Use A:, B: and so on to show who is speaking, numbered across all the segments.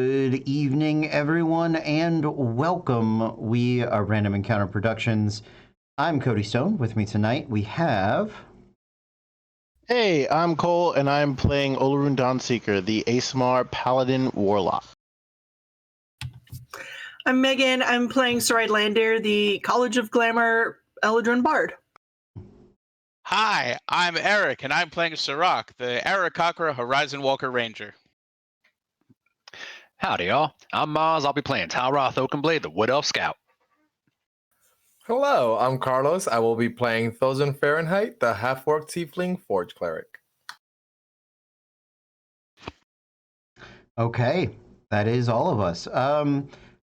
A: Good evening, everyone, and welcome. We are Random Encounter Productions. I'm Cody Stone. With me tonight, we have.
B: Hey, I'm Cole, and I'm playing Olorun Dawnseeker, the ASMR Paladin Warlock.
C: I'm Megan. I'm playing Soride Landir, the College of Glamour Eladrin Bard.
D: Hi, I'm Eric, and I'm playing Sirach, the Arakakra Horizon Walker Ranger.
E: Howdy, y'all. I'm Maz. I'll be playing Talroth Oakenblade, the Wood Elf Scout.
F: Hello, I'm Carlos. I will be playing Thousand Fahrenheit, the half-orc tiefling Forge Cleric.
A: Okay, that is all of us.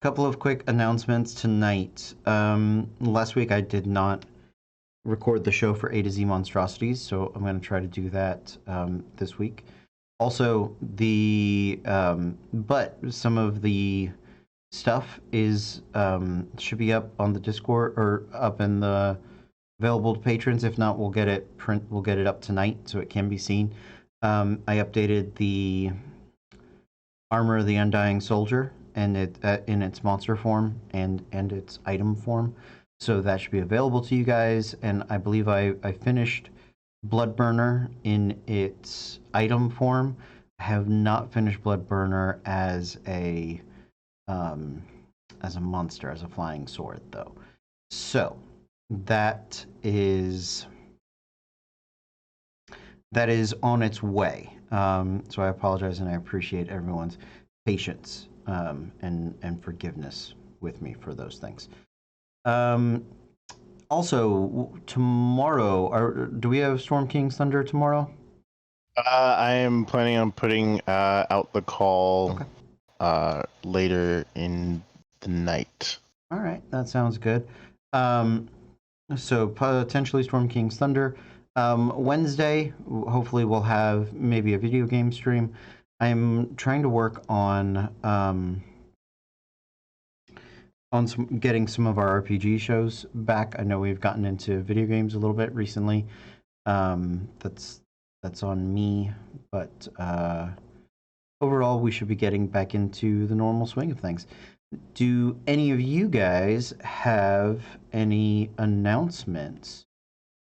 A: Couple of quick announcements tonight. Last week I did not record the show for A to Z Monstrosities, so I'm going to try to do that this week. Also, but some of the stuff is should be up on the Discord or up in the available to patrons. If not, we'll get it up tonight so it can be seen. I updated the Armor of the Undying Soldier and it in its monster form and its item form, so that should be available to you guys. And I believe I finished Bloodburner in its item form. I have not finished Bloodburner as a monster, as a flying sword, though. So that is on its way. So I apologize, and I appreciate everyone's patience and forgiveness with me for those things. Also, tomorrow, do we have Storm King's Thunder tomorrow?
B: I am planning on putting out the call later in the night.
A: All right, that sounds good. So potentially Storm King's Thunder. Wednesday, hopefully we'll have maybe a video game stream. I'm trying to work on getting some of our RPG shows back. I know we've gotten into video games a little bit recently. That's on me, but overall we should be getting back into the normal swing of things. Do any of you guys have any announcements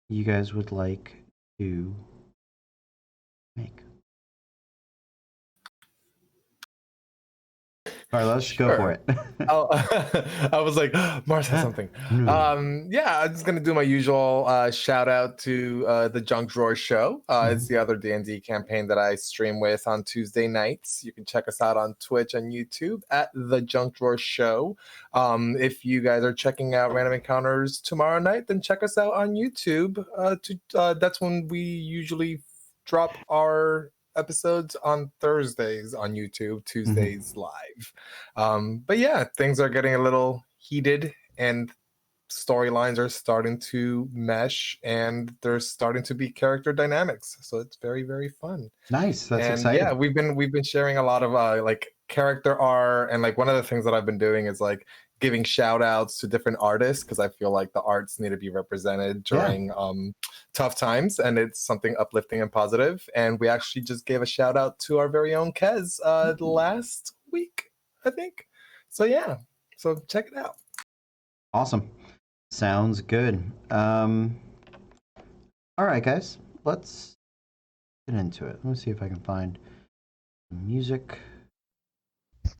A: you guys would like to make? Carlos, go for it.
F: I was like, Mars has something. Yeah, I'm just gonna do my usual shout out to the Junk Drawer Show. It's the other D&D campaign that I stream with on Tuesday nights. You can check us out on Twitch and YouTube at the Junk Drawer Show. If you guys are checking out Random Encounters tomorrow night, then check us out on YouTube. That's when we usually drop our episodes on Thursdays on YouTube, Tuesdays live. But yeah, things are getting a little heated and storylines are starting to mesh and there's starting to be character dynamics. So it's very, very fun.
A: Nice. That's exciting.
F: Yeah, we've been sharing a lot of like character art, and like one of the things that I've been doing is like giving shout outs to different artists because I feel like the arts need to be represented during tough times, and it's something uplifting and positive. And we actually just gave a shout out to our very own Kez last week, I think. So yeah, so check it out.
A: Awesome. Sounds good. All right, guys, let's get into it. Let me see if I can find some music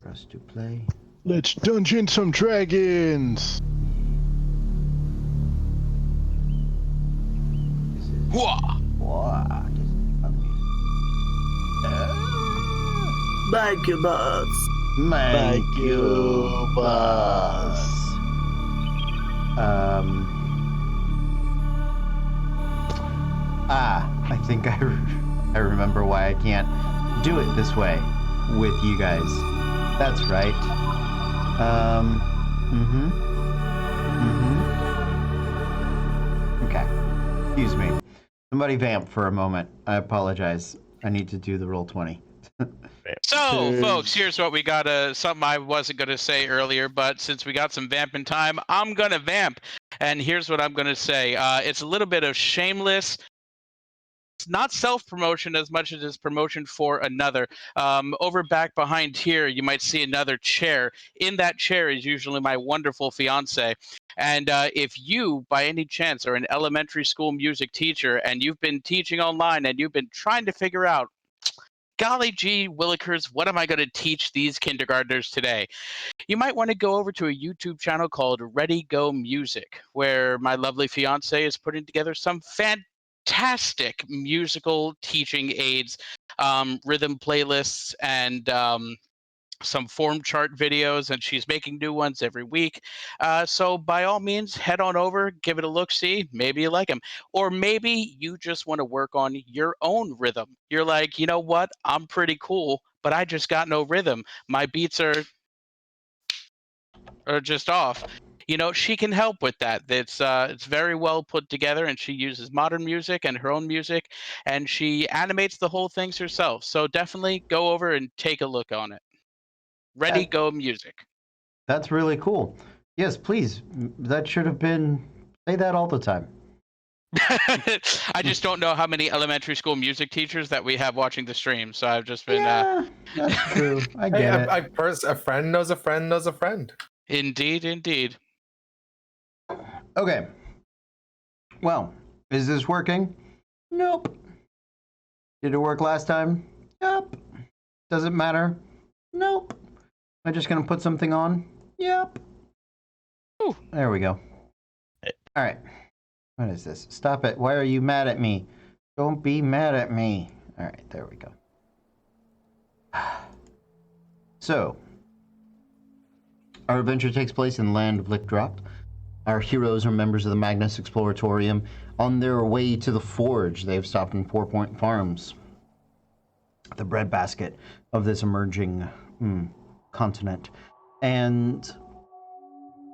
A: for us to play.
B: Let's dungeon some dragons!
C: Thank you, boss.
A: Thank you, boss. I think I remember why I can't do it this way with you guys. That's right. Okay. Excuse me. Somebody vamp for a moment. I apologize. I need to do the roll 20.
D: So, folks, here's what we got. Something I wasn't going to say earlier, but since we got some vamping time, I'm going to vamp. And here's what I'm going to say. It's a little bit of shameless not self-promotion as much as it's promotion for another. Over back behind here, you might see another chair. In that chair is usually my wonderful fiance. And if you, by any chance, are an elementary school music teacher and you've been teaching online and you've been trying to figure out, golly gee willikers, what am I going to teach these kindergartners today? You might want to go over to a YouTube channel called Ready Go Music, where my lovely fiance is putting together some fantastic musical teaching aids, rhythm playlists, and some form chart videos, and she's making new ones every week. So by all means, head on over, give it a look, see, maybe you like them. Or maybe you just want to work on your own rhythm. You're like, you know what, I'm pretty cool, but I just got no rhythm. My beats are just off. You know, she can help with that. It's very well put together, and she uses modern music and her own music, and she animates the whole things herself. So definitely go over and take a look on it. Ready
A: That,
D: Go Music.
A: that's really cool. Yes, please. That should have been. Say that all the time.
D: I just don't know how many elementary school music teachers that we have watching the stream, so I've just been
A: Yeah, that's true. I
F: Hey,
A: get it.
F: a friend knows a friend knows a friend.
D: Indeed.
A: Okay. Well, is this working? Nope. Did it work last time? Nope. Does it matter? Nope. Am I just gonna put something on? Yep.
D: Ooh.
A: There we go. All right. What is this? Stop it. Why are you mad at me? Don't be mad at me. All right, there we go. So, our adventure takes place in the land of Lickdropt. Our heroes are members of the Magnus Exploratorium. On their way to the Forge, they've stopped in 4 Point Farms, the breadbasket of this emerging continent. And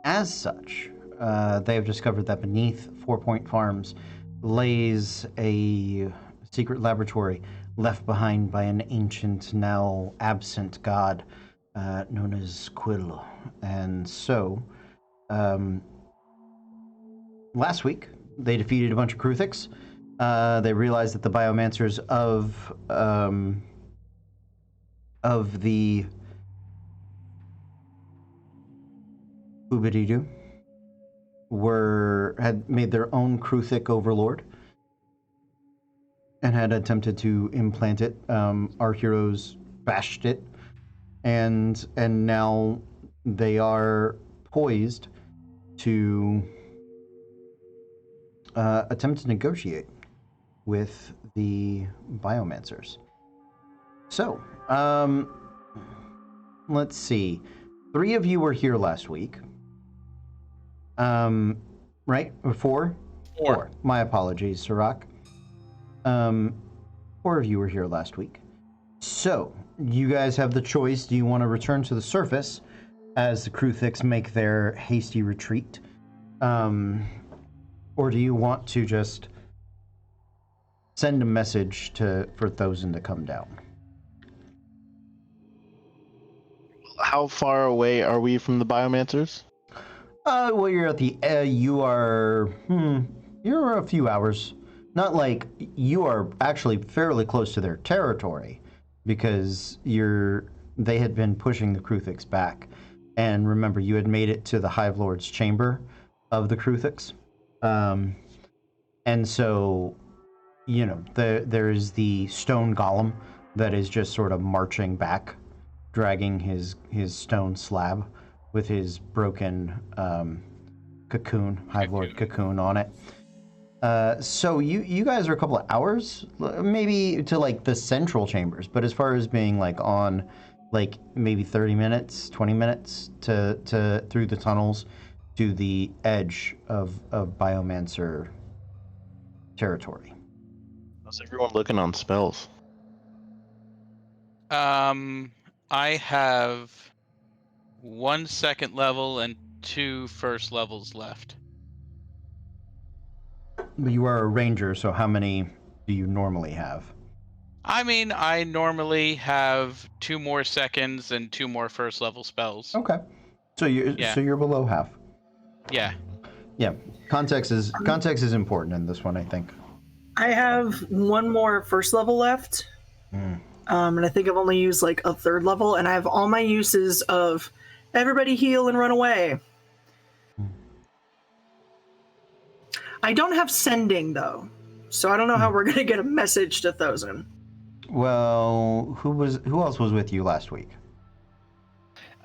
A: as such, they have discovered that beneath 4 Point Farms lays a secret laboratory left behind by an ancient, now absent god known as Quill. And so, last week, they defeated a bunch of Kruthix. They realized that the Biomancers of the Oobididoo had made their own Kruthic overlord and had attempted to implant it. Our heroes bashed it, and now they are poised to attempt to negotiate with the Biomancers. So, let's see. 3 of you were here last week. Right? Or 4? 4. My apologies, Sirach. 4 of you were here last week. So, you guys have the choice. Do you want to return to the surface as the Kruthics make their hasty retreat? Or do you want to just send a message for Thosin to come down?
B: How far away are we from the Biomancers?
A: Well, you're at the. You're a few hours. Not like you are actually fairly close to their territory, because they had been pushing the Kruthics back, and remember, you had made it to the Hive Lord's chamber of the Kruthics, and so, there is the stone golem that is just sort of marching back, dragging his stone slab with his broken cocoon, Hive Lord cocoon on it. So you guys are a couple of hours, maybe, to like the central chambers, but as far as being like on like maybe 30 minutes, 20 minutes to through the tunnels to the edge of Biomancer territory.
B: How's everyone looking on spells?
D: I have 1 second level and 2 first levels left.
A: But you are a ranger, so how many do you normally have?
D: I mean, I normally have 2 more seconds and 2 more first level spells.
A: Okay, so you're below half.
D: Yeah.
A: Yeah, context is important in this one, I think.
C: I have one more first level left. And I think I've only used like a third level, and I have all my uses of everybody heal and run away. I don't have sending though, so I don't know how we're gonna get a message to Thosin.
A: Well, who else was with you last week?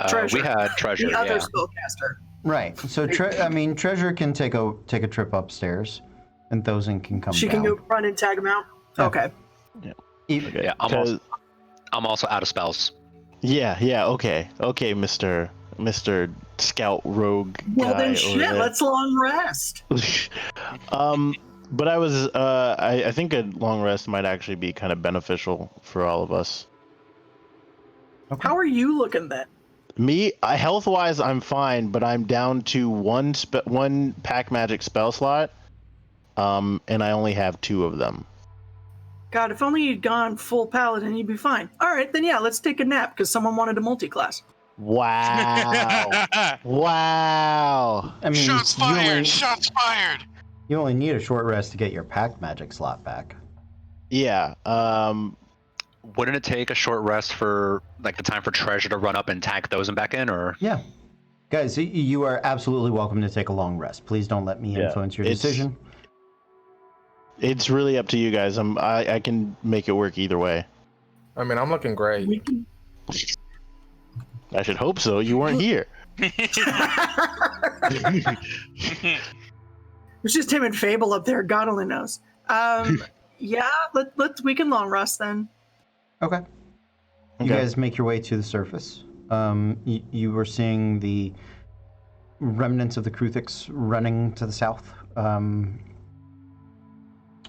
C: Treasure.
E: We had Treasure,
C: The other
E: yeah.
C: spellcaster.
A: Right. So Treasure can take a trip upstairs, and Thosin can come
C: She
A: down.
C: can go run and tag him out.
A: Yeah.
C: Okay.
B: Okay.
E: Yeah, I'm also out of spells.
B: Yeah. Okay, Mr. Scout Rogue
C: Well
B: guy
C: then,
B: over
C: shit.
B: there.
C: Let's long rest.
B: But I was I think a long rest might actually be kind of beneficial for all of us.
A: Okay.
C: How are you looking then?
B: Me, health wise, I'm fine, but I'm down to one pack magic spell slot, and I only have 2 of them.
C: God, if only you'd gone full paladin, you'd be fine. All right, then yeah, let's take a nap because someone wanted a multi-class.
B: Wow! Wow!
A: I mean,
G: Shots fired! Shots fired!
A: You only need a short rest to get your pack magic slot back.
B: Yeah.
E: Wouldn't it take a short rest for like the time for Treasure to run up and tag those and back in, or?
A: Yeah. Guys, you are absolutely welcome to take a long rest. Please don't let me influence your decision.
B: It's really up to you guys. I can make it work either way.
F: I mean, I'm looking great.
C: We can...
B: I should hope so. You weren't here.
C: It's just him and Fable up there. God only knows. Yeah, we can long rest then.
A: Okay. You guys make your way to the surface. You were seeing the remnants of the Kruthix running to the south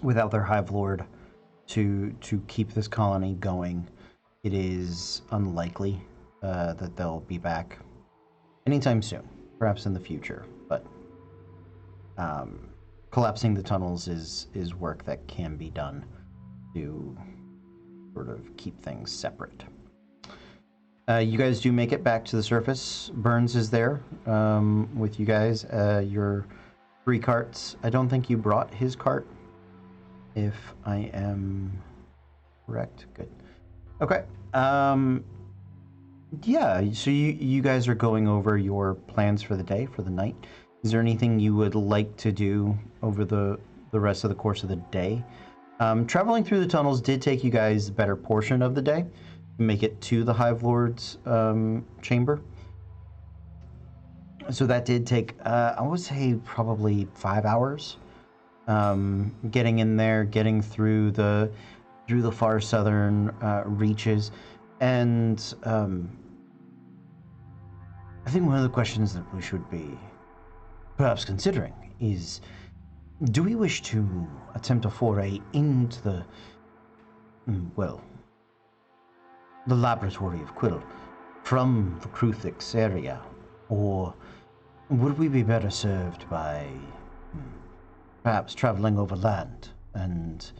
A: without their Hive Lord to keep this colony going. It is unlikely that they'll be back anytime soon, perhaps in the future, but collapsing the tunnels is work that can be done to sort of keep things separate. You guys do make it back to the surface. Burns is there with you guys. Your 3 carts. I don't think you brought his cart, if I am correct. Good. Okay. Yeah, so you guys are going over your plans for the day, for the night. Is there anything you would like to do over the rest of the course of the day? Traveling through the tunnels did take you guys the better portion of the day to make it to the Hive Lord's chamber. So that did take, I would say, probably 5 hours. Getting in there, getting through the far southern reaches, and I think one of the questions that we should be perhaps considering is, do we wish to attempt a foray into the laboratory of Quill from the Kruthix area, or would we be better served by perhaps traveling overland and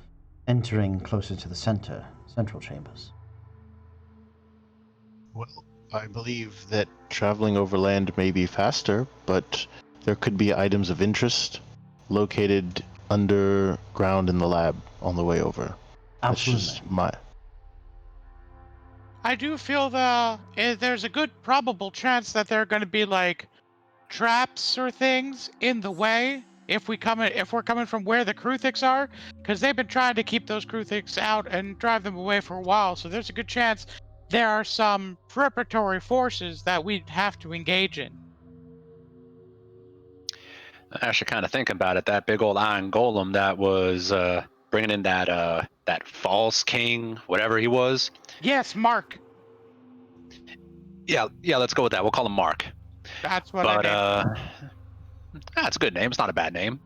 A: entering closer to the central chambers?
B: Well, I believe that traveling overland may be faster, but there could be items of interest located underground in the lab on the way over.
A: Absolutely.
B: That's just my...
G: I do feel there's a good probable chance that there are going to be like traps or things in the way if we're coming from where the Kruthix are, because they've been trying to keep those Kruthix out and drive them away for a while. So there's a good chance there are some preparatory forces that we'd have to engage in.
E: Actually, kind of thinking about it, that big old iron golem that was bringing in that false king, whatever he was.
G: Yes, Mark.
E: Yeah, let's go with that. We'll call him Mark.
G: That's what
E: But
G: I meant.
E: that's a good name. It's not a bad name.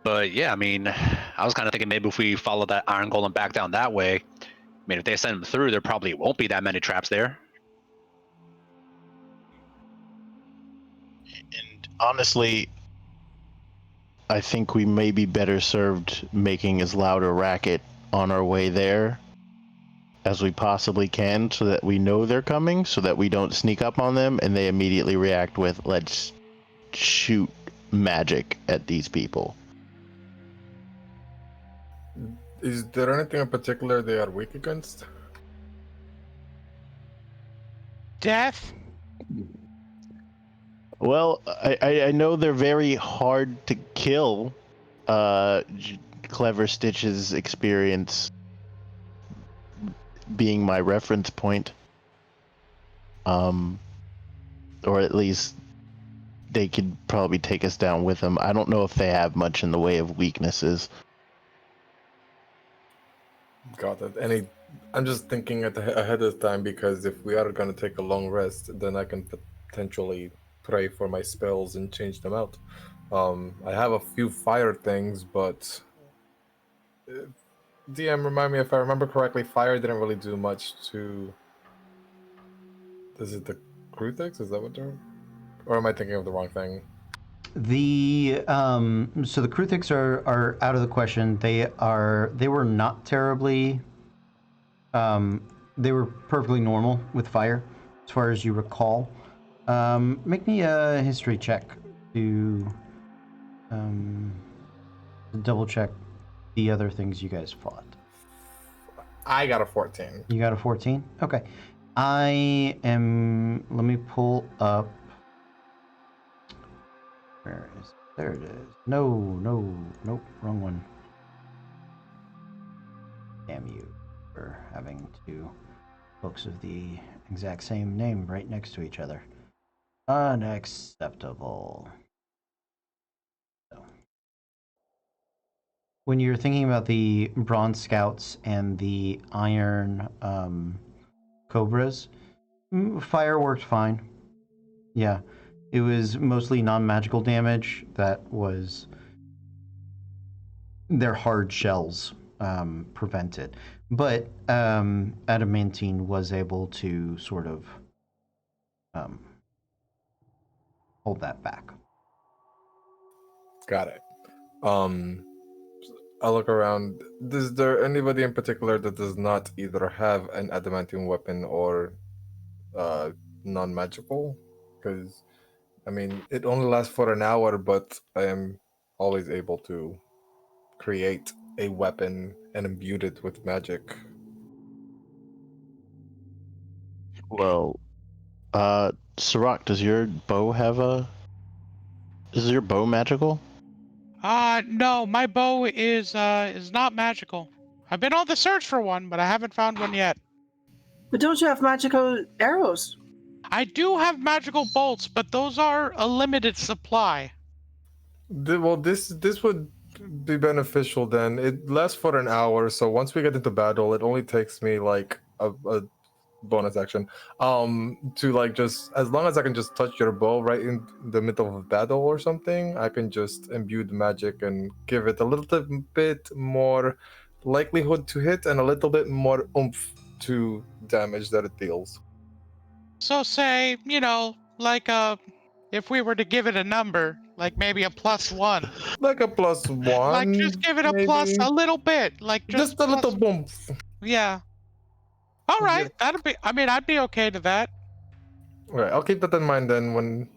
E: But yeah, I mean, I was kind of thinking maybe if we follow that iron golem back down that way, I mean, if they send him through, there probably won't be that many traps there.
B: And honestly, I think we may be better served making as loud a racket on our way there as we possibly can, so that we know they're coming, so that we don't sneak up on them and they immediately react with, let's shoot magic at these people.
F: Is there anything in particular they are weak against?
G: Death?
B: Well, I know they're very hard to kill. Clever Stitch's experience being my reference point. Or at least they could probably take us down with them. I don't know if they have much in the way of weaknesses.
F: Got it. I'm just thinking ahead of time because if we are going to take a long rest, then I can potentially pray for my spells and change them out. I have a few fire things, but DM, remind me if I remember correctly, fire didn't really do much to. Is it the Kruthiks? Is that what they're? Or am I thinking of the wrong thing?
A: So the Kruthiks are out of the question. They were not terribly. They were perfectly normal with fire, as far as you recall. Make me a history check to double check the other things you guys fought.
F: I got a 14.
A: You got a 14? Okay. Let me pull up. Where is it? There it is. Nope, wrong one. Damn you for having two books of the exact same name right next to each other. Unacceptable. So, when you're thinking about the Bronze Scouts and the Iron Cobras, fire worked fine. Yeah, it was mostly non-magical damage that was their hard shells prevented. But Adamantine was able to sort of hold that back.
F: Got it. I'll look around. Is there anybody in particular that does not either have an adamantine weapon or non-magical? Because I mean, it only lasts for an hour, but I am always able to create a weapon and imbue it with magic.
B: Well, Sirach, does your bow have a... Is your bow magical?
G: No, my bow is not magical. I've been on the search for one, but I haven't found one yet.
C: But don't you have magical arrows?
G: I do have magical bolts, but those are a limited supply.
F: Well, this would be beneficial then. It lasts for an hour, so once we get into battle, it only takes me like a bonus action to like just as long as I can just touch your bow right in the middle of a battle or something, I can just imbue the magic and give it a little bit more likelihood to hit and a little bit more oomph to damage that it deals.
G: So say, like if we were to give it a number, like maybe a +1.
F: Like a +1,
G: Like just give it a
F: maybe.
G: plus a little bit, like
F: Just a little oomph.
G: Yeah. All right,
F: Yeah.
G: I'd be okay to that.
F: Right, I'll keep that in mind then when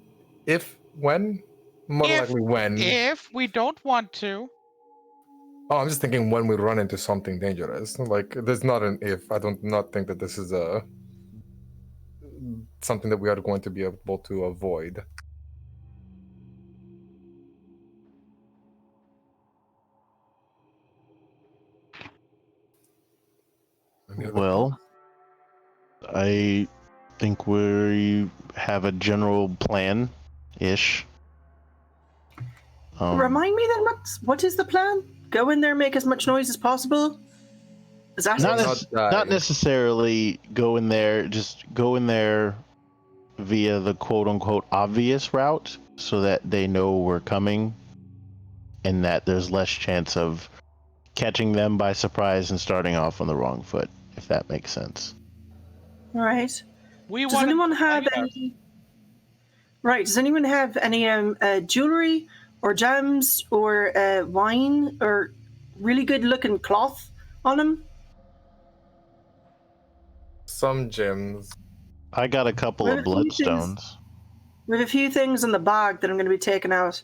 F: more likely when.
G: If we don't want to.
F: Oh, I'm just thinking when we run into something dangerous. Like, there's not an if. I don't not think that this is something that we are going to be able to avoid.
B: Well, I think we have a general plan-ish.
C: Remind me then, what is the plan? Go in there, make as much noise as possible? Is that
B: Not necessarily go in there, just go in there via the quote-unquote obvious route so that they know we're coming and that there's less chance of catching them by surprise and starting off on the wrong foot, if that makes sense.
C: All right. Does anyone have any jewelry or gems or wine or really good looking cloth on them?
F: Some gems.
B: I got a couple of bloodstones.
C: We have a few things in the bag that I'm going to be taking out.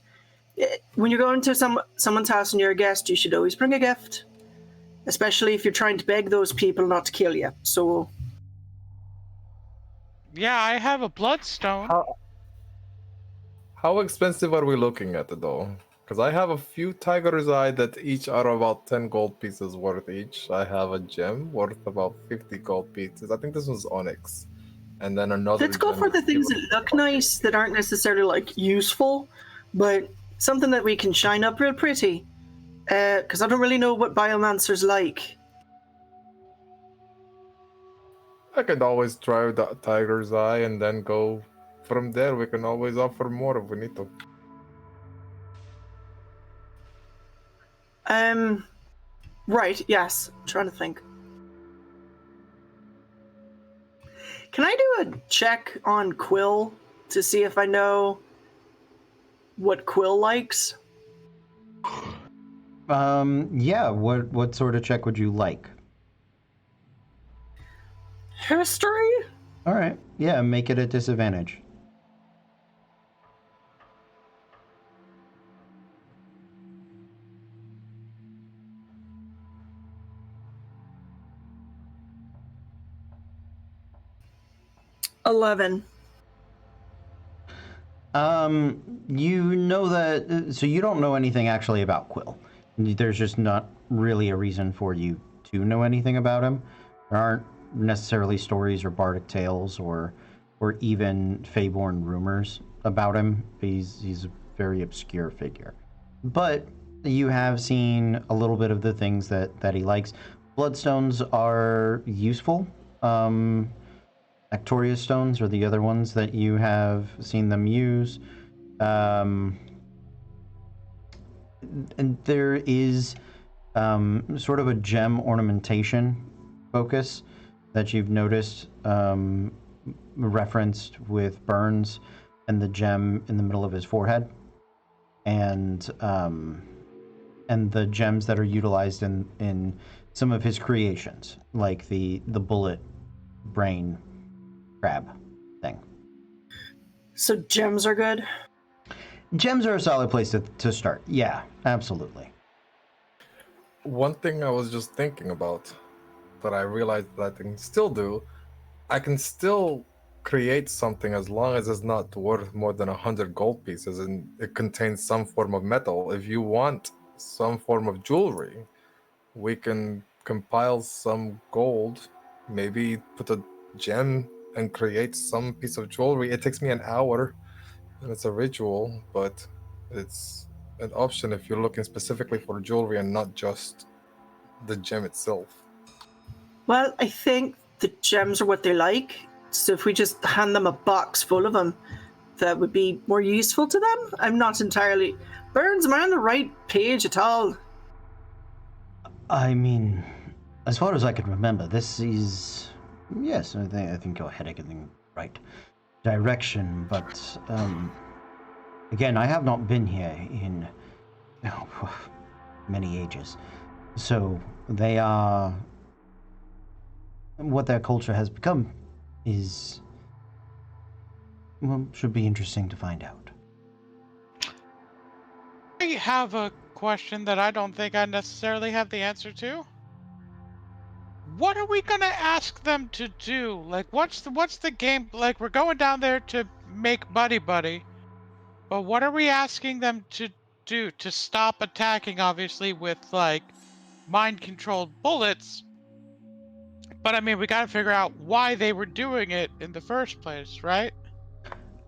C: When you're going to someone's house and you're a guest, you should always bring a gift. especially if you're trying to beg those people not to kill you. So,
G: Yeah, I have a bloodstone.
F: How expensive are we looking at it though? Because I have a few Tiger's Eye that each are about 10 gold pieces worth each. I have a gem worth about 50 gold pieces. I think this one's onyx. And then another
C: let's go
F: gem
C: for the
F: that's
C: things that look nice that aren't necessarily like useful, but something that we can shine up real pretty. Because I don't really know what Biomancer's like.
F: I could always try the Tiger's Eye and then go from there. We can always offer more if we need to.
C: Right, yes. I'm trying to think. Can I do a check on Quill to see if I know what Quill likes?
A: Yeah, what sort of check would you like?
C: History?
A: All right. Yeah, make it a disadvantage.
C: $11.
A: You know that, so you don't know anything actually about Quill. There's just not really a reason for you to know anything about him. There aren't necessarily stories or bardic tales or even Feyborn rumors about him. He's a very obscure figure. But you have seen a little bit of the things that he likes. Bloodstones are useful. Actoria stones are the other ones that you have seen them use. And there is sort of a gem ornamentation focus that you've noticed referenced with Burns and the gem in the middle of his forehead, and the gems that are utilized in some of his creations, like the bullet brain crab thing.
C: So gems are good?
A: Gems are a solid place to start. Yeah, absolutely.
F: One thing I was just thinking about that I realized that I can still do, I can still create something as long as it's not worth more than 100 gold pieces and it contains some form of metal. If you want some form of jewelry, we can compile some gold, maybe put a gem and create some piece of jewelry. It takes me an hour and it's a ritual, but it's an option if you're looking specifically for jewelry and not just the gem itself.
C: Well, I think the gems are what they like. So if we just hand them a box full of them, that would be more useful to them. I'm not entirely... Burns, am I on the right page at all?
A: I mean, as far as I can remember, this is... Yes, I think you're heading in the right direction, but again, I have not been here in many ages. So they are... What their culture has become is... Well, should be interesting to find out.
G: I have a question that I don't think I necessarily have the answer to. What are we gonna ask them to do? Like, what's the game? Like, we're going down there to make buddy, but what are we asking them to do to stop attacking? Obviously, with like mind-controlled bullets. But I mean, we gotta figure out why they were doing it in the first place, right?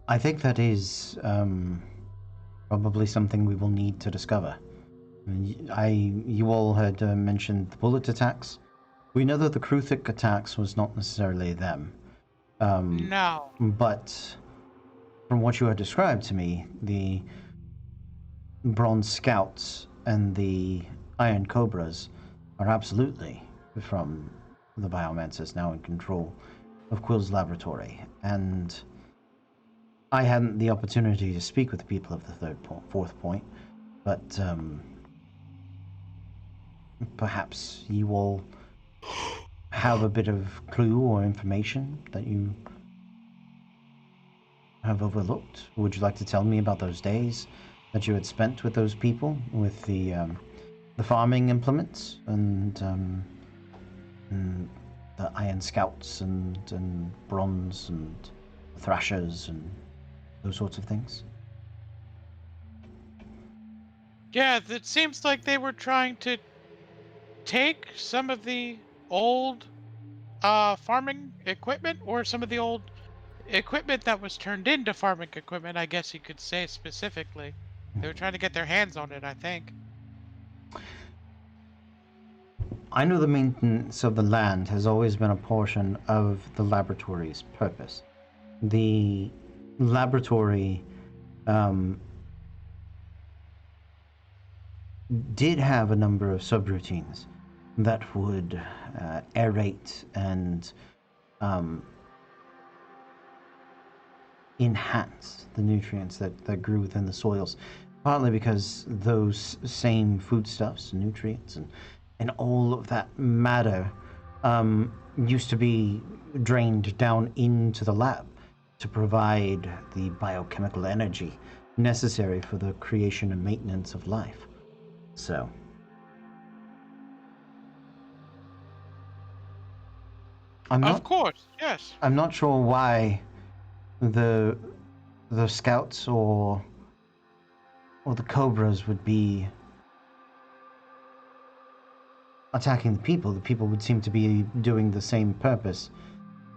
A: I think that is probably something we will need to discover. You all had mentioned the bullet attacks. We know that the Kruthic attacks was not necessarily them.
G: No.
A: But from what you had described to me, the Bronze Scouts and the Iron Cobras are absolutely from the Biomancers now in control of Quill's laboratory. And I hadn't the opportunity to speak with the people of the fourth point, but perhaps you will have a bit of clue or information that you have overlooked. Would you like to tell me about those days that you had spent with those people, with the the farming implements and the iron scouts and bronze and thrashers and those sorts of things.
G: Yeah, it seems like they were trying to take some of the old farming equipment, or some of the old equipment that was turned into farming equipment, I guess you could say specifically. They were trying to get their hands on it, I think.
A: I know the maintenance of the land has always been a portion of the laboratory's purpose. The laboratory did have a number of subroutines that would aerate and enhance the nutrients that grew within the soils, partly because those same foodstuffs, nutrients, and all of that matter used to be drained down into the lab to provide the biochemical energy necessary for the creation and maintenance of life. So,
G: Of course, yes.
A: I'm not sure why the scouts or the cobras would be attacking the people. The people would seem to be doing the same purpose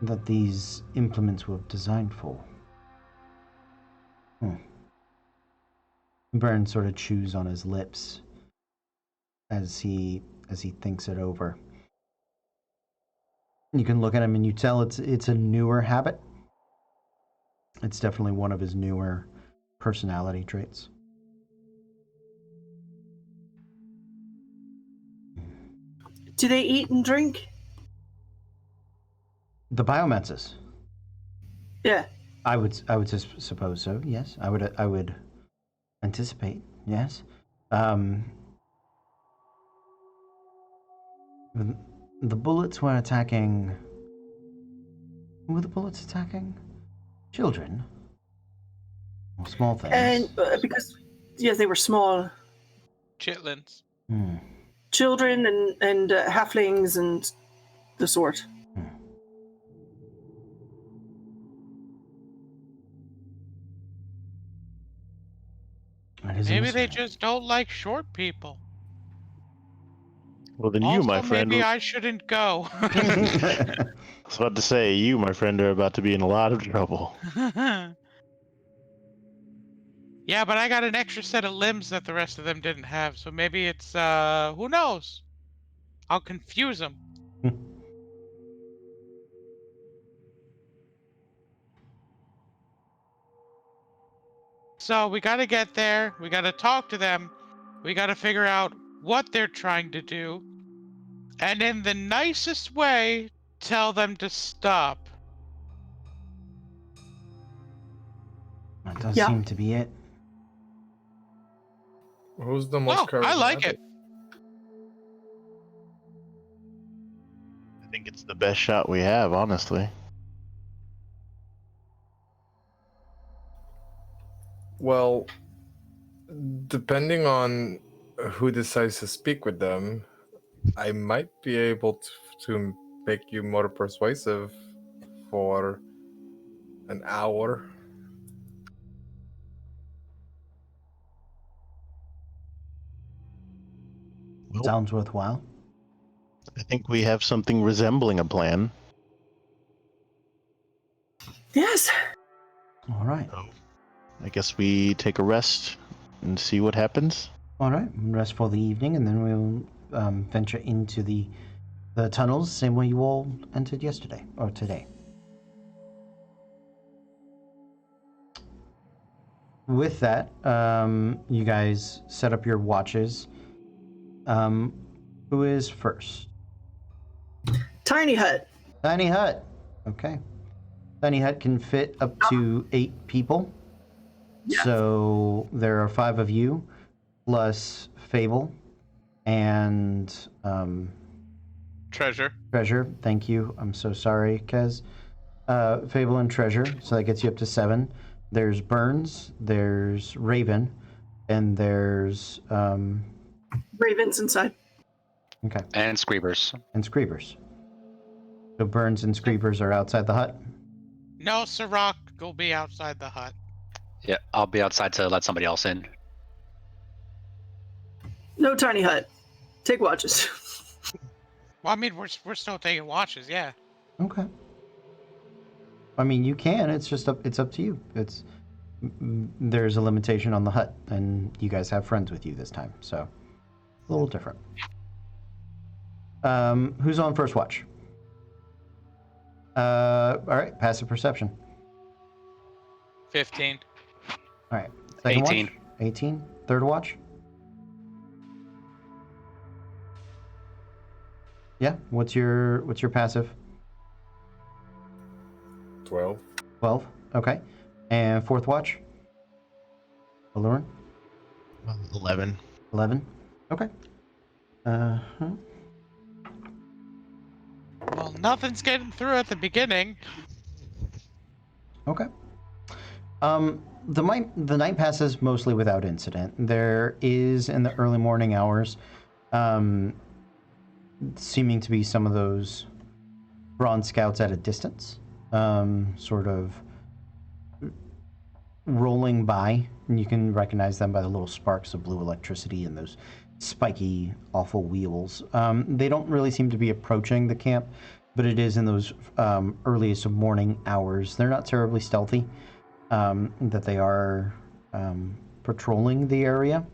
A: that these implements were designed for. Burn sort of chews on his lips as he thinks it over. You can look at him and you tell it's a newer habit. It's definitely one of his newer personality traits.
C: Do they eat and drink?
A: The Biomancers.
C: Yeah.
A: I would suppose so. Yes, I would anticipate. Yes. The bullets were attacking. Who were the bullets attacking? Children. Or small things.
C: And because, yes, they were small.
D: Chitlins.
C: Children and halflings and the sort.
G: Maybe they just don't like short people.
B: Well, then
G: Also,
B: you, my friend.
G: maybe I shouldn't go.
B: I was about to say, you, my friend, are about to be in a lot of trouble.
G: Yeah, but I got an extra set of limbs that the rest of them didn't have, so maybe it's, who knows? I'll confuse them. So we gotta get there, we gotta talk to them, we gotta figure out what they're trying to do, and in the nicest way, tell them to stop.
A: That does
C: Yeah.
A: seem to be it.
F: Who's the most
G: Oh, I like
F: charismatic?
G: it.
B: I think it's the best shot we have, honestly.
F: Well, depending on who decides to speak with them, I might be able to make you more persuasive for an hour.
B: Well,
A: Sounds worthwhile.
B: I think we have something resembling a plan.
C: Yes.
A: All right.
B: So, I guess we take a rest and see what happens.
A: All right. Rest for the evening, and then we'll venture into the tunnels, same way you all entered yesterday or today. With that, you guys set up your watches. Who is first?
C: Tiny hut.
A: Tiny hut. Okay. Tiny hut can fit up to 8 people.
C: Yeah.
A: So there are 5 of you, plus Fable and
D: Treasure.
A: Treasure. Thank you. I'm so sorry, Kez. Fable and Treasure. So that gets you up to 7. There's Burns. There's Raven, and there's
C: Raven's inside.
A: Okay.
E: And Screebers.
A: And Screebers. So Burns and Screebers are outside the hut?
G: No, Sirach will be outside the hut.
E: Yeah, I'll be outside to let somebody else in.
C: No tiny hut. Take watches.
G: Well, I mean, we're still taking watches, yeah.
A: Okay. I mean, you can. It's just it's up to you. There's a limitation on the hut, and you guys have friends with you this time, so a little different. Who's on first watch? All right, passive perception.
D: 15.
A: All right, second
E: 18.
A: watch. 18. Third watch. Yeah. What's your passive?
F: 12.
A: 12. Okay. And fourth watch. Allurin.
B: 11.
A: 11. Okay. Uh-huh.
G: Well, nothing's getting through at the beginning.
A: Okay. The night passes mostly without incident. There is in the early morning hours, seeming to be some of those bronze scouts at a distance, sort of rolling by, and you can recognize them by the little sparks of blue electricity and those spiky, awful wheels. They don't really seem to be approaching the camp, but it is in those earliest of morning hours. They're not terribly stealthy, that they are patrolling the area.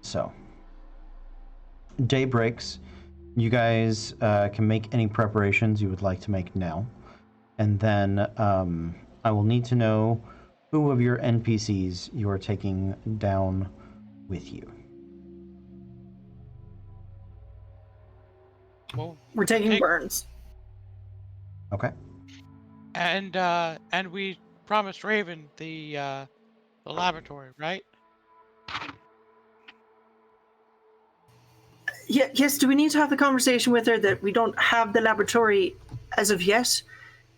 A: So, day breaks. You guys can make any preparations you would like to make now. And then I will need to know who of your NPCs you are taking down with you.
G: Well,
C: We're taking
G: Take-
C: Burns.
A: Okay.
G: and we promised Raven the laboratory, right?
C: Yeah, yes, do we need to have the conversation with her that we don't have the laboratory as of yet?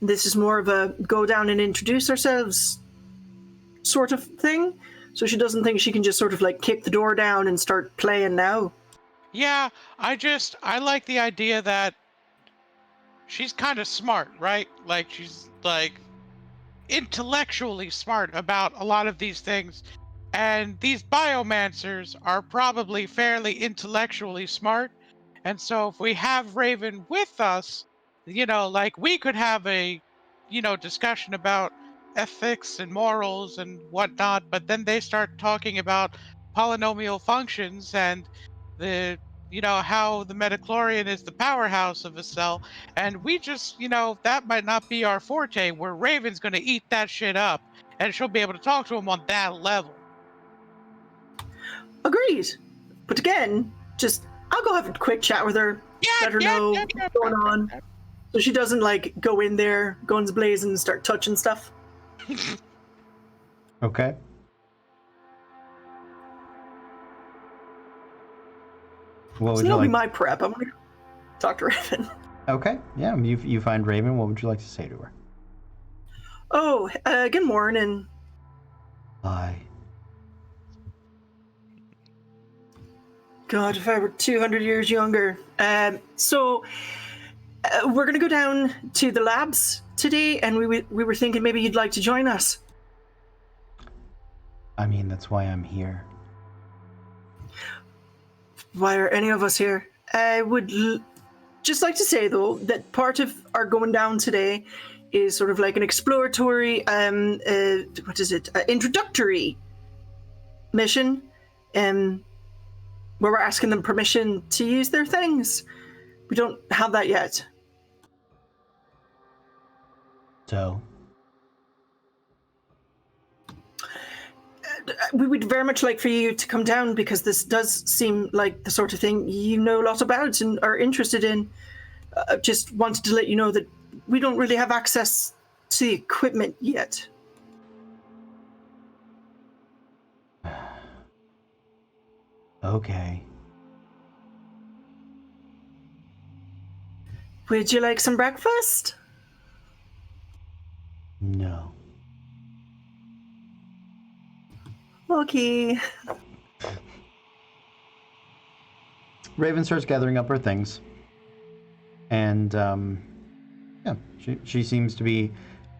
C: This is more of a go down and introduce ourselves sort of thing? So she doesn't think she can just sort of like kick the door down and start playing now.
G: Yeah, I like the idea that she's kind of smart, right? Like she's like intellectually smart about a lot of these things. And these biomancers are probably fairly intellectually smart. And so if we have Raven with us, like we could have a, discussion about ethics and morals and whatnot, but then they start talking about polynomial functions and the, how the metachlorian is the powerhouse of a cell. And we just, that might not be our forte, where Raven's going to eat that shit up and she'll be able to talk to him on that level.
C: Agreed. But again, just I'll go have a quick chat with her, let her know what's going on. So she doesn't like go in there, guns blazing, and start touching stuff.
A: Okay. What
C: So
A: would you
C: that'll be
A: like?
C: my prep. I'm gonna talk to Raven.
A: Okay. Yeah. You find Raven. What would you like to say to her?
C: Oh, good morning.
A: Hi.
C: God, if I were 200 years younger. So we're gonna go down to the labs today, and we were thinking maybe you'd like to join us.
A: I mean, that's why I'm here.
C: Why are any of us here? I would just like to say, though, that part of our going down today is sort of like an exploratory, introductory mission, where we're asking them permission to use their things. We don't have that yet.
A: So,
C: We would very much like for you to come down because this does seem like the sort of thing you know a lot about and are interested in. Just wanted to let you know that we don't really have access to the equipment yet.
A: okay.
C: Would you like some breakfast?
A: No. Raven starts gathering up her things, and yeah, she seems to be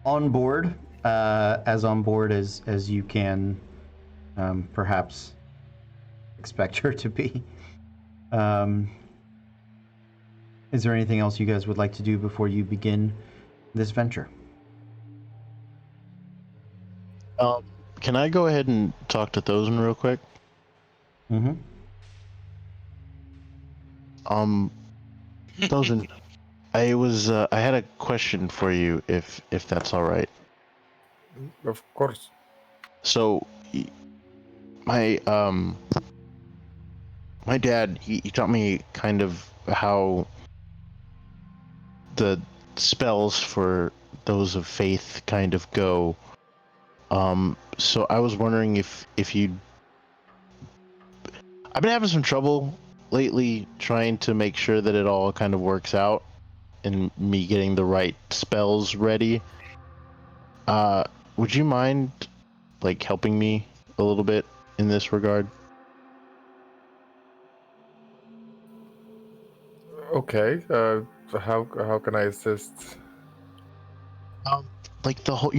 A: on board, as on board as you can perhaps expect her to be. Is there anything else you guys would like to do before you begin this venture?
B: Can I go ahead and talk to Thozen real quick?
A: Mm-hmm.
B: Thozen, I had a question for you, if that's all right.
F: Of course.
B: So, my my dad, he taught me kind of how the spells for those of faith kind of go. So I was wondering if you, I've been having some trouble lately trying to make sure that it all kind of works out and me getting the right spells ready. Would you mind like helping me a little bit in this regard?
F: Okay. How can I assist?
B: Like the whole,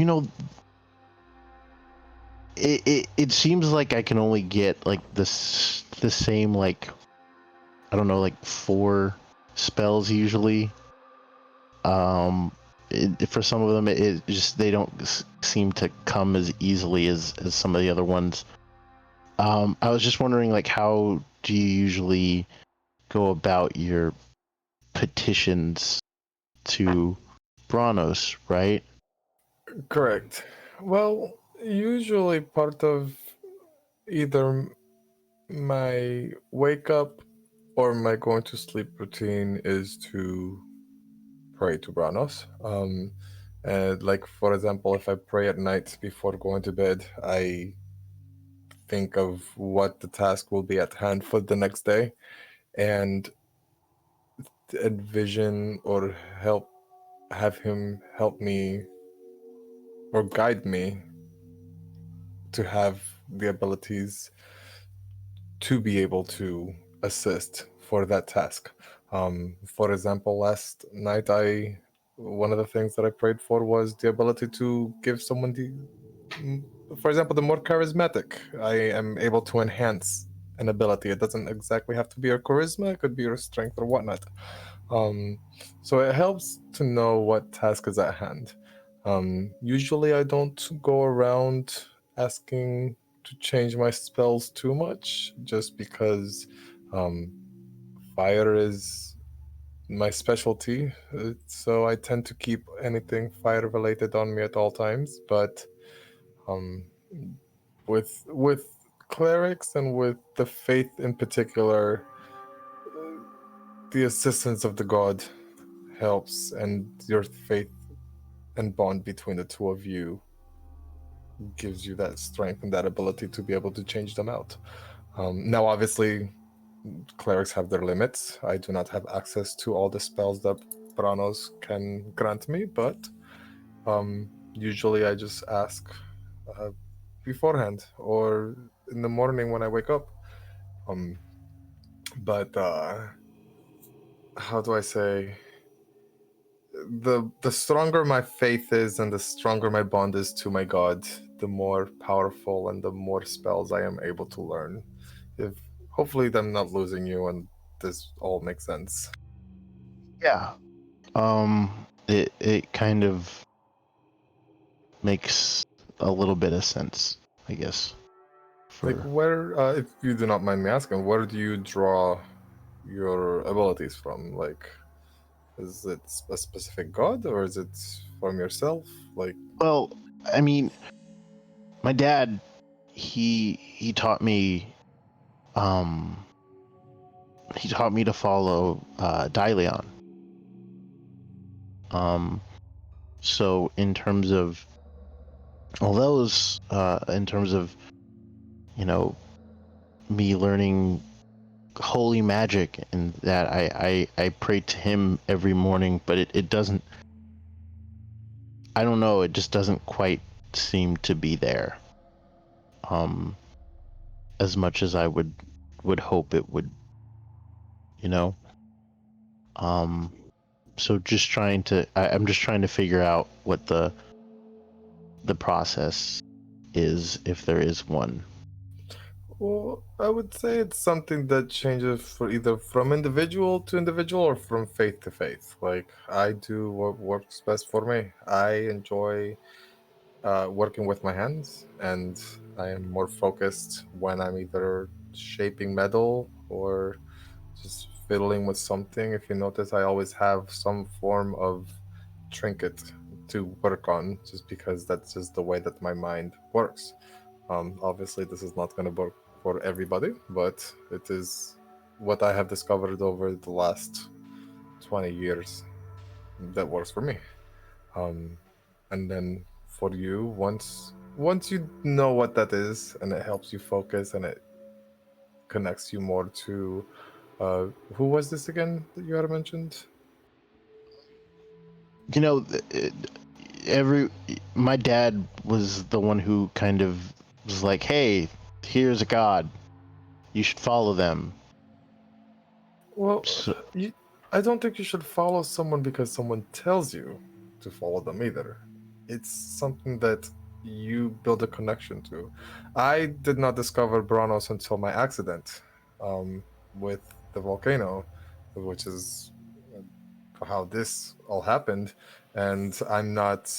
B: it seems like I can only get like the same, like, I don't know, like 4 spells usually. For some of them it just, they don't seem to come as easily as some of the other ones. I was just wondering, like, how do you usually go about your petitions to Branos, right?
F: Correct. Well, usually part of either my wake up or my going to sleep routine is to pray to Branos. And like, for example, if I pray at night before going to bed, I think of what the task will be at hand for the next day and envision or have him help me or guide me to have the abilities to be able to assist for that task. For example, last night, one of the things that I prayed for was the ability to give someone for example, the more charismatic. I am able to enhance an ability. It doesn't exactly have to be your charisma; it could be your strength or whatnot. Um, so it helps to know what task is at hand. Usually, I don't go around asking to change my spells too much, just because um, fire is my specialty. So I tend to keep anything fire related on me at all times. But um, with clerics and with the faith in particular, the assistance of the god helps, and your faith and bond between the two of you gives you that strength and that ability to be able to change them out. Now, obviously, clerics have their limits. I do not have access to all the spells that Branos can grant me, but usually I just ask beforehand or in the morning when I wake up. But how do I say? The stronger my faith is and the stronger my bond is to my god, the more powerful and the more spells I am able to learn. If hopefully I'm not losing you and this all makes sense.
B: Yeah. It kind of makes a little bit of sense, I guess.
F: Like, where, if you do not mind me asking, where do you draw your abilities from? Like, is it a specific god or is it from yourself? Like,
B: Well, I mean, my dad, he taught me, um he taught me to follow Dylion. So in terms of all those, in terms of, you know, me learning holy magic, and that I pray to him every morning, but it doesn't, I don't know, it just doesn't quite seem to be there as much as I would hope it would you know. So just trying to, I'm just trying to figure out what the process is, if there is one.
F: Well, I would say it's something that changes for either from individual to individual or from faith to faith. Like, I do what works best for me. I enjoy working with my hands, and I am more focused when I'm either shaping metal or just fiddling with something. If you notice, I always have some form of trinket to work on, just because that's just the way that my mind works. Obviously, this is not going to work for everybody, but it is what I have discovered over the last 20 years that works for me. And then for you, once you know what that is, and it helps you focus, and it connects you more to who was this again that you had mentioned?
B: You know, my dad was the one who kind of was like, hey, here's a god, you should follow them.
F: Well,
B: So,
F: I don't think you should follow someone because someone tells you to follow them either. It's something that you build a connection to. I did not discover Branos until my accident with the volcano, which is how this all happened. And I'm not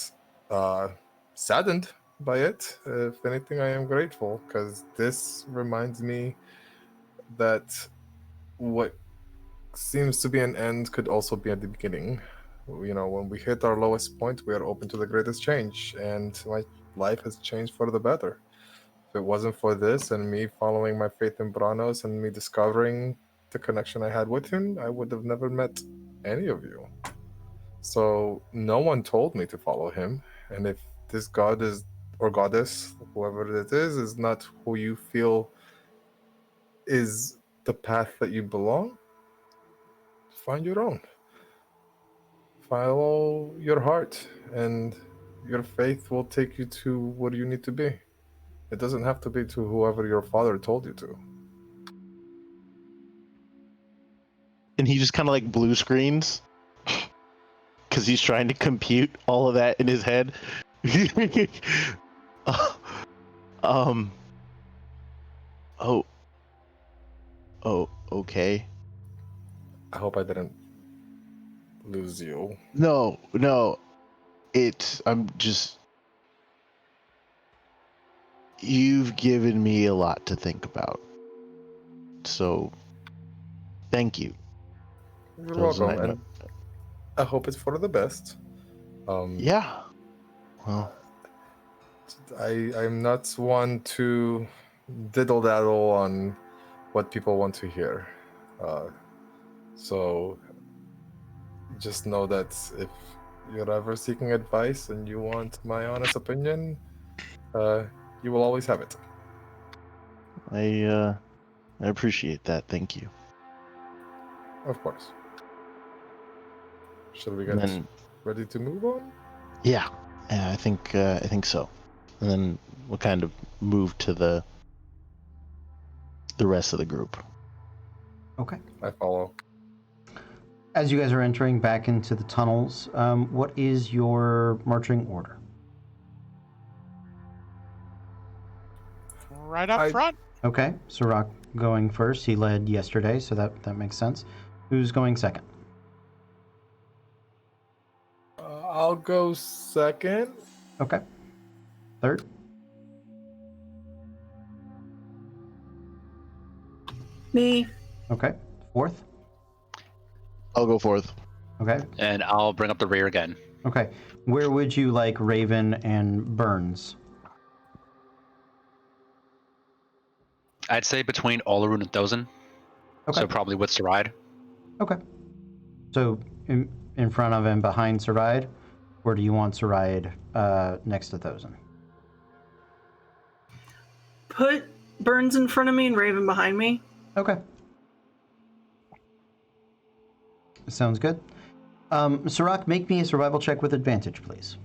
F: uh, saddened by it. If anything, I am grateful, because this reminds me that what seems to be an end could also be at the beginning. You know, when we hit our lowest point, we are open to the greatest change, and my life has changed for the better. If it wasn't for this and me following my faith in Branos and me discovering the connection I had with him, I would have never met any of you. So no one told me to follow him, and if this god is, or goddess, whoever it is not who you feel is the path that you belong, find your own. Follow your heart, and your faith will take you to where you need to be. It doesn't have to be to whoever your father told you to.
B: and he just kind of like blue screens because he's trying to compute all of that in his head. um. Oh. Oh. Okay.
F: I hope I didn't lose you.
B: No. No. I'm just. You've given me a lot to think about. So, thank you.
F: You're
B: Those
F: welcome,
B: are
F: and I hope it's for the best.
B: yeah. Well,
F: I'm not one to diddle daddle on what people want to hear. So just know that if you're ever seeking advice and you want my honest opinion, you will always have it.
B: I appreciate that. Thank you.
F: Of course. Should we
B: And
F: get
B: then,
F: ready to move on?
B: yeah, I think so. And then we'll kind of move to the rest of the group.
A: Okay.
F: I follow.
A: As you guys are entering back into the tunnels, what is your marching order?
G: Right up
F: I-
G: front.
A: Okay, Sirach going first. He led yesterday, so that makes sense. Who's going second?
F: I'll go second.
A: Okay. Third?
C: Me.
A: Okay. Fourth?
B: I'll go fourth.
A: Okay.
E: And I'll bring up the rear again.
A: Okay. Where would you like Raven and Burns?
E: I'd say between Olaroon and Thozen.
A: Okay.
E: So probably with Saride.
A: Okay. So in front of and behind Saride, or do you want Saride next to Thozen?
C: Put Burns in front of me and Raven behind me.
A: Okay. Sounds good. Sirach, make me a survival check with advantage, please.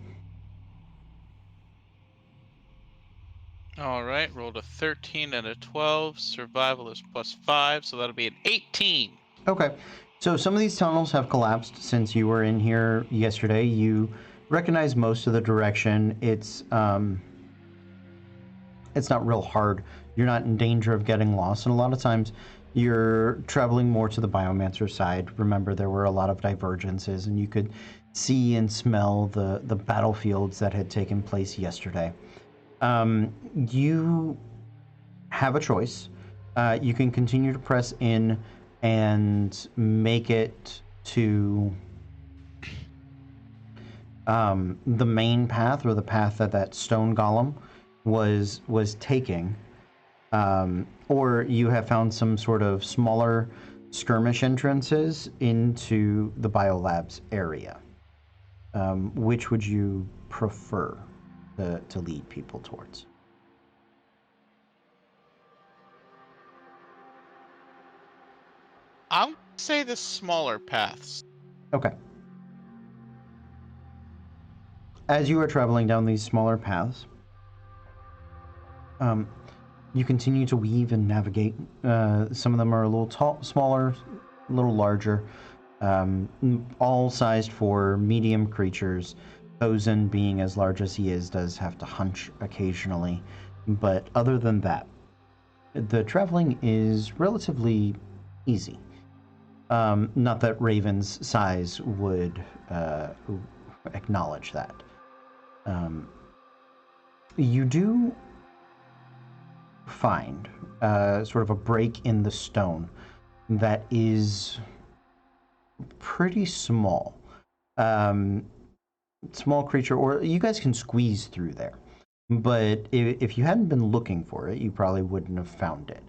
D: All right, rolled a 13 and a 12. Survival is +5, so that'll be an 18.
A: Okay. So some of these tunnels have collapsed since you were in here yesterday. You recognize most of the direction. It's not real hard. You're not in danger of getting lost, and a lot of times you're traveling more to the Biomancer side. Remember, there were a lot of divergences, and you could see and smell the battlefields that had taken place yesterday. You have a choice. You can continue to press in and make it to the main path, or the path that stone golem was taking, or you have found some sort of smaller skirmish entrances into the biolabs area. Which would you prefer to lead people towards?
G: I'll say the smaller paths.
A: Okay. As you are traveling down these smaller paths, you continue to weave and navigate. Some of them are a little smaller, a little larger, all sized for medium creatures. Ozen, being as large as he is, does have to hunch occasionally. But other than that, the traveling is relatively easy. Not that Raven's size would acknowledge that. You do find sort of a break in the stone that is pretty small. Small creature, or you guys can squeeze through there. But if you hadn't been looking for it, you probably wouldn't have found it.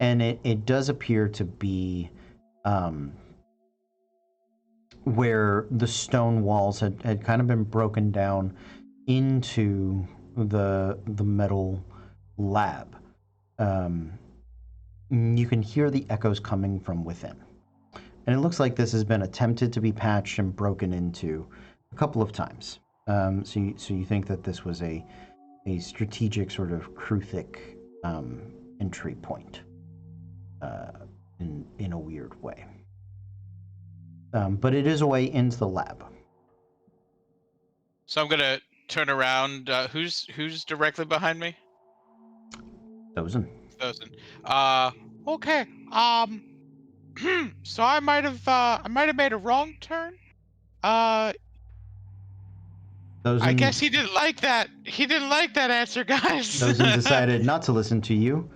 A: And it does appear to be where the stone walls had kind of been broken down into the metal lab. You can hear the echoes coming from within. And it looks like this has been attempted to be patched and broken into a couple of times. So you think that this was a strategic sort of Kruthic entry point in a weird way. But it is a way into the lab.
D: So I'm gonna turn around. Who's directly behind me?
A: Dozen.
D: Thousand.
G: Okay. So I might have made a wrong turn.
A: Dozen,
G: I guess he didn't like that. He didn't like that answer, guys.
A: Dozen decided not to listen to you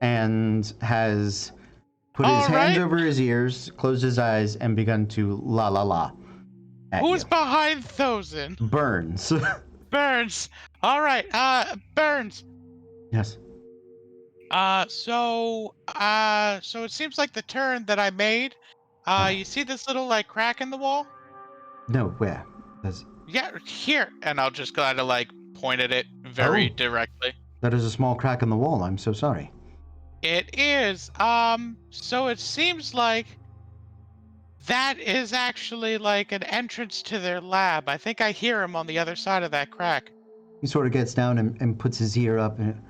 A: and has put his
G: All
A: hands
G: right.
A: over his ears, closed his eyes, and begun to la la la at
G: Who's
A: you.
G: behind Thosin?
A: Burns.
G: Burns. All right. Burns.
A: Yes.
G: So it seems like the turn that I made. You see this little like crack in the wall?
A: No, where? There's...
G: Yeah, here.
D: And I'll just kind of like point at it very
A: Oh.
D: directly.
A: That is a small crack in the wall. I'm so sorry.
G: It is. So it seems like that is actually like an entrance to their lab. I think I hear him on the other side of that crack.
A: He sort of gets down and puts his ear up. And,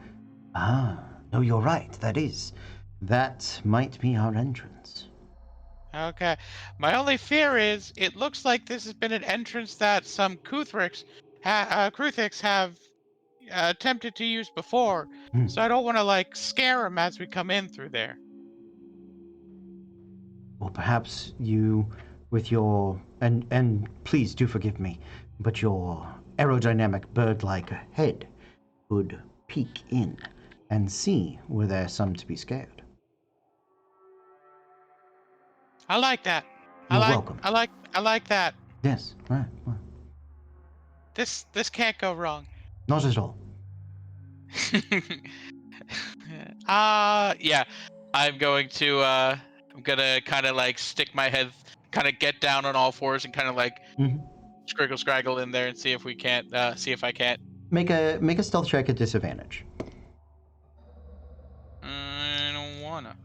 A: no, you're right. That is. That might be our entrance.
G: Okay. My only fear is it looks like this has been an entrance that some Kruthics have attempted to use before. So I don't want to like scare them as we come in through there.
A: Or perhaps you, with your... And please do forgive me, but your aerodynamic bird-like head could peek in and see were there some to be scared.
G: I like that.
A: You're welcome.
G: I like that.
A: Yes, right.
G: This can't go wrong.
A: Not at all.
D: Yeah. I'm gonna kind of like stick my head, kind of get down on all fours and kind of like scraggle in there and see if we can't, see if I can't.
A: Make a stealth check at disadvantage.
D: I don't wanna.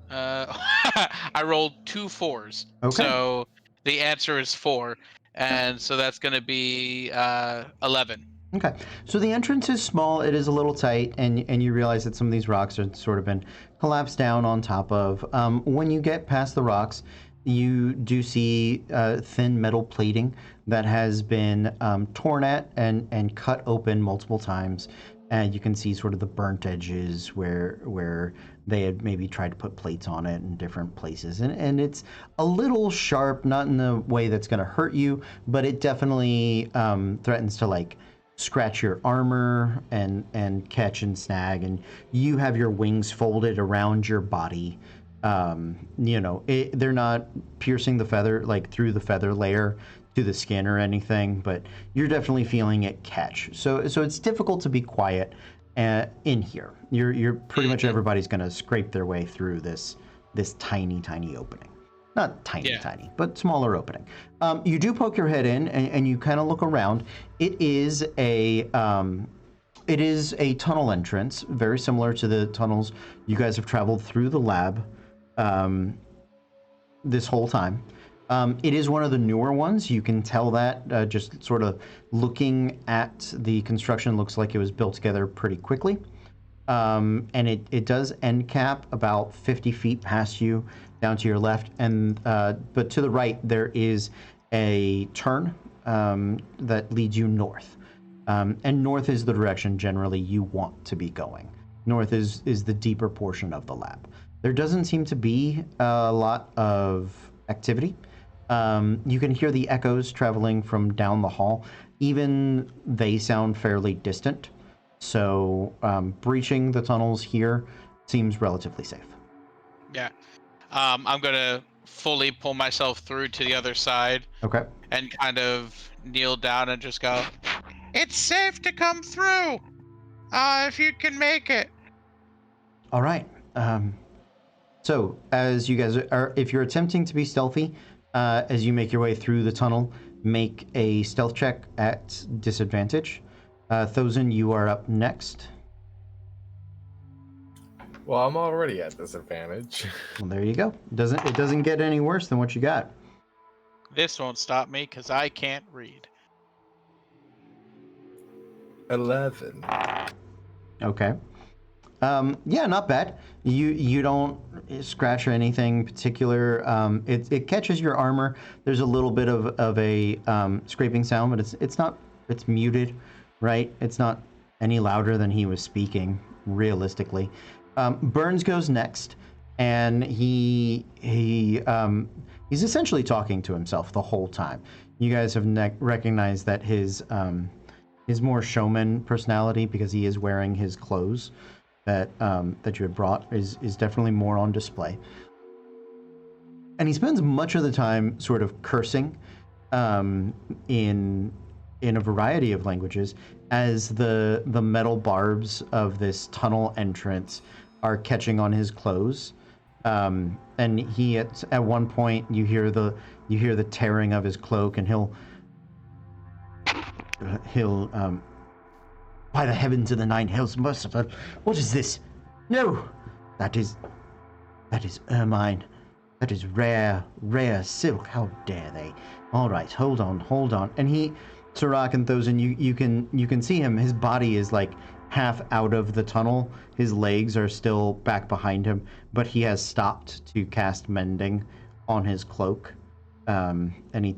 D: I rolled 2 4s.
A: Okay.
D: So the answer is 4, and so that's gonna be 11.
A: Okay, so the entrance is small. It is a little tight, and you realize that some of these rocks are sort of been collapsed down on top of. When you get past the rocks, you do see thin metal plating that has been torn at and cut open multiple times, and you can see sort of the burnt edges where they had maybe tried to put plates on it in different places, and it's a little sharp, not in the way that's going to hurt you, but it definitely threatens to like scratch your armor and catch and snag, and you have your wings folded around your body. They're not piercing the feather like through the feather layer to the skin or anything, but you're definitely feeling it catch. So it's difficult to be quiet in here. You're pretty much everybody's gonna scrape their way through this tiny opening. Not tiny, but smaller opening. You do poke your head in, and you kind of look around. It is a tunnel entrance, very similar to the tunnels you guys have traveled through the lab this whole time. It is one of the newer ones. You can tell that just sort of looking at the construction. Looks like it was built together pretty quickly. And it does end cap about 50 feet past you, down to your left, and but to the right there is a turn that leads you north, and north is the direction generally you want to be going. North is the deeper portion of the lab. There doesn't seem to be a lot of activity. You can hear the echoes traveling from down the hall. Even they sound fairly distant. So breaching the tunnels here seems relatively safe.
D: Yeah. I'm going to fully pull myself through to the other side.
A: Okay.
D: And kind of kneel down and just go,
G: It's safe to come through. If you can make it.
A: All right. So as you guys are, if you're attempting to be stealthy, as you make your way through the tunnel, make a stealth check at disadvantage. Thozen, you are up next.
F: Well, I'm already at disadvantage.
A: Well, there you go. It doesn't get any worse than what you got.
D: this won't stop me because I can't read.
F: 11.
A: Okay. Yeah, not bad. You don't scratch or anything particular. It catches your armor. There's a little bit of a scraping sound, but it's muted, right? It's not any louder than he was speaking, realistically. Burns goes next, and he's essentially talking to himself the whole time. You guys have recognized that his more showman personality, because he is wearing his clothes that you had brought, is definitely more on display. And he spends much of the time sort of cursing in a variety of languages as the metal barbs of this tunnel entrance are catching on his clothes. And he at one point you hear the tearing of his cloak, and he'll by the heavens of the nine hells merciful, what is this? No, that is ermine. That is rare silk. How dare they? All right, hold on. And Sirach and Thozen, you can see him. His body is like half out of the tunnel. His legs are still back behind him, but he has stopped to cast mending on his cloak. And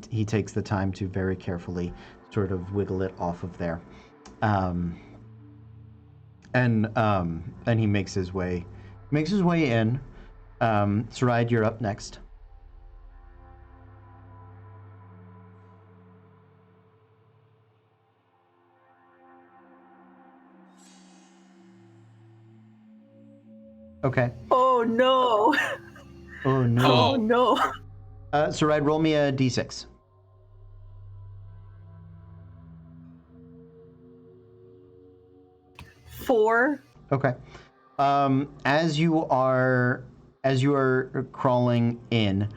A: he takes the time to very carefully sort of wiggle it off of there. And he makes his way in. Saride, you're up next. Okay.
C: Oh no!
A: Oh no.
C: Oh no!
A: Saride, roll me a d6.
C: 4.
A: Okay. As you are crawling in,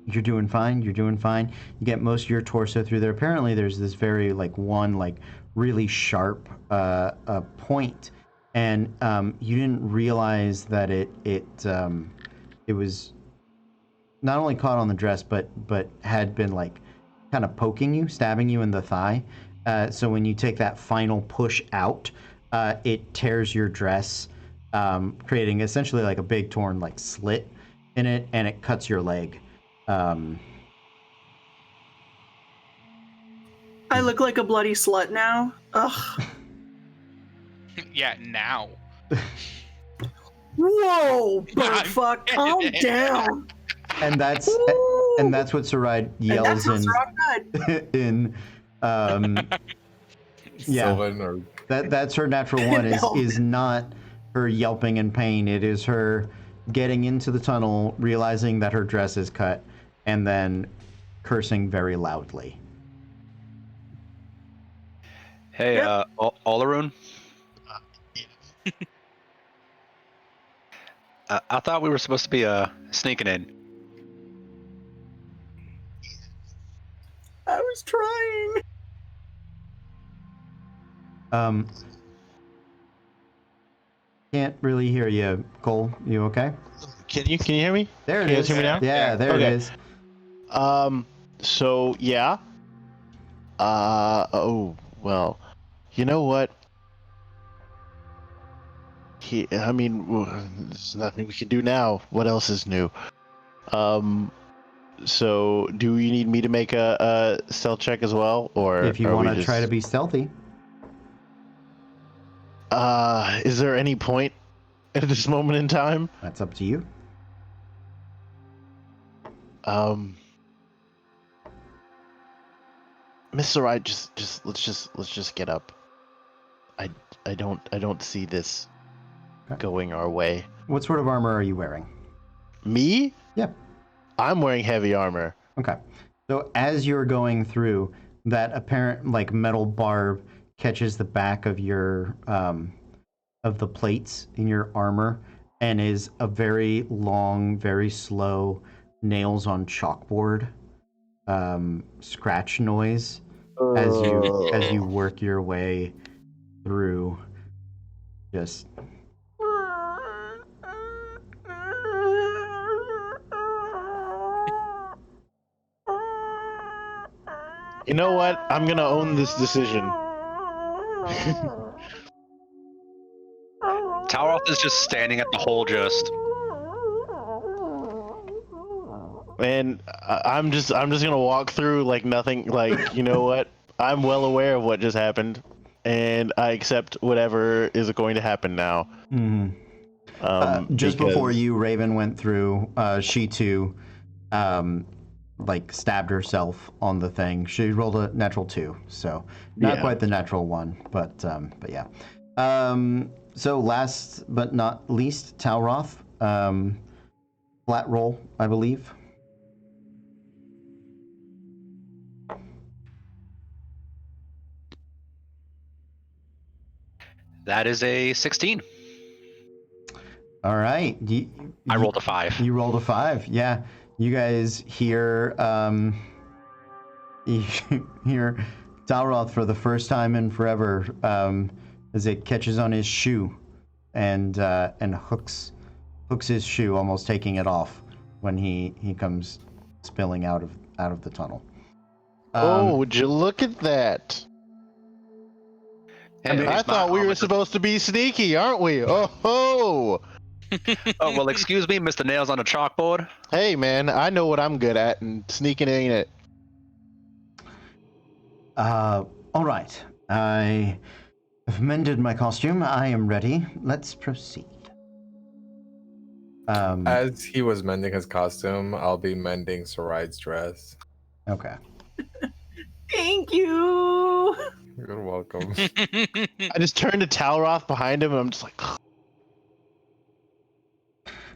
A: you're doing fine. You get most of your torso through there. Apparently, there's this very one really sharp point, and you didn't realize that it was not only caught on the dress, but had been kind of poking you, stabbing you in the thigh. So when you take that final push out, it tears your dress, creating essentially like a big torn like slit in it, and it cuts your leg.
C: I look like a bloody slut now. Ugh.
D: Yeah, now.
C: Whoa,
D: I'm
C: Birdfuck, calm down.
A: And that's what Sarai
C: And that's
A: yells
C: what's wrong good.
A: in yeah.
F: Sylvan or
A: That's her natural one is not her yelping in pain. It is her getting into the tunnel, realizing that her dress is cut, and then cursing very loudly.
E: Hey,
C: Yep.
E: Olaroon. I thought we were supposed to be sneaking in.
C: I was trying.
A: Can't really hear you, Cole. You okay?
B: Can you hear me?
A: There it
B: Can you
A: is.
B: guys hear me now?
A: Yeah, there it
B: Okay.
A: is.
B: So yeah. Oh well. You know what? I mean, there's nothing we can do now. What else is new? So do you need me to make a stealth check as well, or
A: If you
B: are we
A: want to try to
B: just-
A: be stealthy.
B: Is there any point at this moment in time?
A: That's up to you.
B: Mr. Wright, let's just get up. I don't see this
A: Okay.
B: going our way.
A: What sort of armor are you wearing?
B: Me?
A: Yeah.
B: I'm wearing heavy armor.
A: Okay. So as you're going through, that apparent like metal barb catches the back of your of the plates in your armor and is a very long, very slow nails on chalkboard scratch noise as you work your way through. Just
B: You know what? I'm gonna own this decision.
E: Talroth is just standing at the hole, just.
B: And I'm just gonna walk through like nothing. Like, you know what? I'm well aware of what just happened, and I accept whatever is going to happen now.
A: just before
B: because-
A: you, Raven went through. She too, like stabbed herself on the thing. She rolled a natural 2, so not
B: Yeah.
A: quite the natural 1, but yeah. So last but not least, Talroth, flat roll, I believe.
E: That is a 16.
A: All right.
E: I rolled a 5.
A: You rolled a 5. Yeah. You guys hear you hear Talroth for the first time in forever as it catches on his shoe and hooks his shoe, almost taking it off when he comes spilling out of the tunnel.
B: Oh, would you look at that?
E: Hey,
B: I thought we were supposed to be sneaky, aren't we? Oh ho!
E: Oh, well, excuse me, Mr. Nails on a chalkboard.
B: Hey man, I know what I'm good at, and sneaking ain't it.
A: All right. I have mended my costume. I am ready. Let's proceed.
F: as he was mending his costume, I'll be mending Sarai's dress.
A: Okay.
C: Thank you.
F: You're welcome.
B: I just turned to Talroth behind him, and I'm just like,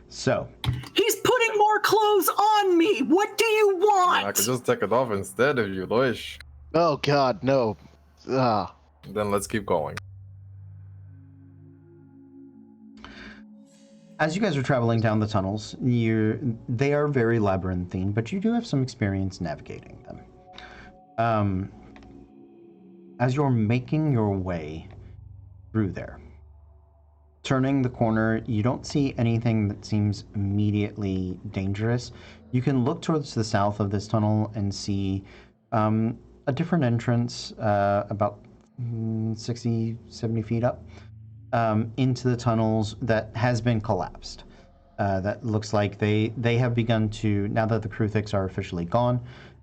A: So,
C: He's putting more clothes on me. What do you
F: I
C: want?
F: could just take it off instead if you wish.
B: oh god, no. Ah.
F: Then let's keep going.
A: as you guys are traveling down the tunnels, they are very labyrinthine, but you do have some experience navigating them. As you're making your way through there, turning the corner, you don't see anything that seems immediately dangerous. You can look towards the south of this tunnel and see a different entrance, about 60, 70 feet up, into the tunnels that has been collapsed. That looks like they have begun to, now that the Kruthiks are officially gone,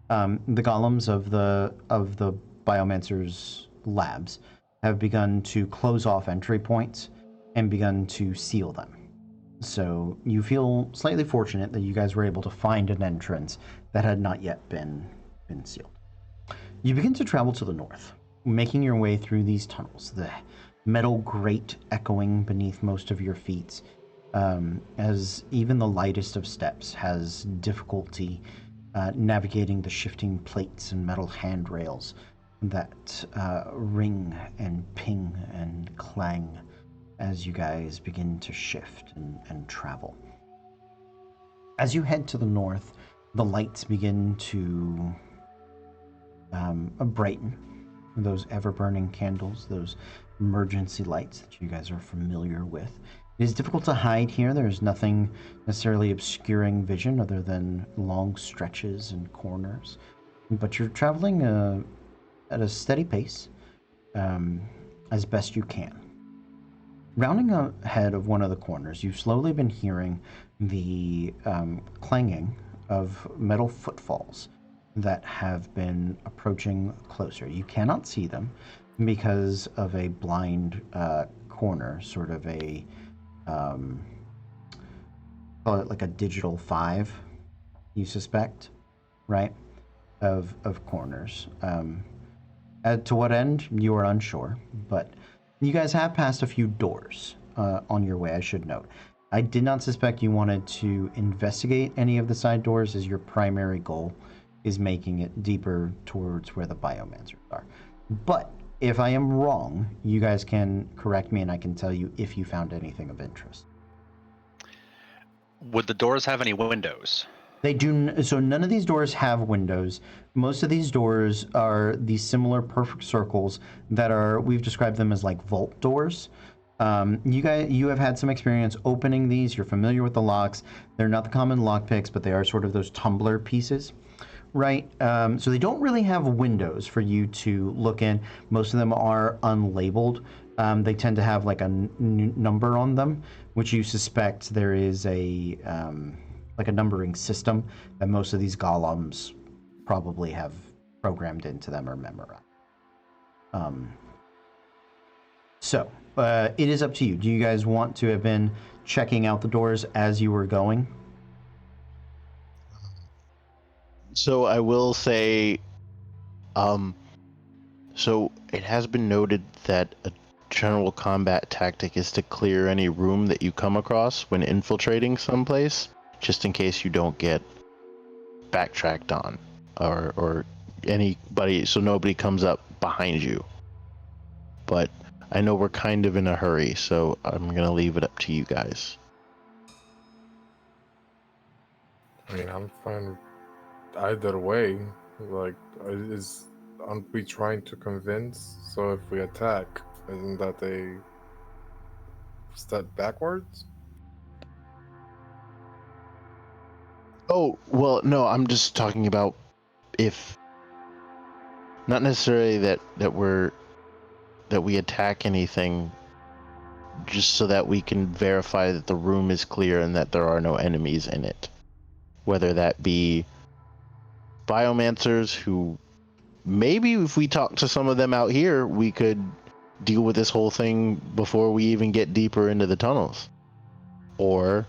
A: the golems of the Biomancer's labs have begun to close off entry points and begun to seal them. So you feel slightly fortunate that you guys were able to find an entrance that had not yet been sealed. You begin to travel to the north, making your way through these tunnels, the metal grate echoing beneath most of your feet, as even the lightest of steps has difficulty navigating the shifting plates and metal handrails that ring and ping and clang as you guys begin to shift and travel. As you head to the north, the lights begin to brighten. Those ever-burning candles, those emergency lights that you guys are familiar with. It is difficult to hide here. There's nothing necessarily obscuring vision other than long stretches and corners. But you're traveling at a steady pace, as best you can. Rounding ahead of one of the corners, you've slowly been hearing the clanging of metal footfalls that have been approaching closer. You cannot see them because of a blind corner, sort of a, call it like a digital 5, you suspect, right, of corners. To what end, you are unsure, but you guys have passed a few doors on your way, I should note. I did not suspect you wanted to investigate any of the side doors, as your primary goal is making it deeper towards where the Biomancers are. But if I am wrong, you guys can correct me and I can tell you if you found anything of interest.
E: Would the doors have any windows?
A: They do. So none of these doors have windows. Most of these doors are these similar perfect circles that are, we've described them as like vault doors. You have had some experience opening these. You're familiar with the locks. They're not the common lock picks, but they are sort of those tumbler pieces, right? So they don't really have windows for you to look in. Most of them are unlabeled. They tend to have like a number on them, which you suspect there is a like a numbering system that most of these golems probably have programmed into them or memorized. So it is up to you. Do you guys want to have been checking out the doors as you were going?
B: So I will say, so it has been noted that a general combat tactic is to clear any room that you come across when infiltrating someplace, just in case you don't get backtracked on, or anybody, so nobody comes up behind you. But I know we're kind of in a hurry, so I'm gonna leave it up to you guys.
F: I mean, I'm fine either way. Like, aren't we trying to convince? So if we attack, isn't that a step backwards?
B: Oh, well, no, I'm just talking about if, not necessarily that we attack anything, just so that we can verify that the room is clear and that there are no enemies in it. Whether that be Biomancers, who maybe if we talk to some of them out here, we could deal with this whole thing before we even get deeper into the tunnels. Or,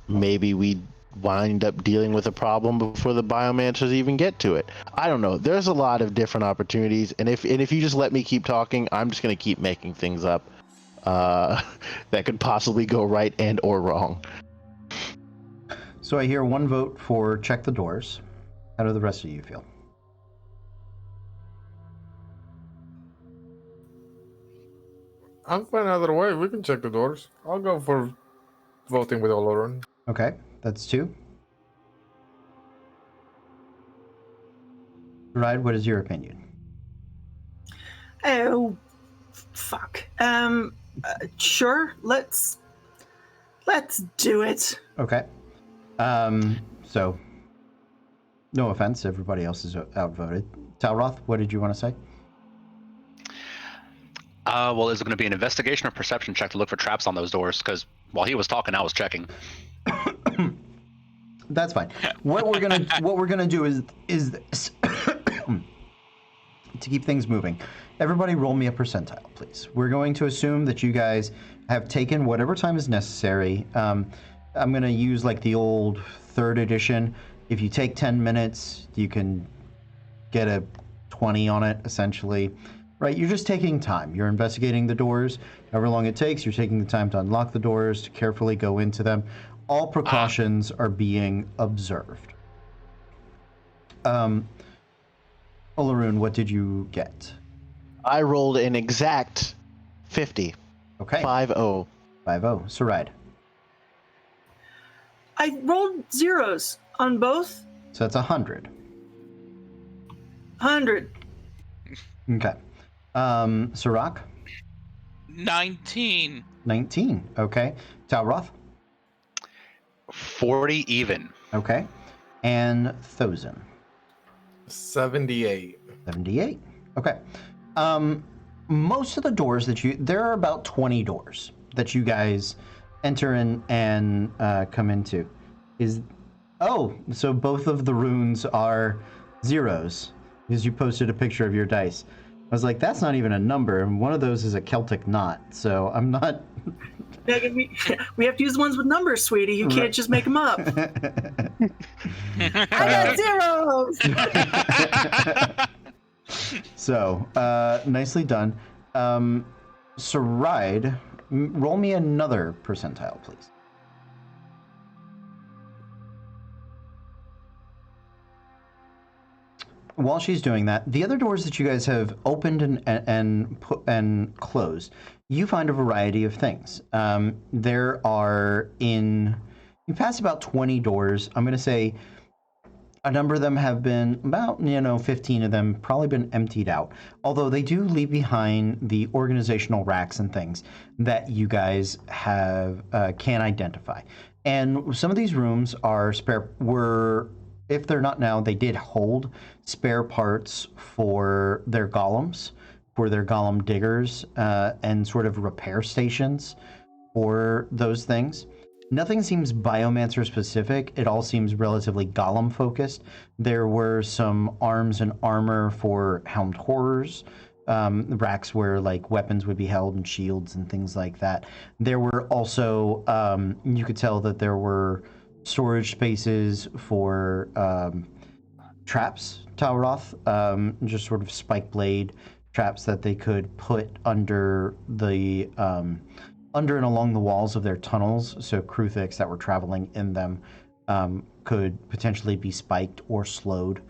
B: maybe we wind up dealing with a problem before the Biomancers even get to it. I don't know. There's a lot of different opportunities, and if you just let me keep talking, I'm just going to keep making things up that could possibly go right and or wrong.
A: So I hear one vote for check the doors. How do the rest of you feel?
F: I'm fine either way. We can check the doors. I'll go for voting with Oloron.
A: Okay, that's 2. Ride, what is your opinion?
C: Oh, fuck. Sure. Let's do it.
A: Okay. So No offense, everybody else is outvoted. Talroth, what did you want to say?
E: Well, is it going to be an investigation or perception check to look for traps on those doors? Because while he was talking, I was checking.
A: That's fine. What we're gonna do is this. To keep things moving, everybody roll me a percentile, please. We're going to assume that you guys have taken whatever time is necessary. I'm gonna use like the old 3rd edition. If you take 10 minutes, you can get a 20 on it, essentially. Right, you're just taking time. You're investigating the doors. However long it takes, you're taking the time to unlock the doors, to carefully go into them. All precautions are being observed. Olaroon, what did you get?
B: I rolled an exact 50.
A: Okay.
B: 5-0.
A: 5-0. Saride.
C: I rolled zeros on both.
A: So that's 100.
C: 100.
A: Okay. Sirach?
D: 19.
A: 19. Okay. Talroth?
E: 40 even.
A: Okay. And Thozen?
F: 78.
A: 78. Okay. Most of the doors there are about 20 doors that you guys enter in and come into. So both of the runes are zeros, because you posted a picture of your dice. I was like, that's not even a number, and one of those is a Celtic knot, so I'm not...
C: Megan, we have to use the ones with numbers, sweetie. You can't just make them up. I got zeros!
A: So, nicely done. Saride, roll me another percentile, please. While she's doing that, the other doors that you guys have opened and closed, you find a variety of things. You pass about 20 doors. I'm going to say a number of them have been about, 15 of them probably been emptied out. Although they do leave behind the organizational racks and things that you guys can identify. And some of these rooms if they're not now, they did hold spare parts for their golems, for their golem diggers, and sort of repair stations for those things. Nothing seems Biomancer specific. It all seems relatively golem focused. There were some arms and armor for helmed horrors, racks where like weapons would be held and shields and things like that. There were also, you could tell that there were storage spaces for traps, Talroth, just sort of spike blade traps that they could put under and along the walls of their tunnels, so Kruthiks that were traveling in them could potentially be spiked or slowed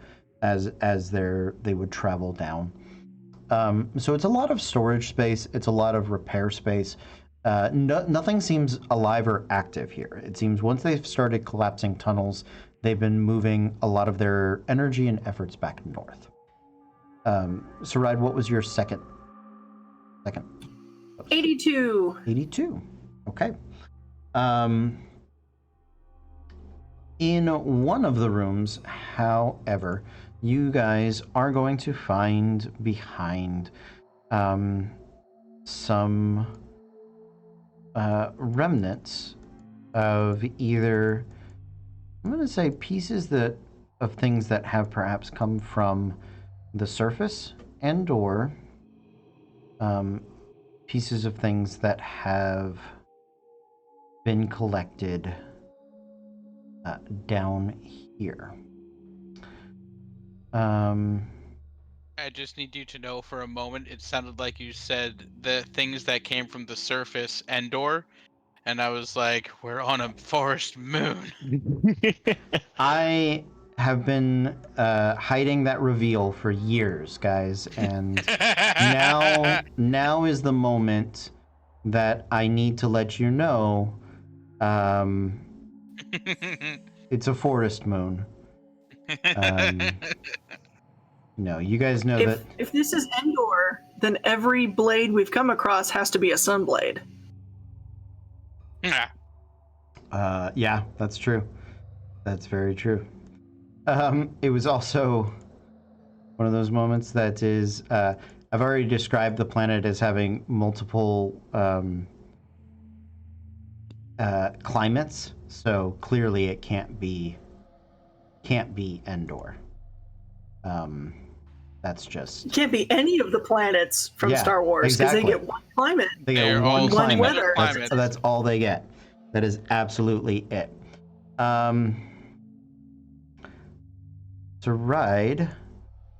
A: as they would travel down. So it's a lot of storage space. It's a lot of repair space. Nothing seems alive or active here. It seems once they've started collapsing tunnels, they've been moving a lot of their energy and efforts back north. Saride, what was your second?
C: 82.
A: 82. Okay. In one of the rooms, however, you guys are going to find behind some remnants of either, I'm going to say, pieces of things that have perhaps come from the surface, and or pieces of things that have been collected down here.
D: I just need you to know for a moment, it sounded like you said the things that came from the surface Endor, and I was like, we're on a forest moon.
A: I have been hiding that reveal for years, guys, and now is the moment that I need to let you know it's a forest moon. No, you guys know that.
C: If this is Endor, then every blade we've come across has to be a sunblade.
A: Yeah, that's true. That's very true. It was also one of those moments that is. I've already described the planet as having multiple climates, so clearly it can't be Endor. That's
C: It
A: just
C: can't be any of the planets from
A: Yeah,
C: Star Wars because they
A: exactly.
C: get one climate.
A: they
D: They're
A: get
D: all
A: one
D: just
C: One
A: climate.
C: weather.
D: climates.
A: That's all they get. That is absolutely it. To ride,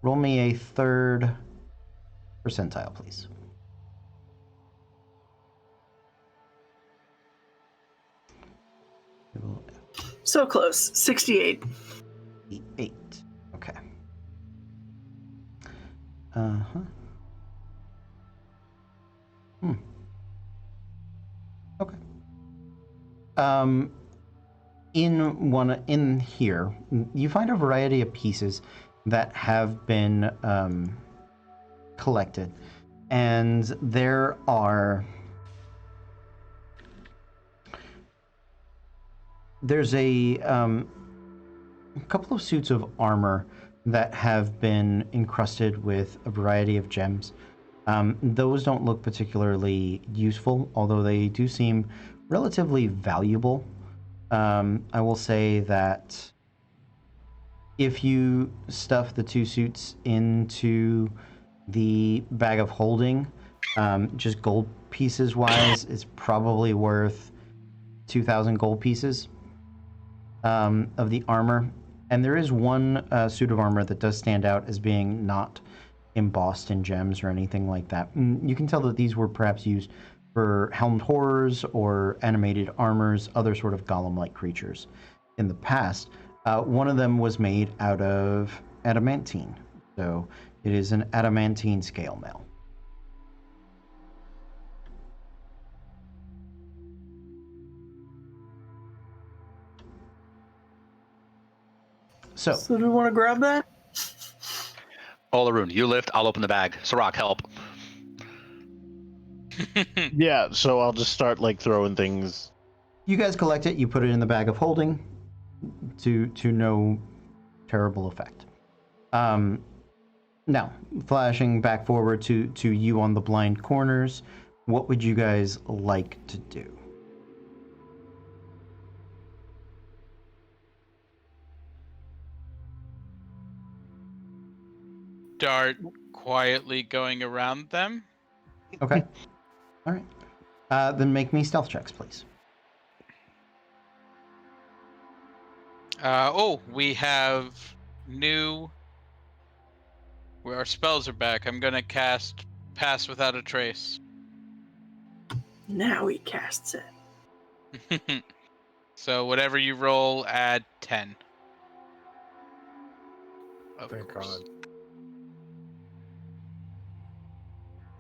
A: roll me a third percentile, please.
C: So close. 68.
A: 8. Okay. Uh-huh. Okay. In here, you find a variety of pieces that have been collected, and there's a couple of suits of armor that have been encrusted with a variety of gems. Those don't look particularly useful, although they do seem relatively valuable. I will say that if you stuff the 2 suits into the bag of holding, just gold pieces wise, it's probably worth 2,000 gold pieces of the armor. And there is one suit of armor that does stand out as being not embossed in gems or anything like that. You can tell that these were perhaps used for helmed horrors or animated armors, other sort of golem-like creatures in the past. One of them was made out of adamantine, so it is an adamantine scale mail. So
C: So do we want to grab that?
E: Olaroon, you lift, I'll open the bag. Sirach, help.
B: Yeah, so I'll just start like throwing things.
A: you guys collect it, you put it in the bag of holding to no terrible effect. Now, flashing back forward to you on the blind corners, what would you guys like to do?
D: Start quietly going around them.
A: Okay. All right. Then make me stealth checks, please.
D: We have new. Our spells are back. I'm gonna cast Pass Without a Trace.
C: Now he casts it.
D: So whatever you roll, add 10. Of
F: Thank
D: course.
F: God.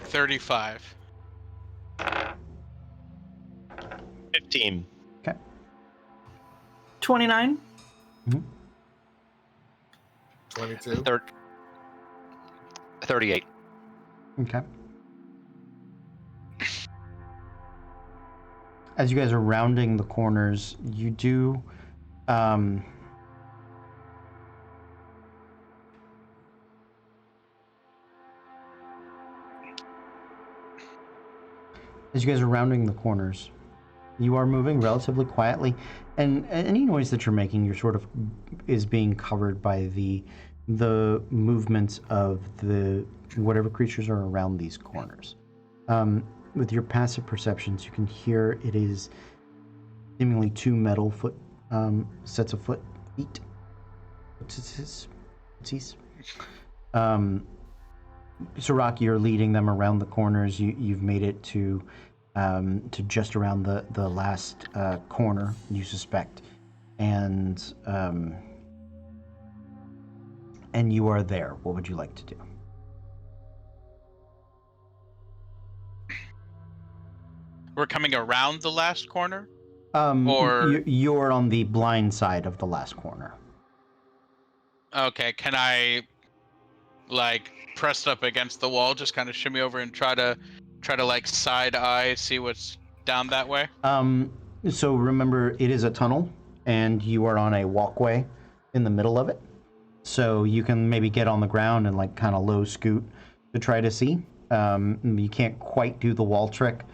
D: 35.
B: 15.
C: 29.
F: 22.
E: 38.
A: Okay. As you guys are rounding the corners, you do as you guys are rounding the corners, you are moving relatively quietly, and any noise that you're making, you're sort of is being covered by the movements of the whatever creatures are around these corners. With your passive perceptions, you can hear it is seemingly 2 metal sets of feet. Sirach, you're leading them around the corners. You've made it to just around the last corner, you suspect, and you are there. What would you like to do?
D: We're coming around the last corner? Or-
A: You're on the blind side of the last corner.
D: Okay, can I like press up against the wall, just kind of shimmy over and try to like side eye, see what's down that way?
A: So remember, it is a tunnel, and you are on a walkway in the middle of it. So you can maybe get on the ground and like kind of low scoot to try to see. You can't quite do the wall trick.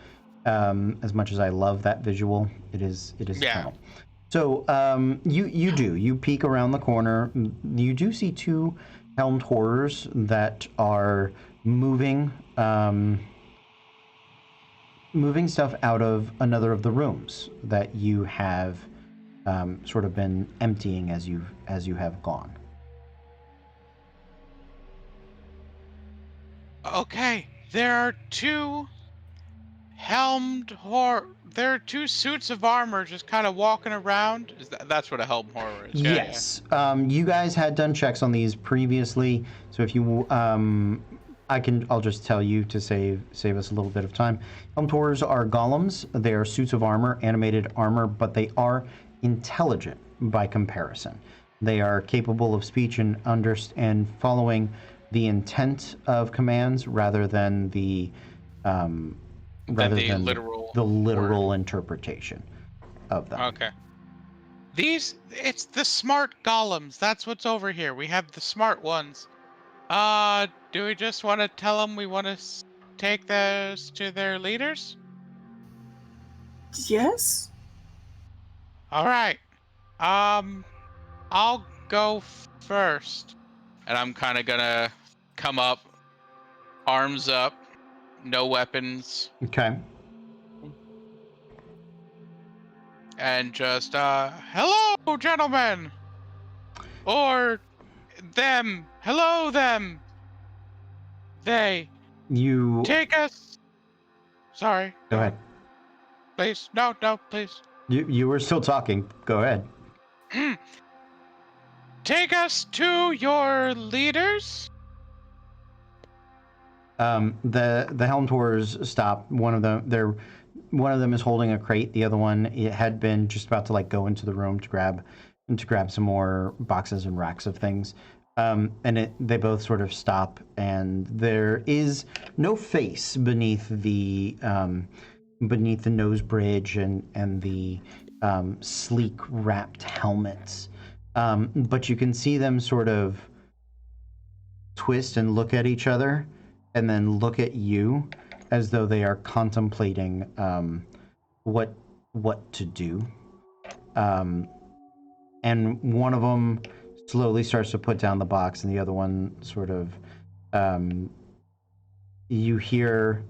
A: As much as I love that visual, it is
D: Yeah.
A: tunnel. So you peek around the corner. You do see two helmed horrors that are moving moving stuff out of another of the rooms that you have sort of been emptying as you have gone.
G: Okay, there are two there are two suits of armor just kind of walking around.
D: That's what a helm horror is. Yeah,
A: Yes. You guys had done checks on these previously, so if you, I'll just tell you to save us a little bit of time. Helm horrors are golems. They are suits of armor, animated armor, but they are intelligent by comparison. They are capable of speech and following the intent of commands rather than the literal interpretation of them.
G: Okay. It's the smart golems. That's what's over here. We have the smart ones. Do we just want to tell them we want to take those to their leaders?
C: Yes.
G: All right. I'll go first.
D: And I'm kind of gonna come up, arms up, no weapons,
A: Okay.
D: and just
G: Hello, gentlemen. Or them. Hello, them. They
A: You
G: take us. Sorry.
A: go ahead.
G: Please. No, please.
A: You were still talking. Go ahead.
G: Take us to your leaders.
A: The helm tours stop. One of them is holding a crate. The other one, it had been just about to like go into the room to grab some more boxes and racks of things. They both sort of stop, and there is no face beneath the nose bridge and the sleek wrapped helmets. But you can see them sort of twist and look at each other, and then look at you as though they are contemplating what to do. And one of them slowly starts to put down the box, and the other one sort of you hear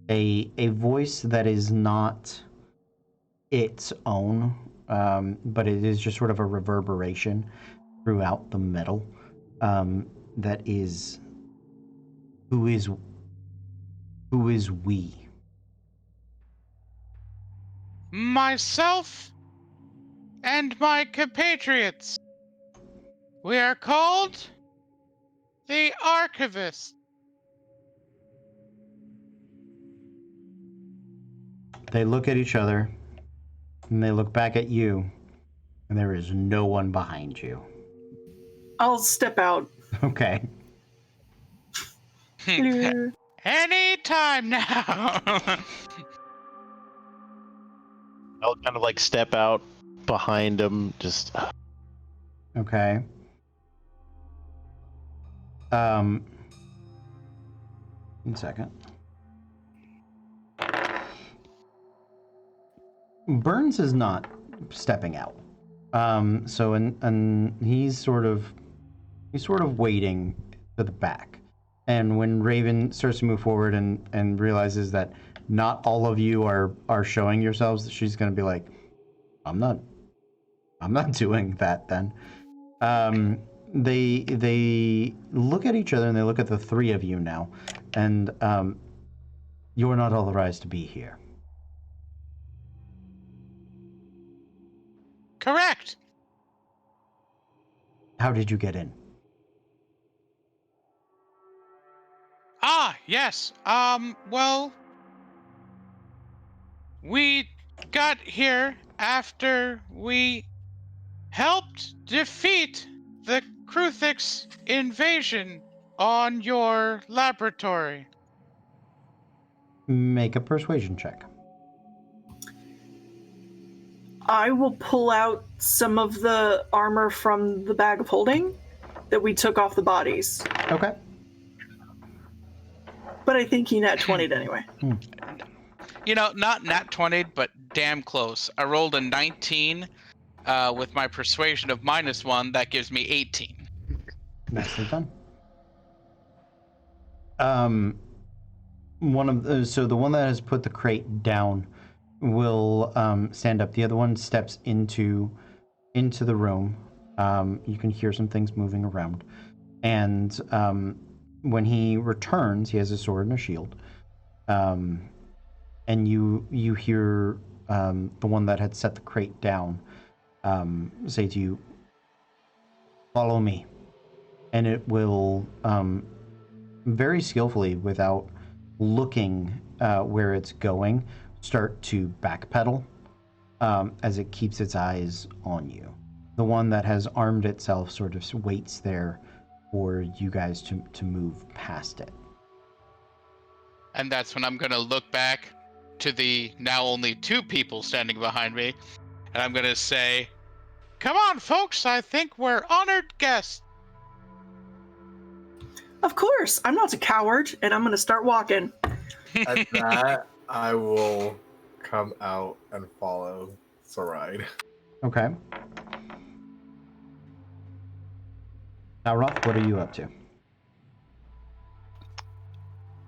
A: a voice that is not its own, but it is just sort of a reverberation throughout the metal. That is, who is we?
G: Myself and my compatriots. We are called the Archivists.
A: They look at each other, and they look back at you, and there is no one behind you.
C: I'll step out.
A: Okay.
C: Hello.
G: Any time now.
B: I'll kind of like step out behind him, just.
A: Okay. One second. Burns is not stepping out. So he's sort of waiting to the back. And when Raven starts to move forward and realizes that not all of you are showing yourselves, she's going to be like, I'm not doing that then. They look at each other, and they look at the three of you now, and you're not authorized to be here.
G: Correct.
A: How did you get in?
G: Ah, yes. Well, we got here after we helped defeat the Kruthix invasion on your laboratory.
A: Make a persuasion check.
C: I will pull out some of the armor from the bag of holding that we took off the bodies.
A: Okay.
C: But I think he nat 20'd anyway.
D: You know, not nat 20, but damn close. I rolled a 19 with my persuasion of -1. That gives me 18.
A: Nicely done. So the one that has put the crate down will stand up. The other one steps into the room. You can hear some things moving around, and when he returns, he has a sword and a shield. And you hear the one that had set the crate down say to you, "Follow me," and it will very skillfully, without looking where it's going, start to backpedal as it keeps its eyes on you. The one that has armed itself sort of waits there for you guys to move past it.
D: And that's when I'm going to look back to the now only 2 people standing behind me, and I'm going to say,
G: Come on, folks. I think we're honored guests.
C: Of course, I'm not a coward, and I'm going to start walking.
F: At that, I will come out and follow Saride.
A: Okay. Now, Roth, what are you up to?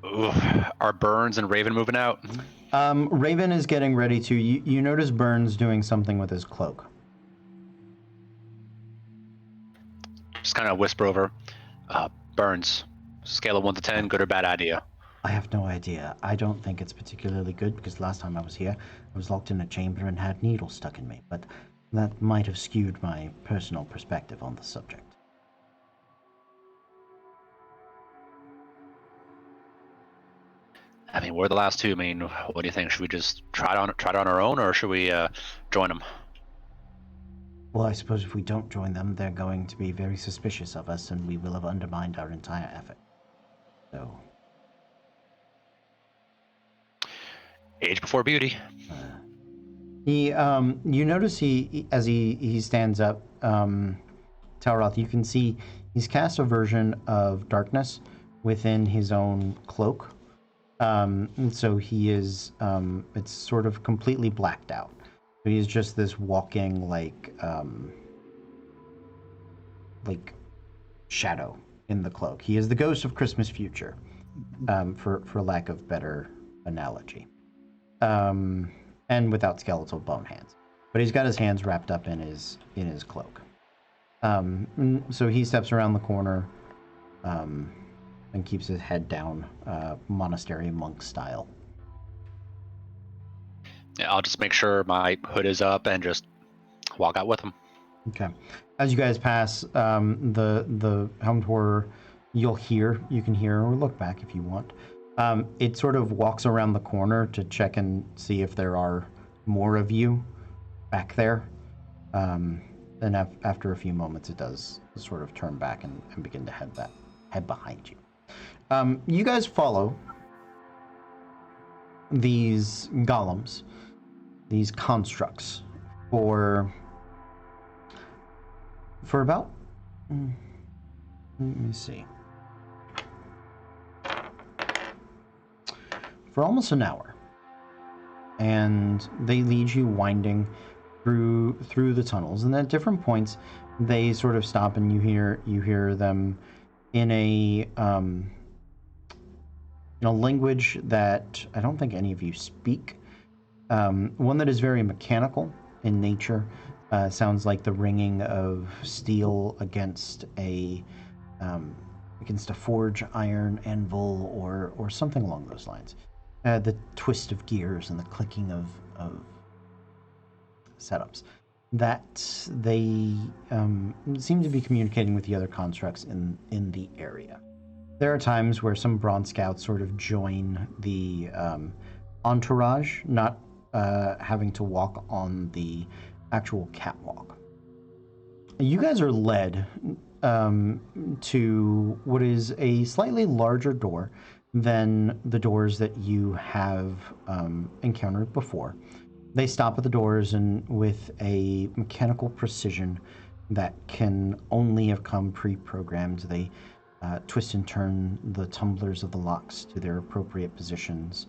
E: Ooh, are Burns and Raven moving out?
A: Raven is getting ready to. You notice Burns doing something with his cloak.
E: Just kind of whisper over. Burns, scale of 1 to 10, good or bad idea?
A: I have no idea. I don't think it's particularly good because last time I was here, I was locked in a chamber and had needles stuck in me, but that might have skewed my personal perspective on the subject.
E: I mean, we're the last 2. I mean, what do you think? Should we just try it on our own, or should we join them?
A: Well, I suppose if we don't join them, they're going to be very suspicious of us, and we will have undermined our entire effort. So,
E: Age before beauty.
A: you notice as he stands up, Talroth, you can see he's cast a version of darkness within his own cloak. And so he is, it's sort of completely blacked out. So he's just this walking, like shadow in the cloak. He is the ghost of Christmas future, for lack of better analogy. And without skeletal bone hands. But he's got his hands wrapped up in his cloak. So he steps around the corner, and keeps his head down, monastery monk style.
E: Yeah, I'll just make sure my hood is up and just walk out with him.
A: Okay. As you guys pass the helmed horror, you can hear, or look back if you want. It sort of walks around the corner to check and see if there are more of you back there. And after a few moments, it does sort of turn back and begin to head behind you. You guys follow these golems, these constructs, for about, let me see, for almost an hour, and they lead you winding through the tunnels, and at different points they sort of stop, and you hear them in a language that I don't think any of you speak. One that is very mechanical in nature. Sounds like the ringing of steel against a forge iron anvil or something along those lines. The twist of gears and the clicking of setups. That they seem to be communicating with the other constructs in the area. There are times where some Bronze Scouts sort of join the entourage, not having to walk on the actual catwalk. You guys are led to what is a slightly larger door than the doors that you have encountered before. They stop at the doors and with a mechanical precision that can only have come pre-programmed. They twist and turn the tumblers of the locks to their appropriate positions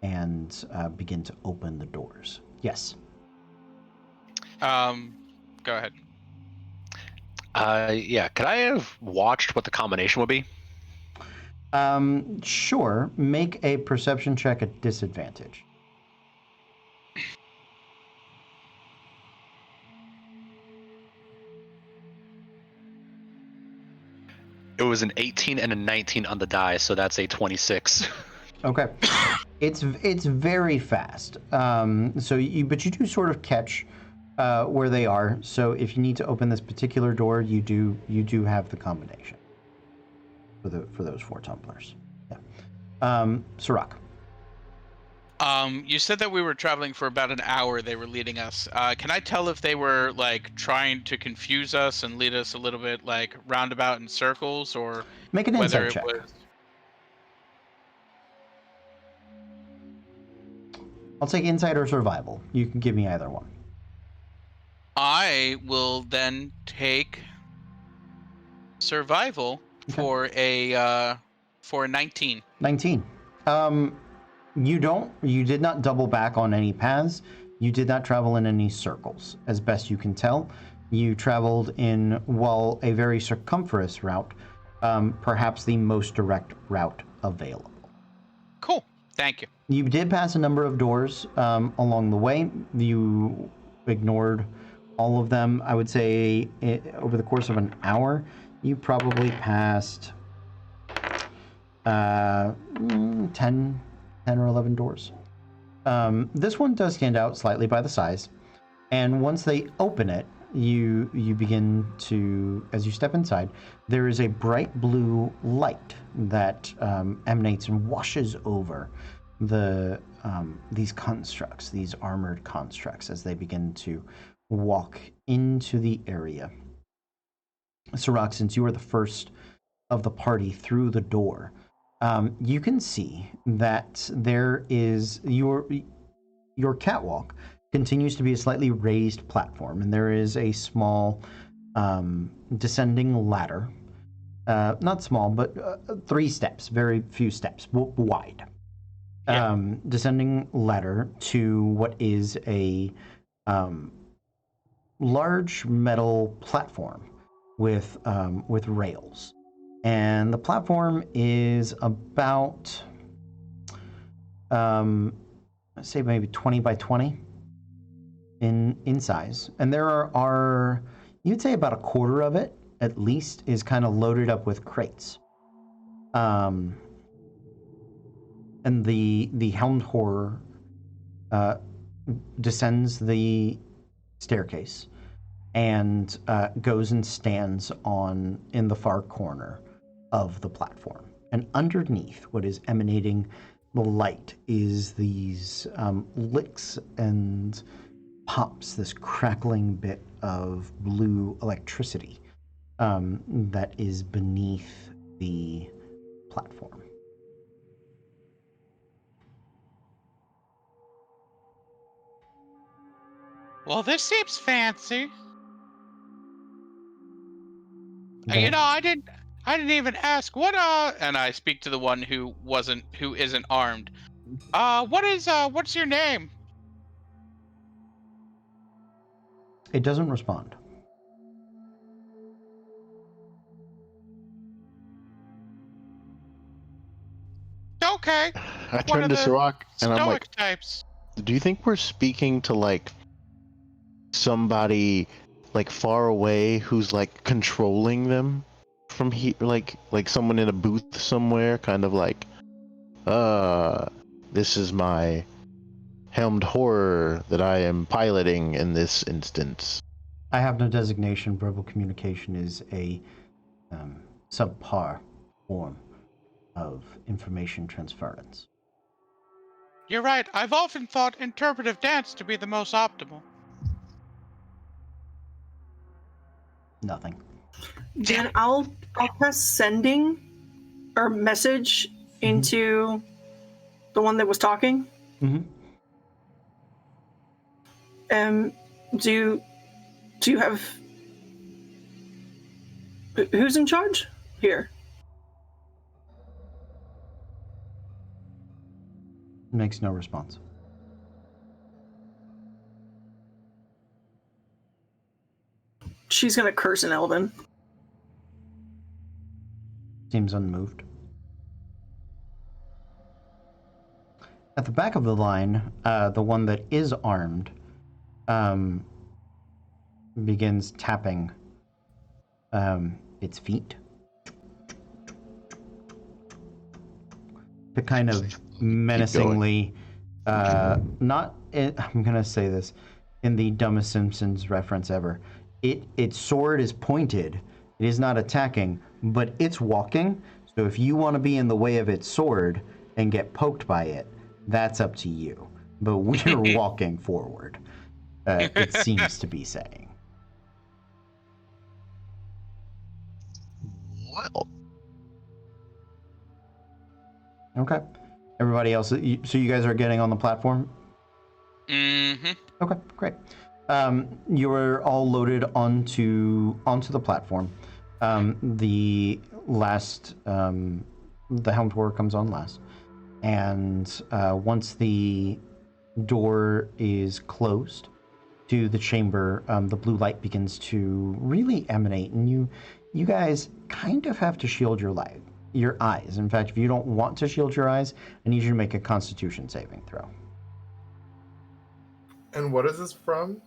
A: and begin to open the doors. Yes.
D: Go ahead.
E: Yeah. Could I have watched what the combination would be?
A: Sure. Make a perception check at disadvantage.
E: It was an 18 and a 19 on the die, so that's a 26.
A: Okay. It's very fast. But you do sort of catch where they are. So if you need to open this particular door, you do have the combination for those 4 tumblers. Yeah. Sirach.
D: You said that we were traveling for about an hour. They were leading us. Can I tell if they were like trying to confuse us and lead us a little bit like roundabout in circles, or
A: Make an
D: whether
A: insight
D: it
A: check.
D: was?
A: I'll take insight or survival. You can give me either one.
D: I will then take survival for a 19.
A: 19. You did not double back on any paths. You did not travel in any circles, as best you can tell. You traveled in, while a very circumferous route, perhaps the most direct route available.
D: Cool. Thank you.
A: You did pass a number of doors along the way. You ignored all of them. I would say over the course of an hour, you probably passed 10 or 11 doors. This one does stand out slightly by the size, and once they open it, you begin to, as you step inside, there is a bright blue light that emanates and washes over these constructs, these armored constructs, as they begin to walk into the area. Sirach, since you are the first of the party through the door, you can see that there is your catwalk continues to be a slightly raised platform, and there is a small descending ladder, not small, but 3 steps, very few steps wide.
D: Yeah.
A: Descending ladder to what is a large metal platform with rails, and the platform is about let's say maybe 20 by 20 in size, and there are you'd say about a quarter of it at least is kind of loaded up with crates. And the helmed horror descends the staircase and goes and stands in the far corner of the platform. And underneath, what is emanating the light is these licks and pops, this crackling bit of blue electricity that is beneath the platform.
G: Well, this seems fancy.
A: Go ahead.
G: I didn't even ask what
D: And I speak to the one who isn't armed.
G: what's your name?
A: It doesn't respond.
G: Okay,
B: I
G: one
B: turn
G: of
B: to
G: the
B: Sirach and I'm like,
G: stoic types.
B: do you think we're speaking to like somebody like far away who's like controlling them from here, like someone in a booth somewhere, kind of like, this is my helmed horror that I am piloting in this instance.
A: I have no designation. Verbal communication is a subpar form of information transference.
G: You're right. I've often thought interpretive dance to be the most optimal.
A: Nothing.
C: Then I'll press sending or message into the one that was talking.
A: Mm-hmm.
C: Do you have Who's in charge here?
A: Makes no response.
C: She's gonna curse in Elven.
A: Seems unmoved. At the back of the line, the one that is armed begins tapping its feet to kind of menacingly, I'm gonna say this in the dumbest Simpsons reference ever. Its sword is pointed. It is not attacking, but it's walking. So if you want to be in the way of its sword and get poked by it, that's up to you. But we're walking forward. It seems to be saying.
B: Well,
A: Okay. Everybody else, so you guys are getting on the platform?
D: Mm-hmm.
A: Okay, great. You are all loaded onto the platform. The helm door comes on last, and once the door is closed to the chamber, the blue light begins to really emanate, and you guys kind of have to shield your eyes. In fact, if you don't want to shield your eyes, I need you to make a Constitution saving throw.
F: And what is this from?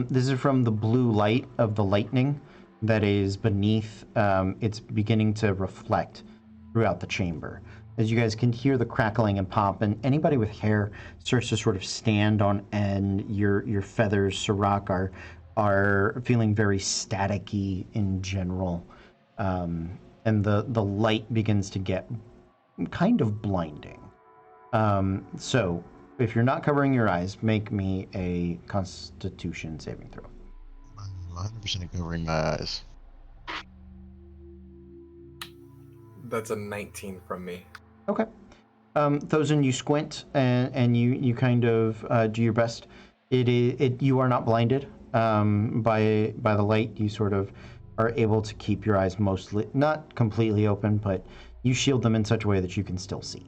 A: This is from the blue light of the lightning that is beneath. It's beginning to reflect throughout the chamber. As you guys can hear the crackling and pop, and anybody with hair starts to sort of stand on end. Your feathers, Sirach, are feeling very staticky in general. And the light begins to get kind of blinding. So if you're not covering your eyes, make me a Constitution saving throw.
B: I'm 100% covering my eyes.
F: That's a 19 from me.
A: Okay. Thosin, you squint and you kind of do your best. You are not blinded by the light. You sort of are able to keep your eyes mostly, not completely open, but you shield them in such a way that you can still see.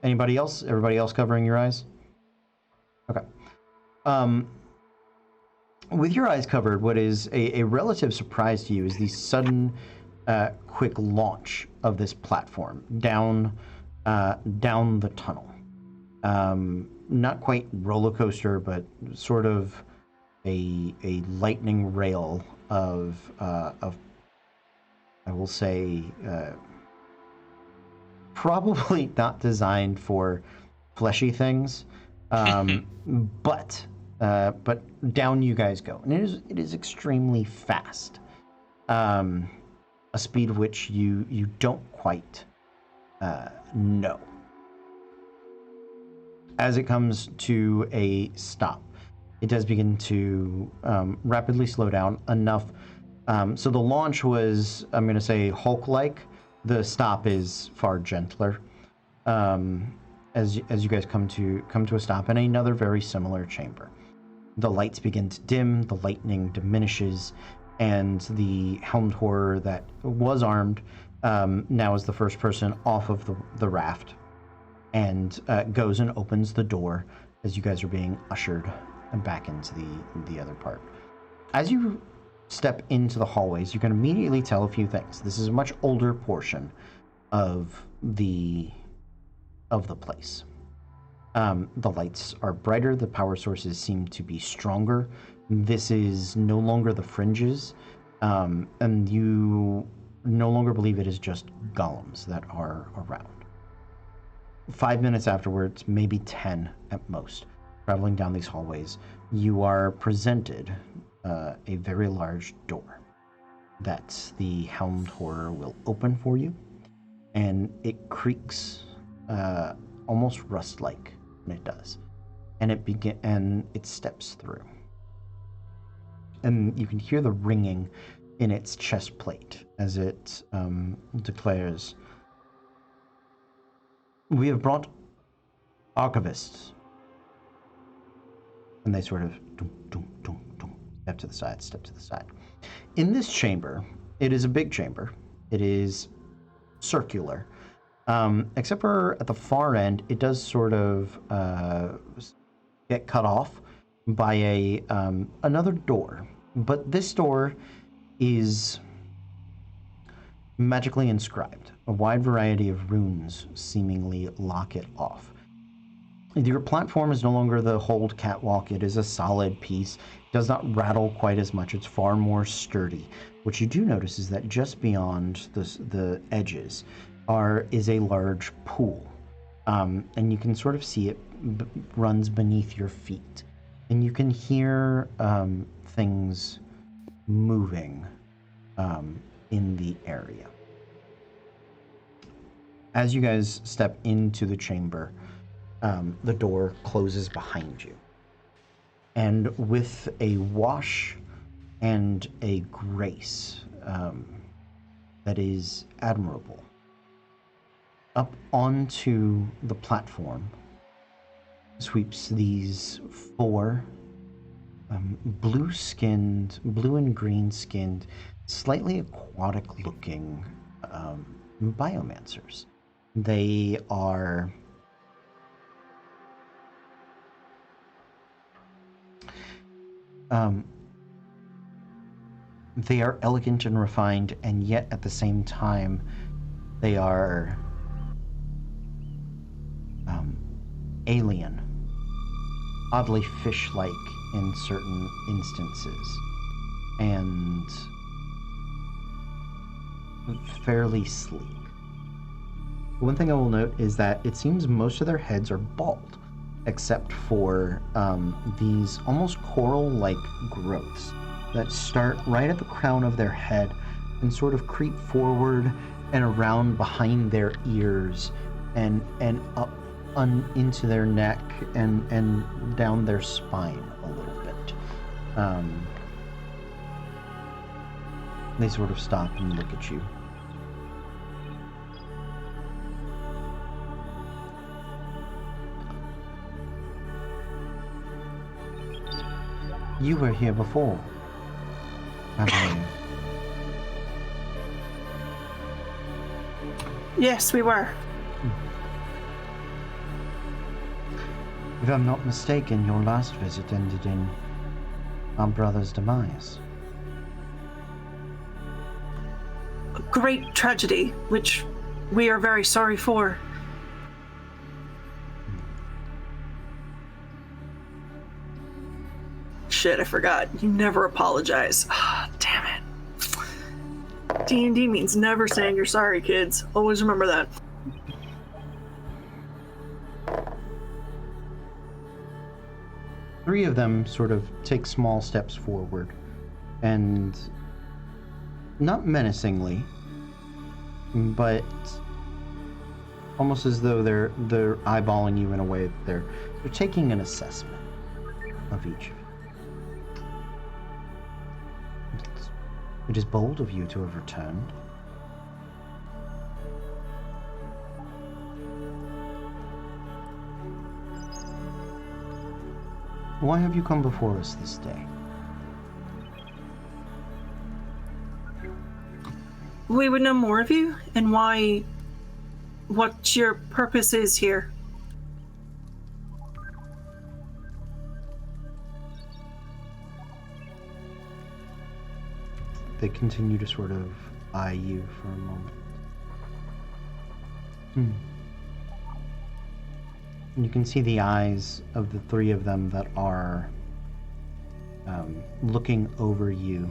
A: Anybody else? Everybody else covering your eyes? Okay. With your eyes covered, what is a relative surprise to you is the sudden, quick launch of this platform down the tunnel. Not quite roller coaster, but sort of a lightning rail of I will say probably not designed for fleshy things, but down you guys go, and it is extremely fast, a speed which you don't quite know. As it comes to a stop, it does begin to rapidly slow down enough. So the launch was, I'm going to say, Hulk-like. The stop is far gentler. As you guys come to a stop in another very similar chamber, the lights begin to dim, the lightning diminishes, and the helmed horror that was armed now is the first person off of the raft, and goes and opens the door as you guys are being ushered back into the other part. As you step into the hallways, you can immediately tell a few things. This is a much older portion of the place. The lights are brighter, the power sources seem to be stronger. This is no longer the fringes, and you no longer believe it is just golems that are around. 5 minutes afterwards, maybe 10 at most, traveling down these hallways, you are presented a very large door that the helmed horror will open for you, and it creaks almost rust-like when it does, and it steps through, and you can hear the ringing in its chest plate as it declares, "We have brought archivists." And they sort of step to the side. In this chamber, it is a big chamber. It is circular. Except for at the far end, it does sort of get cut off by another door. But this door is magically inscribed. A wide variety of runes seemingly lock it off. Your platform is no longer the hold catwalk. It is a solid piece. It does not rattle quite as much. It's far more sturdy. What you do notice is that just beyond the edges is a large pool. And you can sort of see it runs beneath your feet. And you can hear things moving in the area. As you guys step into the chamber, the door closes behind you. And with a wash and a grace that is admirable, up onto the platform sweeps these four blue and green skinned, slightly aquatic looking biomancers. They are elegant and refined, and yet at the same time they are alien, oddly fish-like in certain instances, and fairly sleek. One thing I will note is that it seems most of their heads are bald, except for these almost coral-like growths that start right at the crown of their head and sort of creep forward and around behind their ears and up into their neck and down their spine a little bit. They sort of stop and look at you. You were here before, I believe.
C: Yes, we were.
A: If I'm not mistaken, your last visit ended in our brother's demise.
C: A great tragedy, which we are very sorry for. Shit, I forgot. You never apologize. Ah, damn it. D&D means never saying you're sorry, kids. Always remember that.
A: Three of them sort of take small steps forward, and not menacingly, but almost as though they're eyeballing you in a way that they're taking an assessment of each of you. It is bold of you to have returned. Why have you come before us this day?
C: We would know more of you and what your purpose is here.
A: They continue to sort of eye you for a moment. And you can see the eyes of the three of them that are looking over you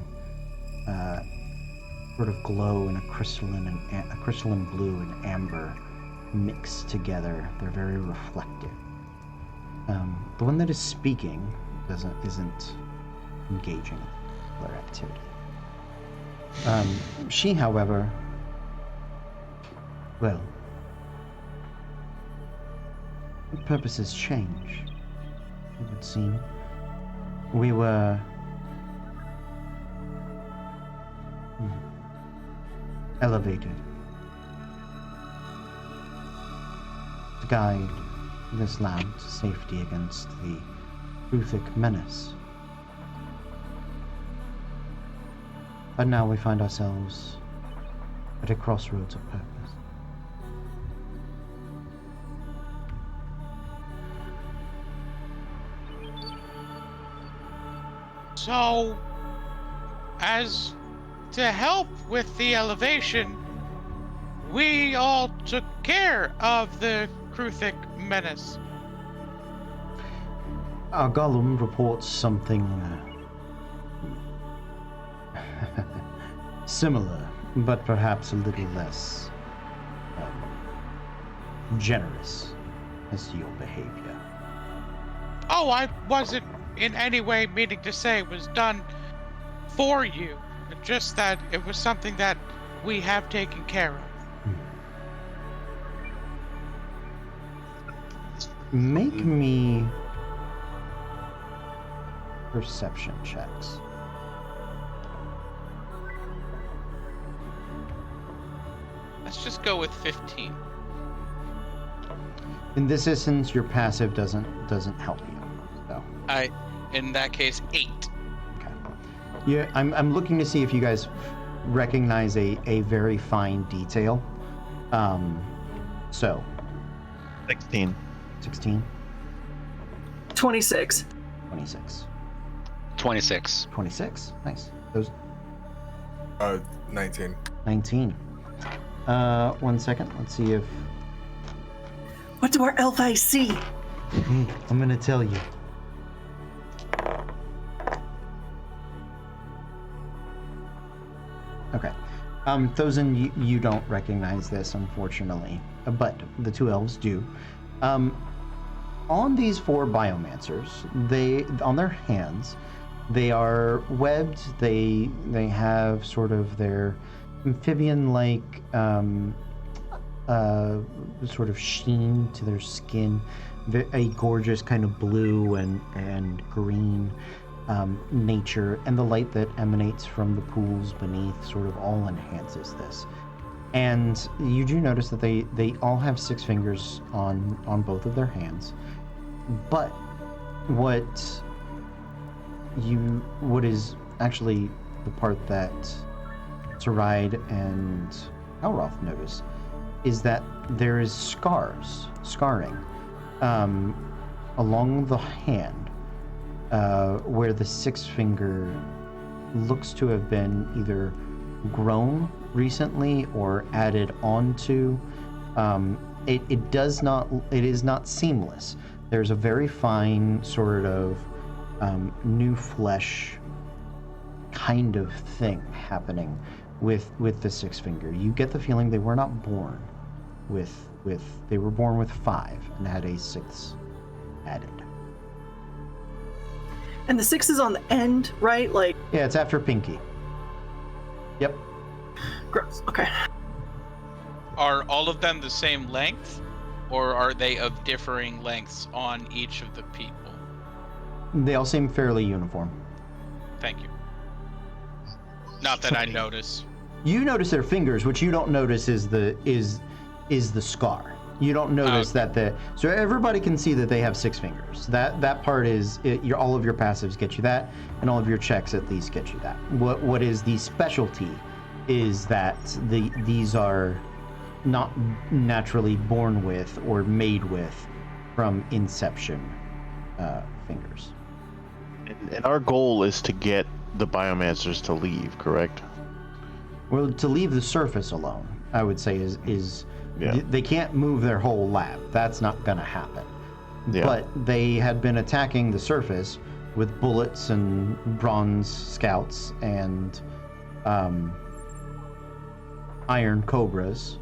A: sort of glow in a crystalline blue and amber mixed together. They're very reflective. The one that is speaking isn't engaging in their activity. She, however, well, purposes change, it would seem. We were elevated to guide this land to safety against the Ruthic menace. But now we find ourselves at a crossroads of purpose.
G: So, as to help with the elevation, we all took care of the Kruthic menace.
A: Our Gollum reports something similar, but perhaps a little less generous as to your behavior.
G: Oh, I wasn't in any way meaning to say it was done for you. Just that it was something that we have taken care of.
A: Make me perception checks.
D: Let's just go with 15.
A: In this instance, your passive doesn't help you. So,
D: In that case, 8.
A: okay. Yeah, I'm looking to see if you guys recognize a very fine detail. So
B: 16.
A: 16,
C: 26.
A: 26,
E: 26.
A: 26. Nice. Those
F: 19.
A: 19. 1 second. Let's see if
C: What do our elf eyes see?
A: I'm gonna tell you. Okay. Thosen, you don't recognize this, unfortunately, but the two elves do. On these 4 biomancers, on their hands, they are webbed. They have sort of their amphibian-like sort of sheen to their skin, a gorgeous kind of blue and green nature, and the light that emanates from the pools beneath sort of all enhances this. And you do notice that they all have 6 fingers on both of their hands. But what is actually the part that Saride and Elroth notice is that there is scarring along the hand where the 6th finger looks to have been either grown recently or added onto. It is not seamless. There's a very fine sort of new flesh kind of thing happening with the 6th finger. You get the feeling they were not born with they were born with 5 and had a 6th added.
C: And the 6 is on the end, right? Like,
A: Yeah, it's after pinky. Yep.
C: gross. Okay.
D: Are all of them the same length, or are they of differing lengths on each of the people?
A: They all seem fairly uniform.
D: Thank you. Not that I notice.
A: You notice their fingers, which you don't notice is the scar. You don't notice that so everybody can see that they have 6 fingers. That part is all of your passives get you that, and all of your checks at least get you that. What is the specialty is that these are not naturally born with or made with from inception fingers.
B: And our goal is to get the biomancers to leave, correct?
A: Well, to leave the surface alone, I would say is
B: Yeah.
A: they can't move their whole lab. That's not going to happen.
B: Yeah.
A: But they had been attacking the surface with bullets and bronze scouts and iron cobras,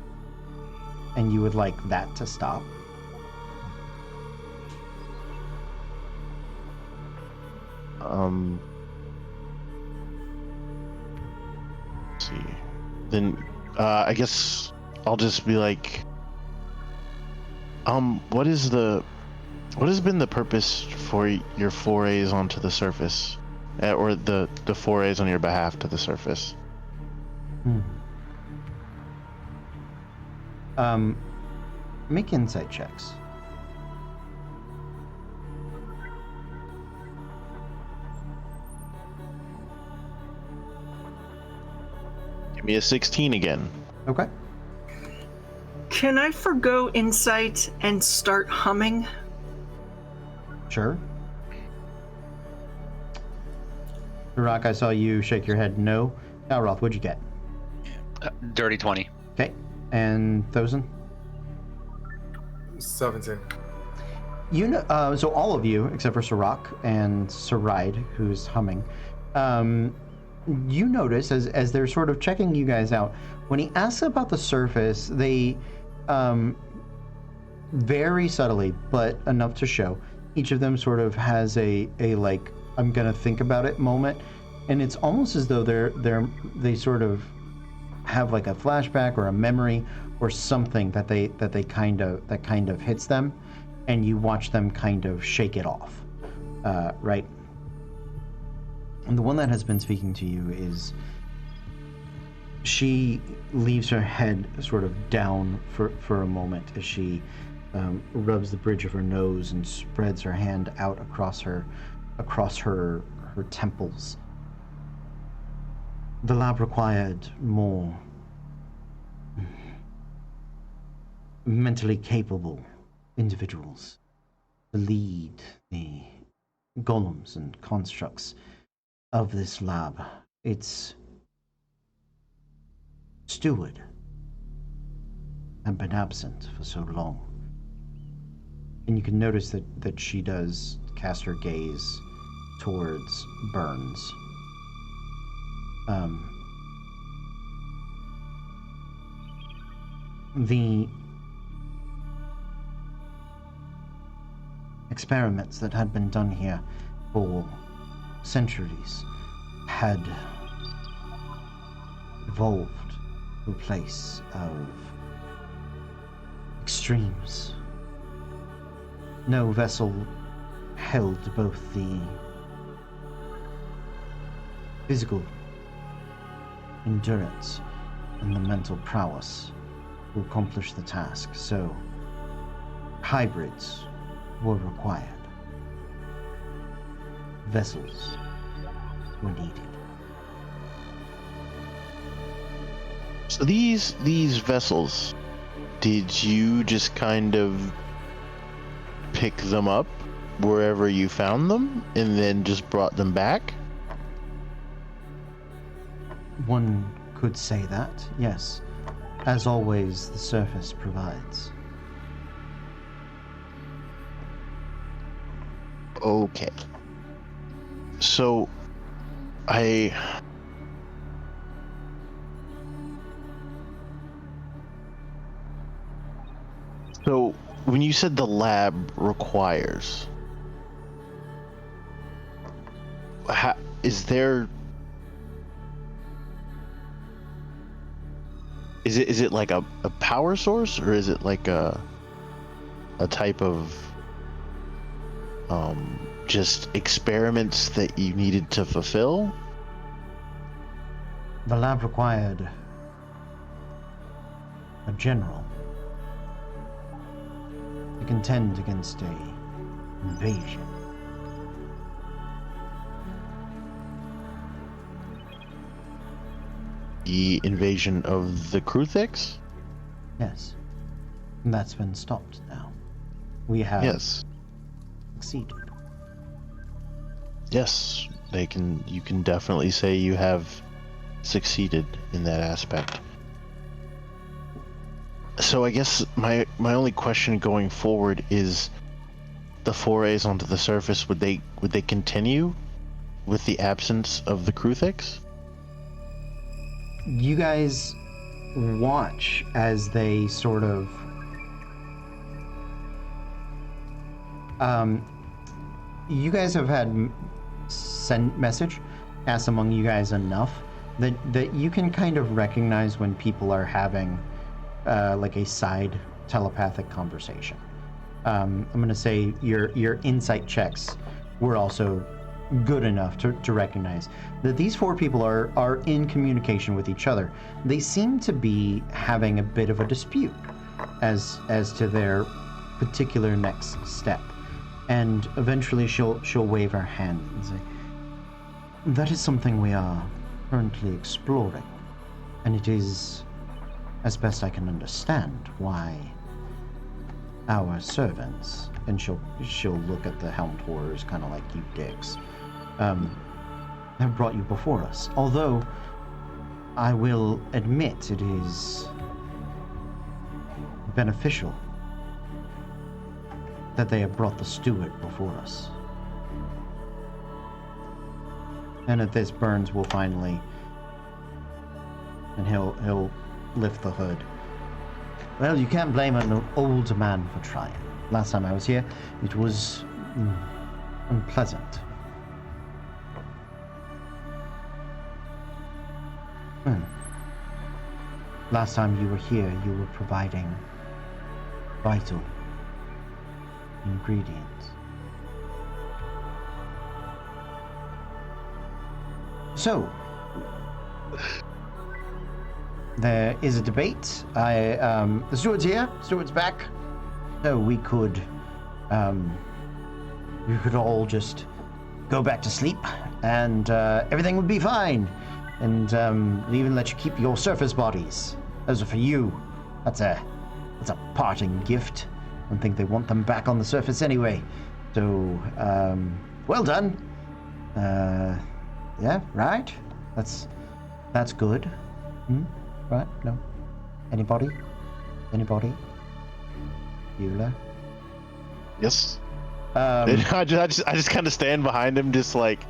A: and you would like that to stop.
B: Let's see. Then I guess I'll just be like, what has been the purpose for your forays onto the surface, or the forays on your behalf to the surface?
A: Make insight checks.
B: Give me a 16 again.
A: Okay.
C: Can I forgo insight and start humming?
A: Sure. Rock, I saw you shake your head no. Alroth, what'd you get?
E: Dirty 20.
A: Okay. And Thosen?
F: 17.
A: You know, so all of you, except for Sirach and Saride, who's humming, you notice as they're sort of checking you guys out, when he asks about the surface, they very subtly, but enough to show, each of them sort of has a like, I'm gonna think about it moment, and it's almost as though they sort of have like a flashback or a memory or something that kind of hits them, and you watch them kind of shake it off, right? And the one that has been speaking to you is, she leaves her head sort of down for a moment as she rubs the bridge of her nose and spreads her hand out across her temples. The lab required more mentally capable individuals to lead the golems and constructs of this lab. Its steward had been absent for so long. And you can notice that she does cast her gaze towards Burns. The experiments that had been done here for centuries had evolved to a place of extremes. No vessel held both the physical endurance and the mental prowess to accomplish the task, so hybrids were required. Vessels were needed.
B: So these vessels, did you just kind of pick them up wherever you found them and then just brought them back?
A: One could say that, yes. As always, the surface provides.
B: Okay. So, So, when you said the lab requires, is it like a power source, or is it like a type of just experiments that you needed to fulfill?
A: The lab required a general to contend against a invasion.
B: The invasion of the Kruthiks?
A: Yes. And that's been stopped now. We have succeeded.
B: Yes, you can definitely say you have succeeded in that aspect. So I guess my only question going forward is, the forays onto the surface, would they continue with the absence of the Kruthiks?
A: You guys watch as they sort of you guys have had send message pass among you guys enough that you can kind of recognize when people are having like a side telepathic conversation. I'm gonna say your insight checks were also good enough to recognize that these four people are in communication with each other. They seem to be having a bit of a dispute as to their particular next step. And eventually she'll wave her hand and say, "That is something we are currently exploring. And it is, as best I can understand, why our servants, and she'll look at the helmed horrors, kind of like you dicks, have brought you before us. Although, I will admit it is beneficial that they have brought the steward before us. And at this, Burns will finally, and he'll lift the hood. Well, you can't blame an old man for trying. Last time I was here, it was unpleasant. Last time you were here, you were providing vital ingredients. So, there is a debate. The steward's here. Steward's back. So we could all just go back to sleep, and everything would be fine. And we'll even let you keep your surface bodies. Those are for you. That's a parting gift. I don't think they want them back on the surface anyway. So, well done. Yeah, right? That's good. Right? No? Anybody? Bueller?
B: Yes.
A: Um,
B: I just kind of stand behind him, just like.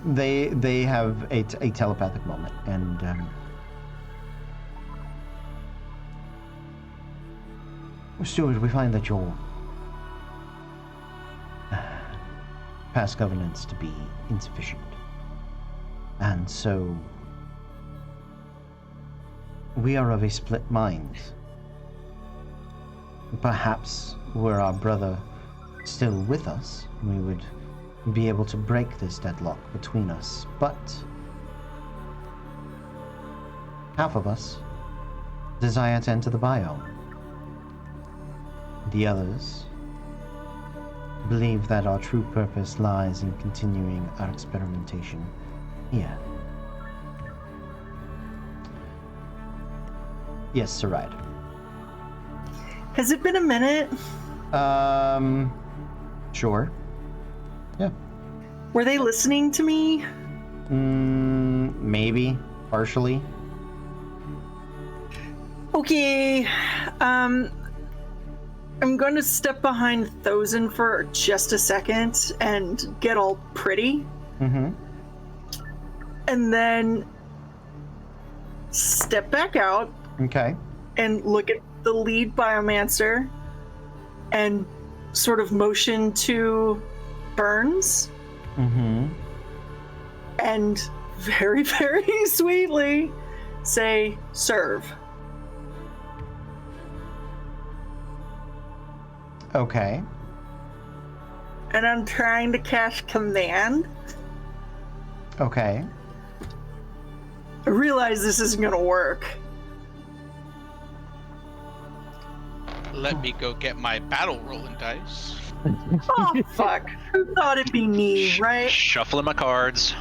A: They have a telepathic moment, and Steward, we find that your past governance to be insufficient, and so we are of a split mind. Perhaps were our brother still with us, we would be able to break this deadlock between us, but half of us desire to enter the biome. The others believe that our true purpose lies in continuing our experimentation here. Yes, Saride.
C: Has it been a minute?
A: Sure. Yeah.
C: Were they listening to me?
A: Maybe. Partially.
C: Okay. I'm going to step behind Thozen for just a second and get all pretty.
A: Mm-hmm.
C: And then step back out
A: Okay.
C: and look at the lead Biomancer and sort of motion to Burns.
A: Mm-hmm.
C: And very, very sweetly say, serve.
A: Okay.
C: And I'm trying to cast command.
A: Okay.
C: I realize this isn't going to work.
D: Let me go get my battle rolling dice.
C: Oh, fuck. Who thought it'd be me, right?
E: Shuffling my cards.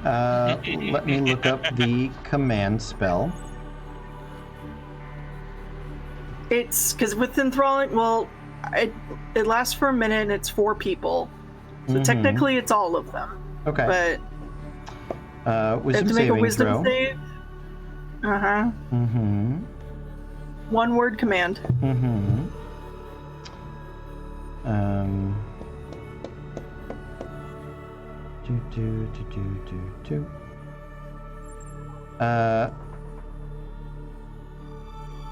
A: Let me look up the command spell.
C: It's because with enthralling, well, it lasts for a minute and it's 4 people. So technically it's all of them.
A: Okay.
C: But they have
A: Wisdom
C: to make a
A: saving
C: wisdom
A: throw.
C: save. Uh-huh.
A: Mm-hmm.
C: 1 word command.
A: Mm-hmm.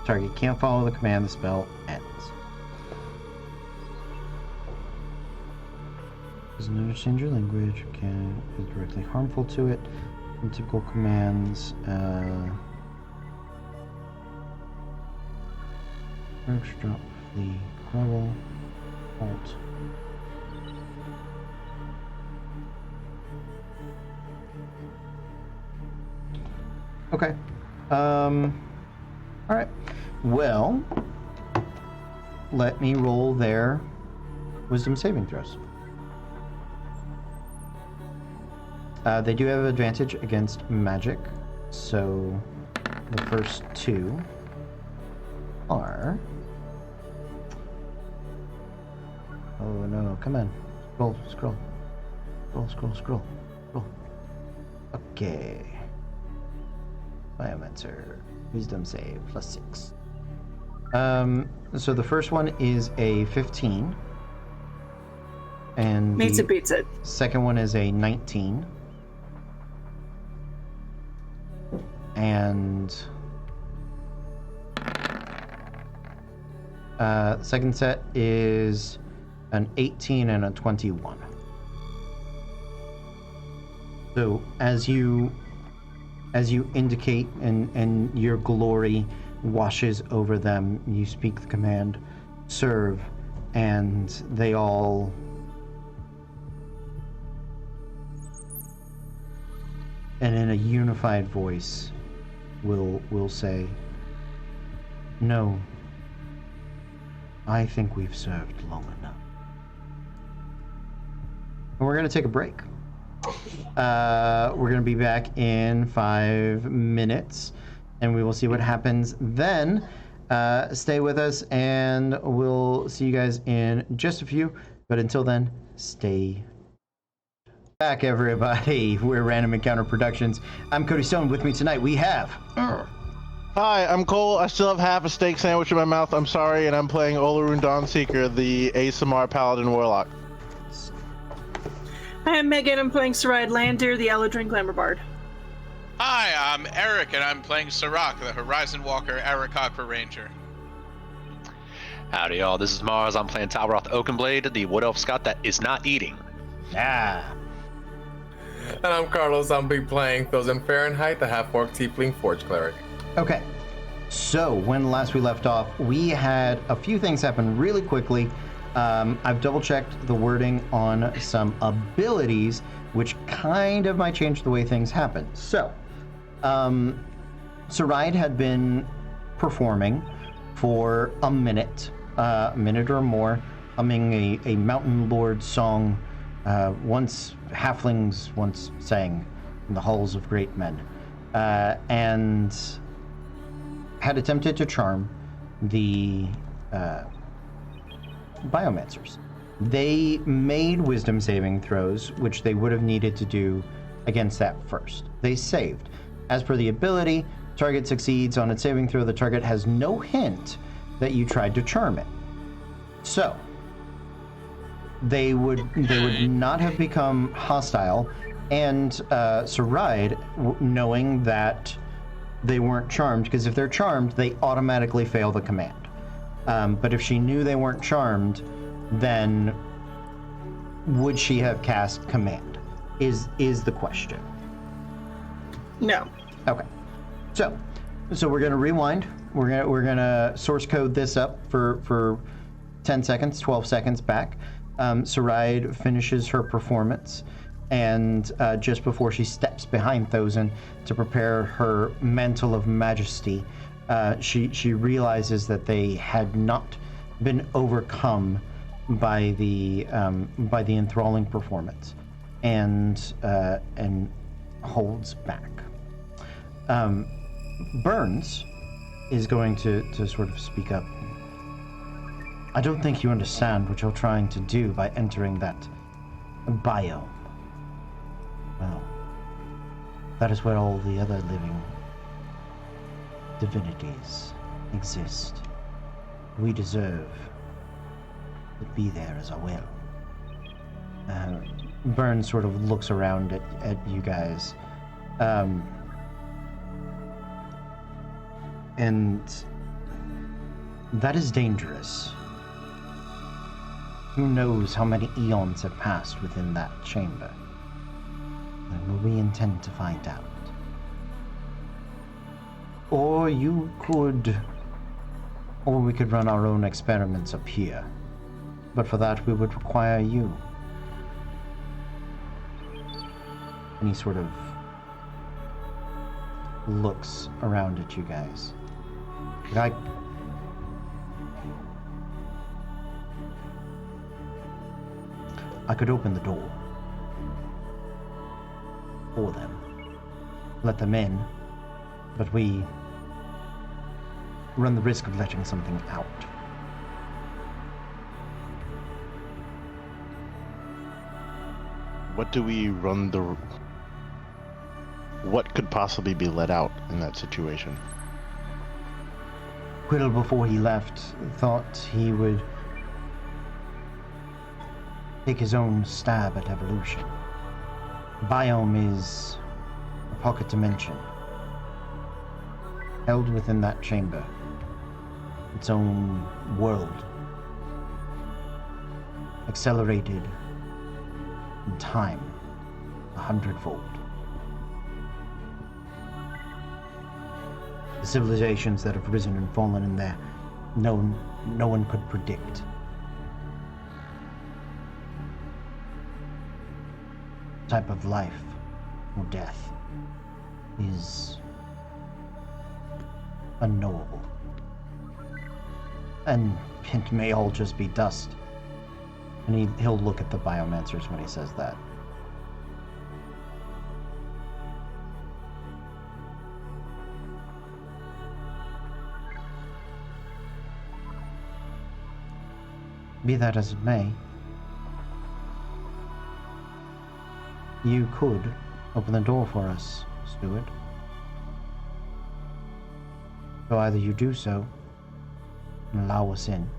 A: Target can't follow the command, the spell ends. Doesn't understand your language, can is directly harmful to it. From typical commands, crouch, drop, flee, grovel, halt. Okay. All right. Well, let me roll their wisdom saving throws. They do have advantage against magic, so the first two are... Oh no, come on. Scroll. Scroll. Okay. Biomancer. Wisdom save, +6. So the first one is a 15. And
C: Meets
A: the
C: it, beats it.
A: second one is a 19. And second set is an 18 and a 21. So as you indicate and your glory washes over them, you speak the command, serve, and they all and in a unified voice will say, "No, I think we've served long enough." And we're going to take a break. We're going to be back in 5 minutes, and we will see what happens then. Stay with us, and we'll see you guys in just a few. But until then, stay back, everybody. We're Random Encounter Productions. I'm Cody Stone. With me tonight, we have...
B: Hi, I'm Cole. I still have half a steak sandwich in my mouth. I'm sorry, and I'm playing Olorun Dawnseeker, the ASMR Paladin Warlock.
C: Hi, I'm Megan. I'm playing Saride Landir, the Eladrin Glamour Bard.
D: Hi, I'm Eric, and I'm playing Sirach, the Horizon Walker Aarakocra Ranger.
E: Howdy, y'all. This is Mars. I'm playing Talroth Oakenblade, the Wood Elf Scout that is not eating.
A: Ah.
F: And I'm Carlos. I'll be playing Thousand Fahrenheit, the half-orc tiefling forge cleric.
A: Okay, so when last we left off, we had a few things happen really quickly. I've double-checked the wording on some abilities, which kind of might change the way things happen. So, Saride had been performing for a minute or more, humming a Mountain Lord song once halflings once sang in the halls of great men, and had attempted to charm the Biomancers. They made wisdom saving throws, which they would have needed to do against that first. They saved. As per the ability, target succeeds on its saving throw. The target has no hint that you tried to charm it. So, they would not have become hostile, and Saride, knowing that they weren't charmed, because if they're charmed, they automatically fail the command. But if she knew they weren't charmed, then would she have cast command? Is the question.
C: No.
A: Okay. So we're gonna rewind. We're gonna source code this up for 10 seconds, 12 seconds back. Saride finishes her performance, and just before she steps behind Thosen to prepare her mantle of majesty, she realizes that they had not been overcome by the enthralling performance, and holds back. Burns is going to sort of speak up. I don't think you understand what you're trying to do by entering that biome. Well, that is where all the other living divinities exist. We deserve to be there as well. Burns sort of looks around at you guys. And that is dangerous. Who knows how many eons have passed within that chamber? And we intend to find out. Or we could run our own experiments up here. But for that, we would require you. And he sort of looks around at you guys. I could open the door. for them. Let them in, but we run the risk of letting something out.
B: What do we run the... What could possibly be let out in that situation?
A: Quill, before he left, thought he would take his own stab at evolution. Biome is a pocket dimension, held within that chamber, its own world, accelerated in time 100-fold. The civilizations that have risen and fallen in there, no one could predict. Type of life or death is unknowable. And it may all just be dust. And he'll look at the Biomancers when he says that. Be that as it may, you could open the door for us, Steward. So either you do so and allow us in,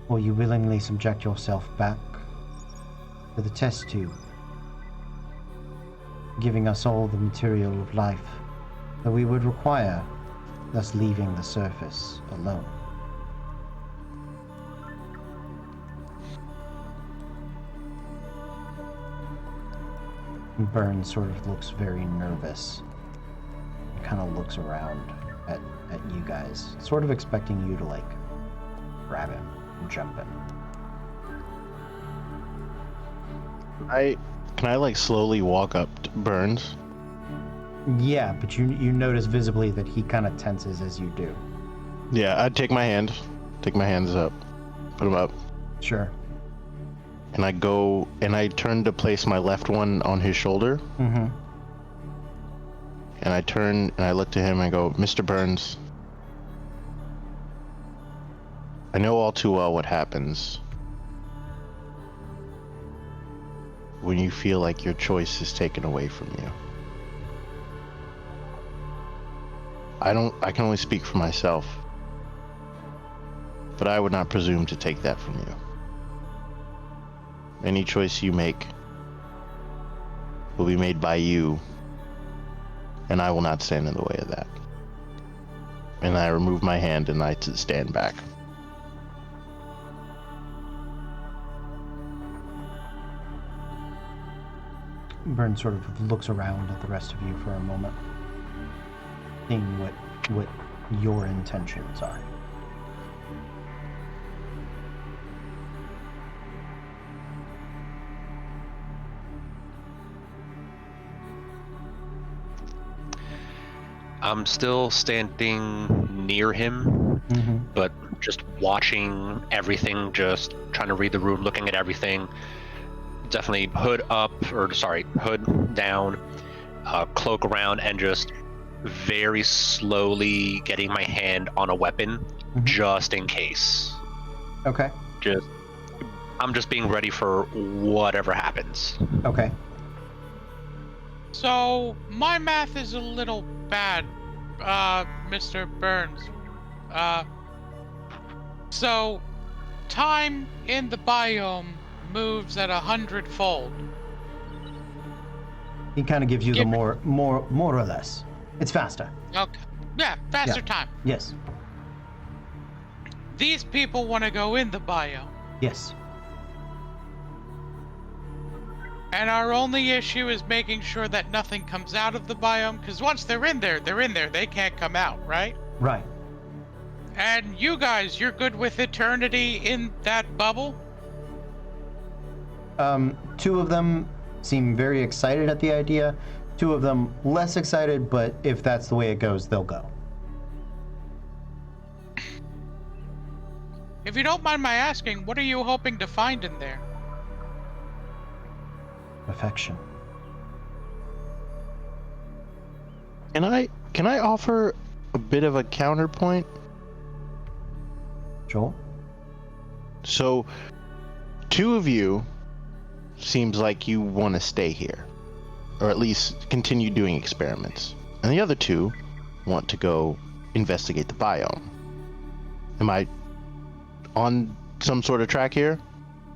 A: or you willingly subject yourself back to the test tube, giving us all the material of life that we would require, thus leaving the surface alone. And Burns sort of looks very nervous. He kind of looks around at you guys, sort of expecting you to, like, grab him and jump him.
B: Can I like slowly walk up to Burns?
A: Yeah, but you notice visibly that he kind of tenses as you do.
B: Yeah, I'd take my hands up, put them up,
A: Sure.
B: and I go and I turn to place my left one on his shoulder.
A: Mm-hmm.
B: And I turn and I look to him and I go, Mr. Burns, I know all too well what happens when you feel like your choice is taken away from you. I can only speak for myself, but I would not presume to take that from you. Any choice you make will be made by you, and I will not stand in the way of that. And I remove my hand and I stand back.
A: Burns sort of looks around at the rest of you for a moment, seeing what your intentions are.
E: I'm still standing near him,
A: Mm-hmm.
E: but just watching everything, just trying to read the room, looking at everything. Definitely hood down, cloak around, and just very slowly getting my hand on a weapon, just in case.
A: Okay.
E: I'm just being ready for whatever happens.
A: Okay.
G: So, my math is a little bad, Mr. Burns. So, time in the biome moves at 100-fold.
A: He kind of gives you the
G: Give me-
A: more or less. It's faster.
G: Okay. Yeah, faster
A: Yeah.
G: time.
A: Yes.
G: These people want to go in the biome.
A: Yes.
G: And our only issue is making sure that nothing comes out of the biome, because once they're in there, they can't come out, right?
A: Right.
G: And you guys, you're good with eternity in that bubble?
A: Two of them seem very excited at the idea. Two of them less excited, but if that's the way it goes, they'll go.
G: If you don't mind my asking, what are you hoping to find in there?
A: Perfection.
B: Can I offer a bit of a counterpoint?
A: Joel?
B: So, two of you seems like you want to stay here, or at least continue doing experiments, and the other two want to go investigate the biome. Am I on some sort of track here?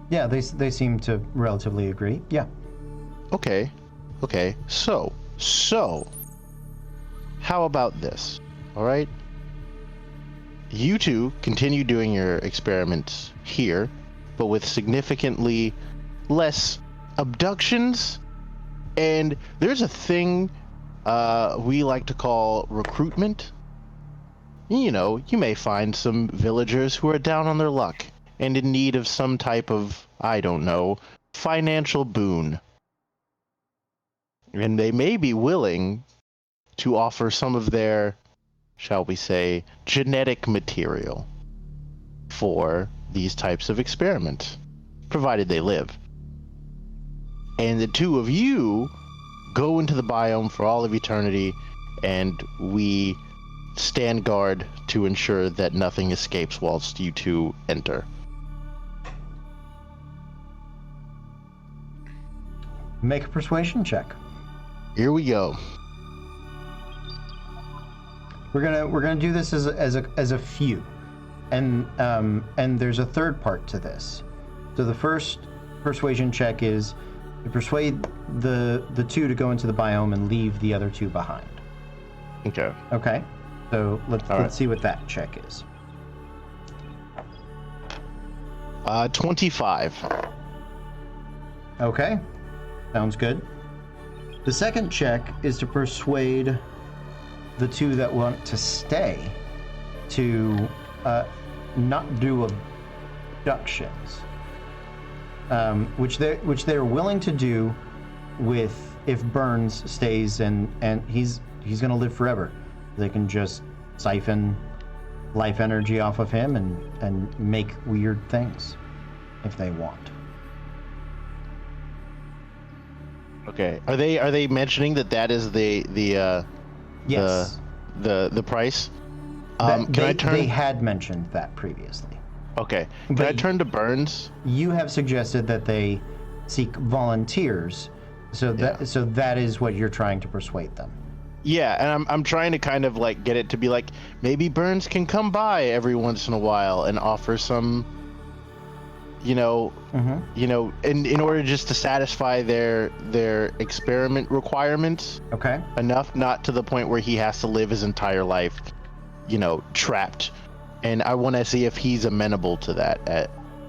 A: Yeah, they seem to relatively agree. Yeah.
B: Okay. So, how about this? All right. You two continue doing your experiments here, but with significantly less abductions. And there's a thing we like to call recruitment. You know, you may find some villagers who are down on their luck and in need of some type of, I don't know, financial boon. And they may be willing to offer some of their, shall we say, genetic material for these types of experiments, provided they live. And the two of you go into the biome for all of eternity, and we stand guard to ensure that nothing escapes whilst you two enter.
A: Make a persuasion check.
B: Here we go.
A: We're gonna do this as a few, and there's a third part to this. So the first persuasion check is to persuade the two to go into the biome and leave the other two behind.
B: Okay.
A: Okay. So
B: All right.
A: let's see what that check is.
B: 25.
A: Okay. Sounds good. The second check is to persuade the two that want to stay to not do abductions, which they're willing to do with if Burns stays and he's going to live forever. They can just siphon life energy off of him and make weird things if they want.
B: Okay. Are they mentioning that is the
A: Yes.
B: the price?
A: They had mentioned that previously.
B: Okay. Can
A: But
B: I turn to Burns?
A: You have suggested that they seek volunteers, so that is what you're trying to persuade them.
B: Yeah, and I'm trying to kind of like get it to be like maybe Burns can come by every once in a while and offer some, in order just to satisfy their experiment requirements.
A: Okay.
B: Enough, not to the point where he has to live his entire life, trapped. And I want to see if he's amenable to that.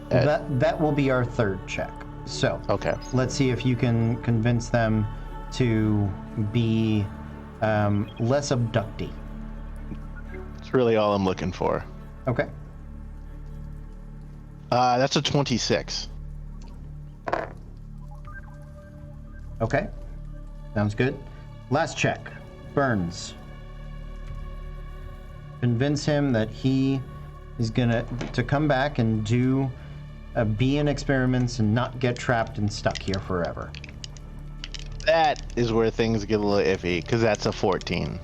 A: That will be our third check. So
B: Okay.
A: let's see if you can convince them to be less abductee.
B: It's really all I'm looking for.
A: Okay.
B: That's a 26.
A: Okay. Sounds good. Last check. Burns. Convince him that he is to come back and do be in experiments and not get trapped and stuck here forever.
B: That is where things get a little iffy, because that's a 14.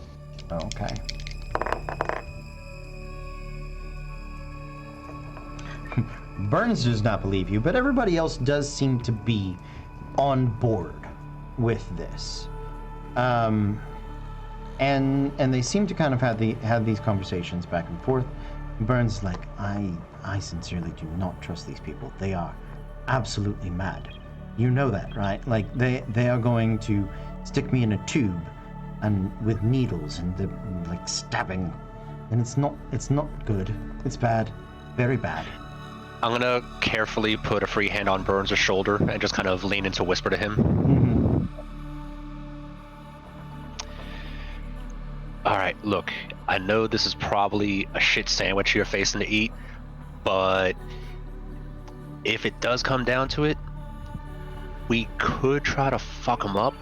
A: Okay. Burns does not believe you, but everybody else does seem to be on board with this. And they seem to kind of have these conversations back and forth. Burns is like, I sincerely do not trust these people. They are absolutely mad. You know that, right? Like they are going to stick me in a tube and with needles and like stabbing, and it's not good. It's bad, very bad.
E: I'm gonna carefully put a free hand on Burns' shoulder and just kind of lean into whisper to him.
A: Mm-hmm.
E: All right, look, I know this is probably a shit sandwich you're facing to eat, but if it does come down to it, we could try to fuck them up,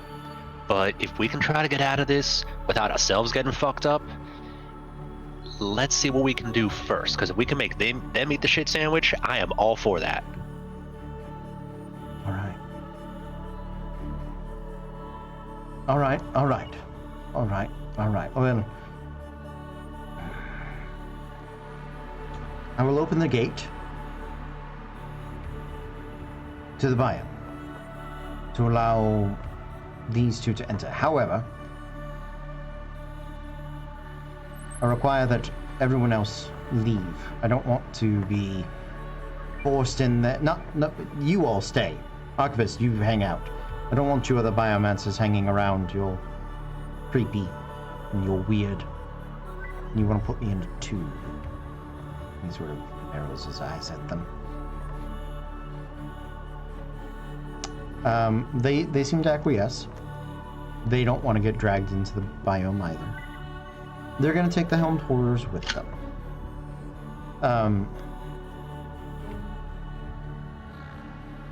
E: but if we can try to get out of this without ourselves getting fucked up, let's see what we can do first, because if we can make them eat the shit sandwich, I am all for that.
A: All right. All right. Well, I will open the gate to the biome to allow these two to enter. However, I require that everyone else leave. I don't want to be forced in there. Not you all stay. Archivist, you hang out. I don't want you other biomancers hanging around. You're creepy and you're weird. And you want to put me in a tube. He sort of narrows his eyes at them. They seem to acquiesce. They don't want to get dragged into the biome either. They're going to take the helmed horrors with them.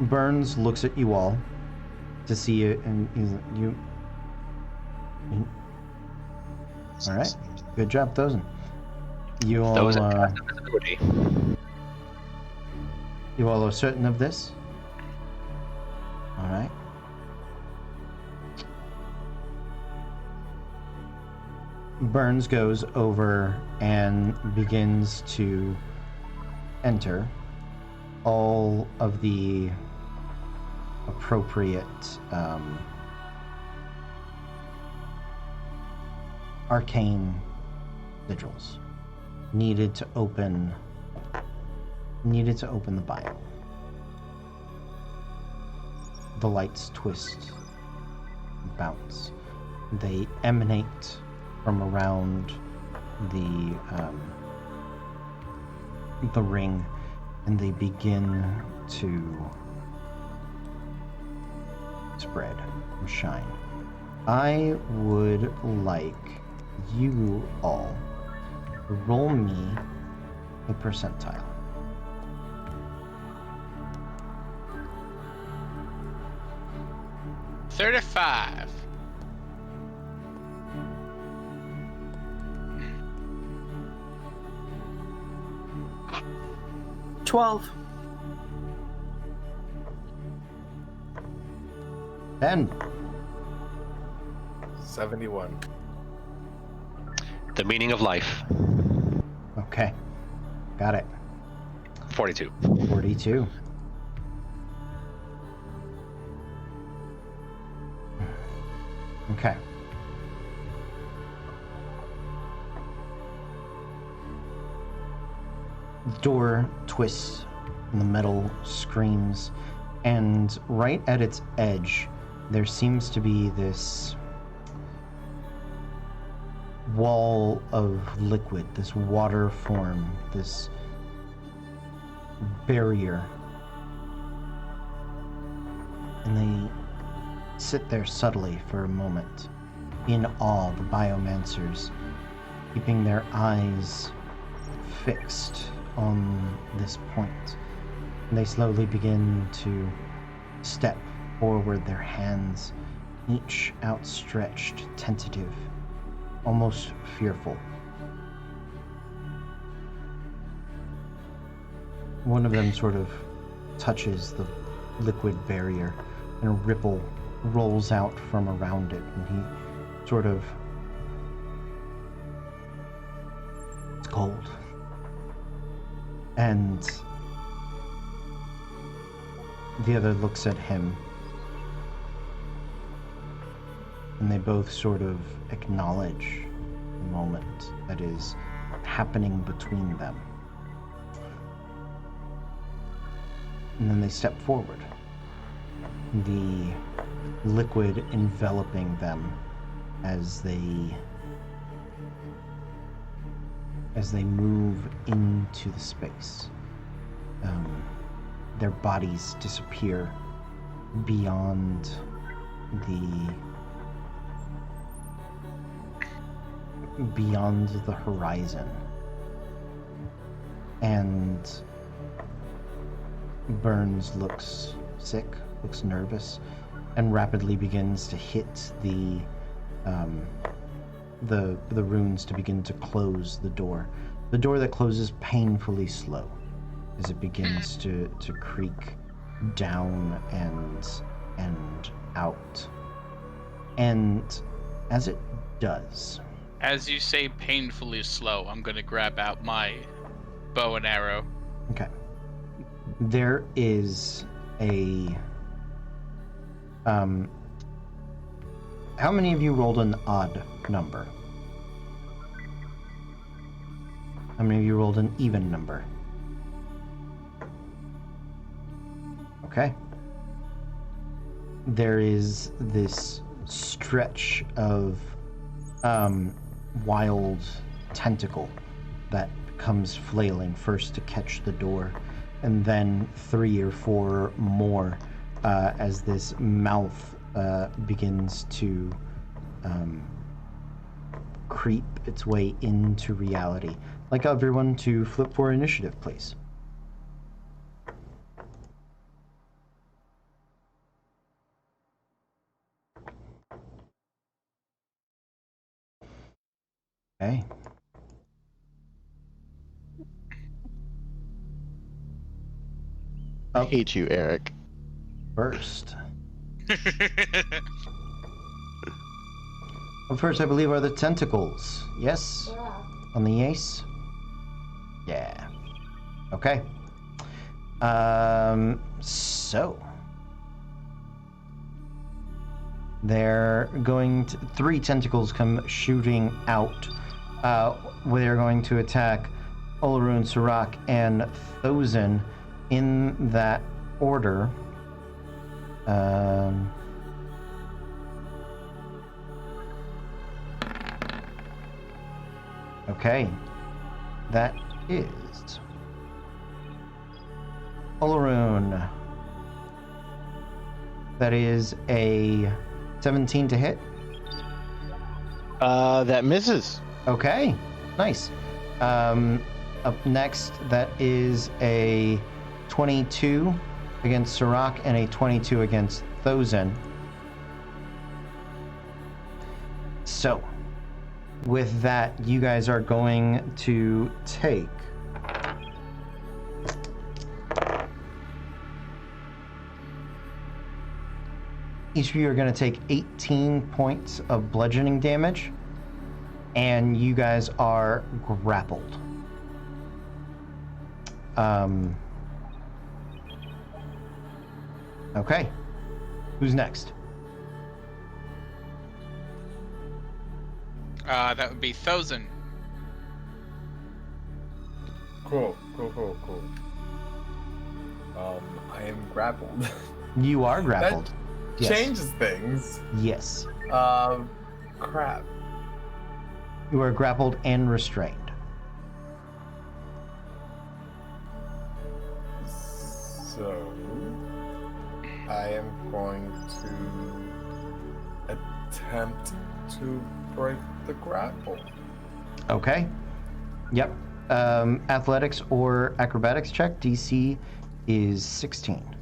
A: Burns looks at you all to see it, and he's like, you all right, good job, Thosen. You all, you all are certain of this? All right. Burns goes over and begins to enter all of the appropriate arcane sigils needed to open the biome. The lights twist and bounce. They emanate from around the ring, and they begin to spread and shine. I would like you all to roll me a percentile.
D: $35.
C: 12.
A: 10.
F: 71.
E: The meaning of life.
A: Okay. Got it.
E: 42.
A: 42. Okay. The door twists and the metal screams, and right at its edge there seems to be this wall of liquid, this water form, this barrier. And they sit there subtly for a moment, in awe, the biomancers, keeping their eyes fixed on this point. And they slowly begin to step forward, their hands each outstretched, tentative, almost fearful. One of them sort of touches the liquid barrier, and a ripple rolls out from around it, and he sort of... It's cold. And the other looks at him, and they both sort of acknowledge the moment that is happening between them. And then they step forward, the liquid enveloping them as they move into the space. Their bodies disappear beyond the horizon, and Burns looks sick, looks nervous, and rapidly begins to hit the runes to begin to close the door. The door that closes painfully slow as it begins to creak down and out. And as it does,
D: As you say painfully slow, I'm going to grab out my bow and arrow.
A: Okay. There is a... how many of you rolled an odd number? How many of you rolled an even number? Okay. There is this stretch of wild tentacle that comes flailing first to catch the door, and then 3 or 4 more as this mouth begins to creep its way into reality. I'd like everyone to flip for initiative, please. Okay.
B: I hate you, Eric.
A: First. Up first, I believe, are the tentacles. Yes? On the ace? Yeah. Okay. So. They're going to... 3 tentacles come shooting out. They're going to attack Olaroon, Sirach, and Thozen in that order. Okay. That is... Olaroon. That is a 17 to hit.
B: That misses.
A: Okay, nice. Up next, that is a 22 against Sirach and a 22 against Thozen. So, with that, you guys are going to take... Each of you are going to take 18 points of bludgeoning damage, and you guys are grappled. Okay. Who's next?
D: That would be Thozen.
F: Cool. I am grappled.
A: You are grappled. Yes.
F: Changes things.
A: Yes.
F: Crap.
A: You are grappled and restrained.
F: So, I am going to attempt to break the grapple.
A: Okay. Yep. Athletics or acrobatics check. DC is 16.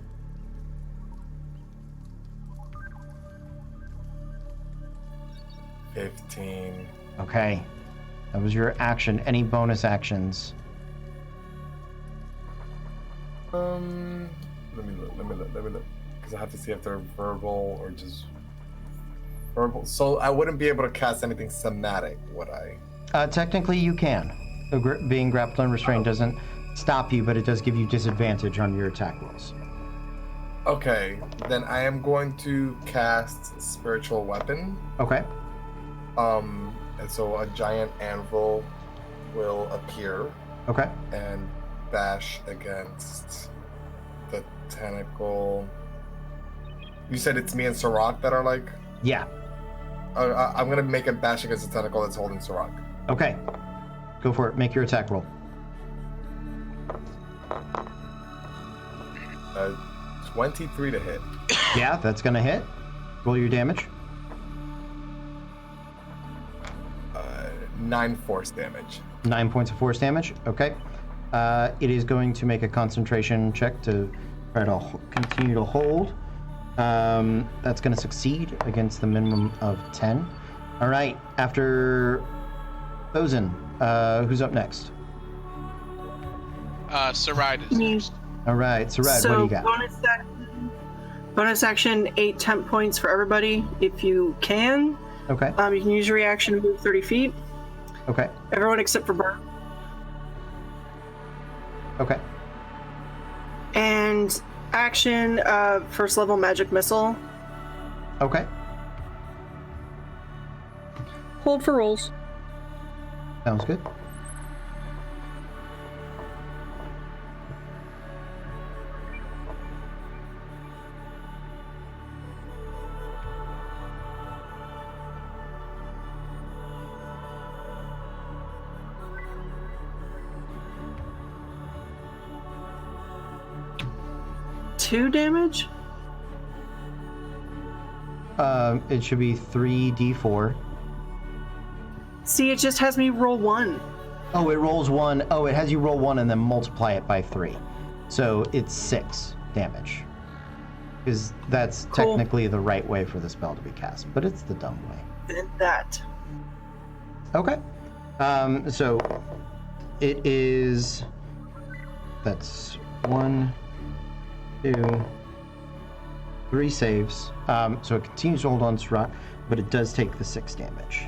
A: Okay. That was your action. Any bonus actions?
F: Let me look. Because I have to see if they're verbal or just verbal. So I wouldn't be able to cast anything somatic, would I?
A: Technically, you can. Being grappled and restrained doesn't stop you, but it does give you disadvantage on your attack rolls.
F: Okay, then I am going to cast Spiritual Weapon.
A: Okay.
F: And so a giant anvil will appear.
A: Okay.
F: And bash against the tentacle. You said it's me and Sirach that are like?
A: Yeah.
F: I'm gonna make a bash against the tentacle that's holding Sirach.
A: Okay. Go for it. Make your attack roll.
F: 23 to hit.
A: Yeah, that's gonna hit. Roll your damage.
F: 9 force damage.
A: 9 points of force damage. Okay. It is going to make a concentration check to try to continue to hold. That's going to succeed against the minimum of 10. All right. After Thozen, who's up next?
D: Sarai is next.
A: All right. Sarai,
C: So
A: what do you got?
C: bonus action, 8 temp points for everybody if you can.
A: Okay.
C: You can use your reaction to move 30 feet.
A: Okay.
C: Everyone except for Burn.
A: Okay.
C: And action, first level magic missile.
A: Okay.
C: Hold for rolls.
A: Sounds good.
C: Two damage?
A: It should be 3d4.
C: See, it just has me roll 1.
A: Oh, it rolls 1. Oh, it has you roll 1 and then multiply it by 3. So it's 6 damage. Because that's
C: Cool.
A: technically the right way for the spell to be cast, but it's the dumb way.
C: Then that.
A: Okay. So it is. That's 1, 2, 3 saves. So it continues to hold on to rock, but it does take the 6 damage.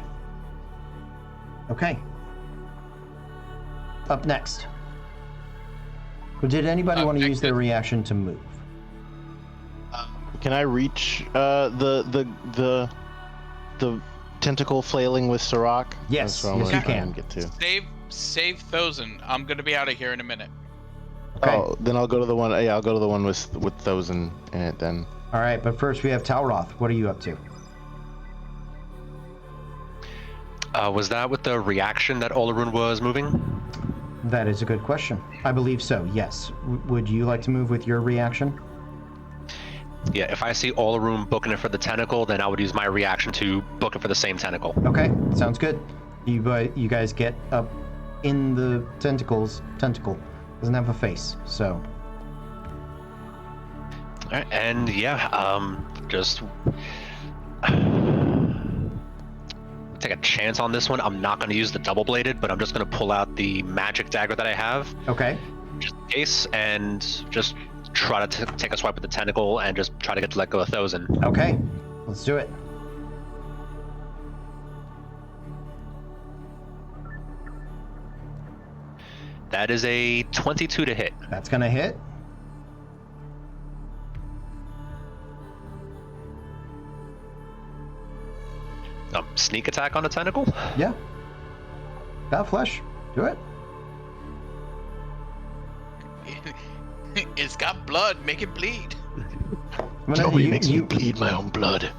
A: Okay. Up next. Did anybody want to use their reaction to move?
B: Can I reach the tentacle flailing with Sirach?
A: Yes,
B: That's what I'm
A: yes,
B: gonna
A: you
B: try
A: can.
B: and get to.
D: Save Thosen. I'm gonna be out of here in a minute.
A: Okay.
B: Oh, then I'll go to the one. Yeah, I'll go to the one with Thosen in it then.
A: All right, but first we have Talroth. What are you up to?
E: Was that with the reaction that Olarun was moving?
A: That is a good question. I believe so, yes. Would you like to move with your reaction?
E: Yeah, if I see Olarun booking it for the tentacle, then I would use my reaction to book it for the same tentacle.
A: Okay, sounds good. You guys get up in the tentacle. Doesn't have a face, so.
E: All right, and yeah, just take a chance on this one. I'm not going to use the double-bladed, but I'm just going to pull out the magic dagger that I have,
A: Okay.
E: just in case, and just try to take a swipe at the tentacle and just try to get to let go of Thosen.
A: Okay, let's do it.
E: That is a 22 to hit.
A: That's gonna hit.
E: Sneak attack on the tentacle?
A: Yeah. Got flesh. Do it.
D: It's got blood. Make it bleed.
A: You
B: bleed my own blood.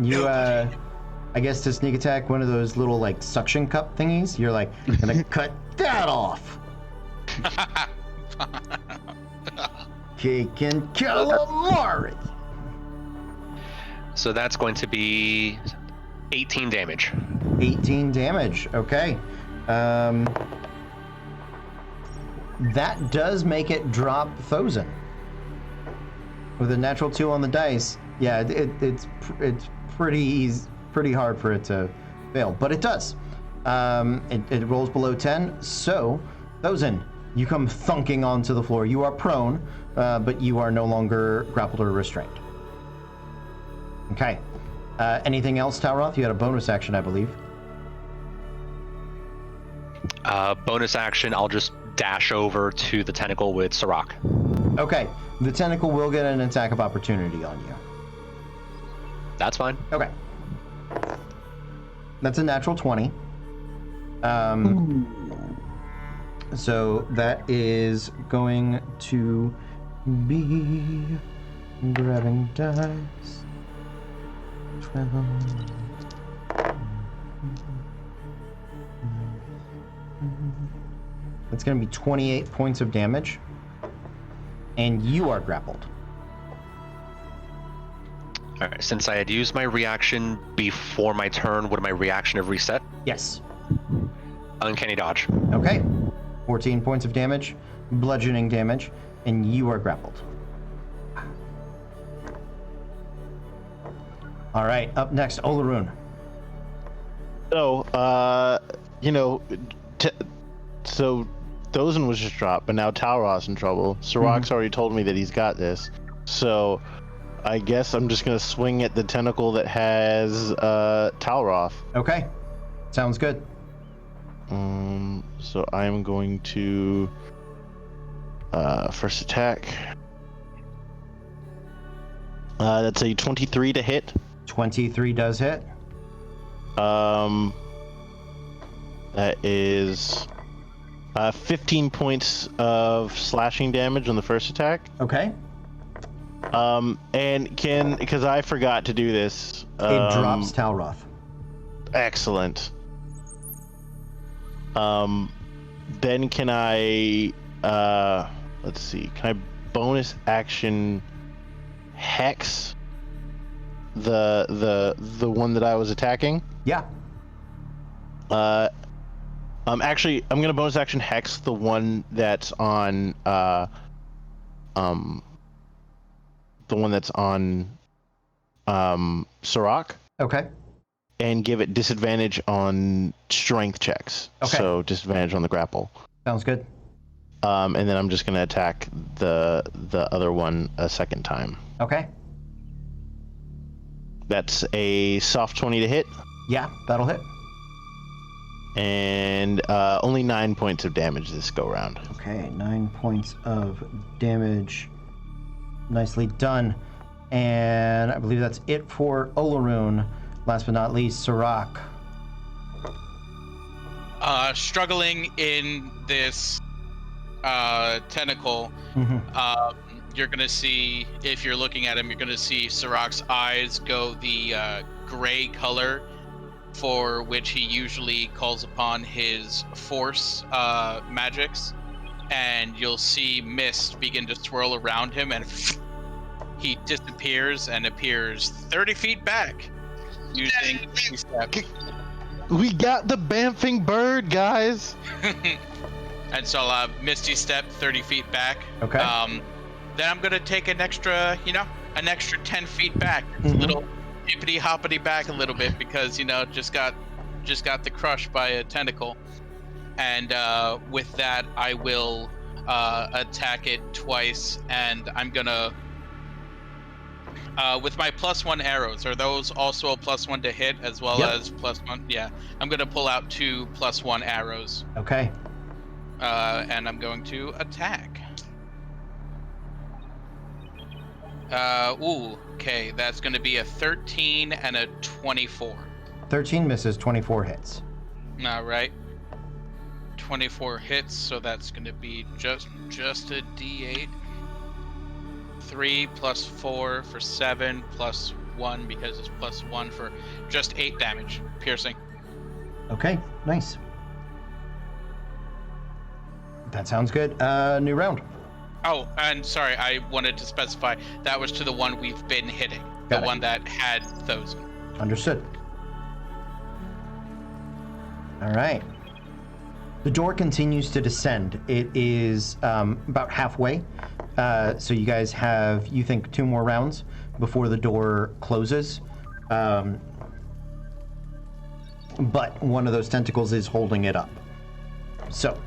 A: I guess to sneak attack, one of those little like suction cup thingies. You're like, gonna cut that off. Cake and calamari.
E: So that's going to be 18 damage.
A: 18 damage. Okay. That does make it drop Thosen. With a natural 2 on the dice, yeah, it's pretty easy, pretty hard for it to fail, but it does. It rolls below 10, so Thosen, you come thunking onto the floor. You are prone, but you are no longer grappled or restrained. Okay. Anything else, Talroth? You had a bonus action, I believe.
E: Bonus action, I'll just dash over to the tentacle with Sirach.
A: Okay. The tentacle will get an attack of opportunity on you.
E: That's fine.
A: Okay. That's a natural 20. So that is going to be grabbing dice. 12. It's going to be 28 points of damage. And you are grappled.
E: Alright, since I had used my reaction before my turn, would my reaction have reset?
A: Yes.
E: Uncanny dodge.
A: Okay. 14 points of damage, bludgeoning damage, and you are grappled. All right, up next, Olarun.
B: So, so Thosen was just dropped, but now Talroth's in trouble. Sirach's already told me that he's got this. So, I guess I'm just gonna swing at the tentacle that has Talroth.
A: Okay, sounds good.
B: So I'm going to first attack. That's a 23 to hit.
A: 23 does hit.
B: That is 15 points of slashing damage on the first attack.
A: Okay.
B: And because I forgot to do this.
A: It drops Talroth.
B: Excellent. Then can I, let's see, can I bonus action hex the one that I was attacking?
A: Yeah.
B: Actually, I'm gonna bonus action hex the one that's on, the one that's on, Sirach.
A: Okay.
B: And give it disadvantage on strength checks.
A: Okay.
B: So disadvantage on the grapple.
A: Sounds good.
B: And then I'm just gonna attack the other one a second time.
A: Okay.
B: That's a soft 20 to hit.
A: Yeah, that'll hit.
B: And only 9 points of damage this go round.
A: Okay, 9 points of damage. Nicely done. And I believe that's it for Olaroon. Last but not least, Sirach.
D: Struggling in this tentacle, you're going to see, if you're looking at him, you're going to see Sirach's eyes go the gray color for which he usually calls upon his force magics. And you'll see mist begin to swirl around him, and he disappears and appears 30 feet back. Using step.
B: We got the bamfing bird, guys.
D: And so I'll have Misty Step 30 feet back.
A: Okay.
D: Then I'm gonna take an extra 10 feet back. It's a little hippity hoppity back a little bit because just got the crush by a tentacle. And with that, I will attack it twice, and I'm gonna. With my +1 arrows, are those also a +1 to hit as well as +1? Yeah, I'm going to pull out 2 +1 arrows.
A: Okay.
D: And I'm going to attack. Okay, that's going to be a 13 and a 24.
A: 13 misses, 24 hits.
D: All right. 24 hits, so that's going to be just a D8. 3 + 4 for 7 + 1 because it's +1 for just 8 damage, piercing.
A: Okay, nice. That sounds good. New round.
D: Oh, and sorry, I wanted to specify that was to the one we've been hitting,
A: Got
D: the
A: it.
D: one that had those.
A: Understood. All right. The door continues to descend. It is about halfway. So you guys have, you think, 2 more rounds before the door closes. But one of those tentacles is holding it up. So,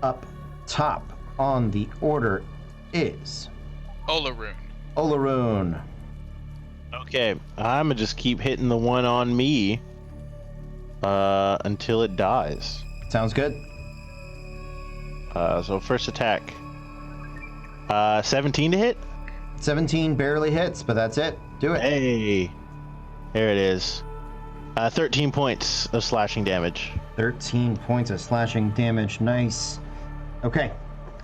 A: up top on the order is
D: Olaroon.
A: Olaroon.
B: Okay, I'm gonna just keep hitting the one on me until it dies.
A: Sounds good.
B: So first attack. 17 to hit?
A: 17 barely hits, but that's it. Do it.
B: Hey, there it is. 13 points of slashing damage.
A: 13 points of slashing damage. Nice. Okay.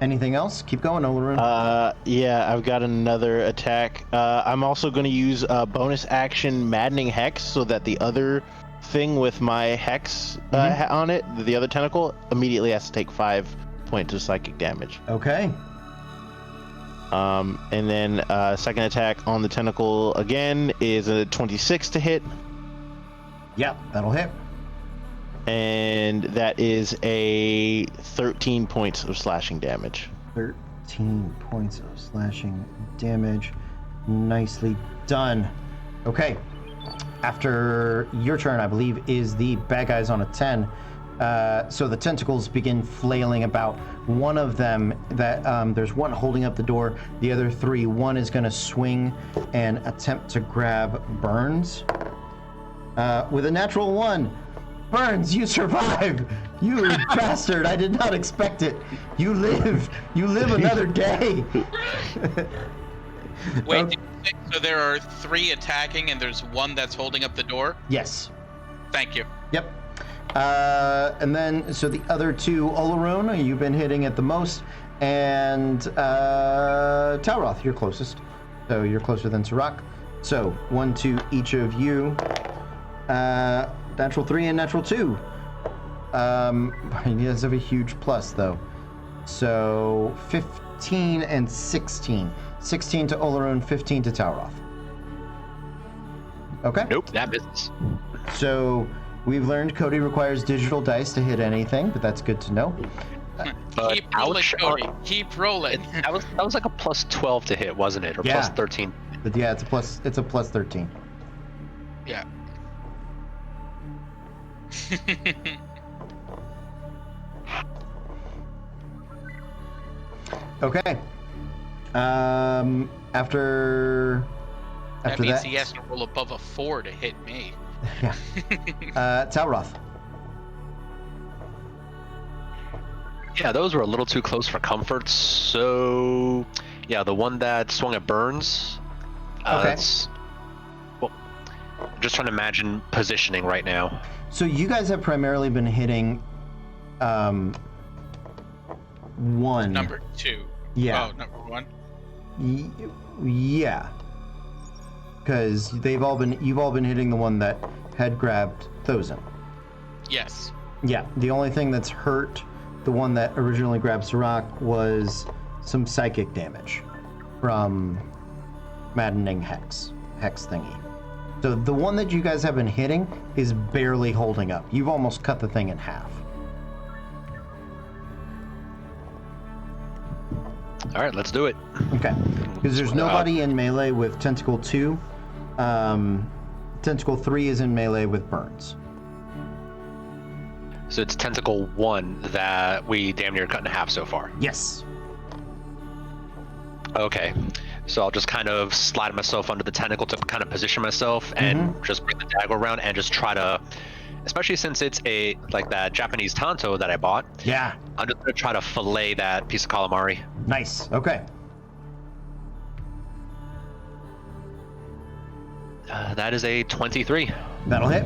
A: Anything else? Keep going, Olaroon.
B: Yeah, I've got another attack. I'm also going to use bonus action Maddening Hex so that the other thing with my hex on it, the other tentacle, immediately has to take 5 points of psychic damage.
A: Okay.
B: And then second attack on the tentacle again is a 26 to hit.
A: Yep, that'll hit.
B: And that is a 13 points of slashing damage.
A: 13 points of slashing damage. Nicely done. Okay. After your turn, I believe, is the bad guys on a 10. So the tentacles begin flailing about. One of them, there's one holding up the door. The other 3, one is going to swing and attempt to grab Burns. With a natural 1. Burns, you survived! You bastard! I did not expect it. You live. You live another day.
D: Wait, did you say, so there are 3 attacking and there's 1 that's holding up the door?
A: Yes.
D: Thank you.
A: Yep. And then, so the other 2, Olaroon, you've been hitting at the most, and Talroth, you're closest. So you're closer than Sirach. So 1, 2, each of you. Natural 3 and natural 2. He does have a huge plus though. So 15 and 16. 16 to Olaroon, 15 to Talroth. Okay.
E: Nope, that business.
A: So we've learned Cody requires digital dice to hit anything, but that's good to know.
E: But
D: Keep rolling,
E: ouch,
D: Cody. Keep rolling.
E: That was like a plus 12 to hit, wasn't it? Or
A: Yeah.
E: plus 13.
A: But yeah, it's a plus 13.
D: Yeah.
A: Okay. After
D: That means
A: that,
D: he has to roll above a 4 to hit me.
A: yeah. Talroth.
E: Yeah, those were a little too close for comfort. So, yeah, the one that swung at Burns.
A: Okay.
E: That's, well, I'm just trying to imagine positioning right now.
A: So you guys have primarily been hitting 1.
D: Number 2.
A: Yeah.
D: Oh, number 1.
A: Yeah. Because you've all been hitting the one that had grabbed Thozen.
D: Yes.
A: Yeah. The only thing that's hurt the one that originally grabbed Sirach was some psychic damage from maddening hex thingy. So the one that you guys have been hitting is barely holding up. You've almost cut the thing in half.
E: All right, let's do it.
A: Okay. Because there's nobody in melee with Tentacle 2. Tentacle 3 is in melee with Burns.
E: So it's Tentacle 1 that we damn near cut in half so far.
A: Yes.
E: Okay. So I'll just kind of slide myself under the tentacle to kind of position myself and just bring the dagger around and just try to, especially since it's like that Japanese tanto that I bought.
A: Yeah.
E: I'm just gonna try to fillet that piece of calamari.
A: Nice. Okay.
E: That is a 23.
A: That'll hit.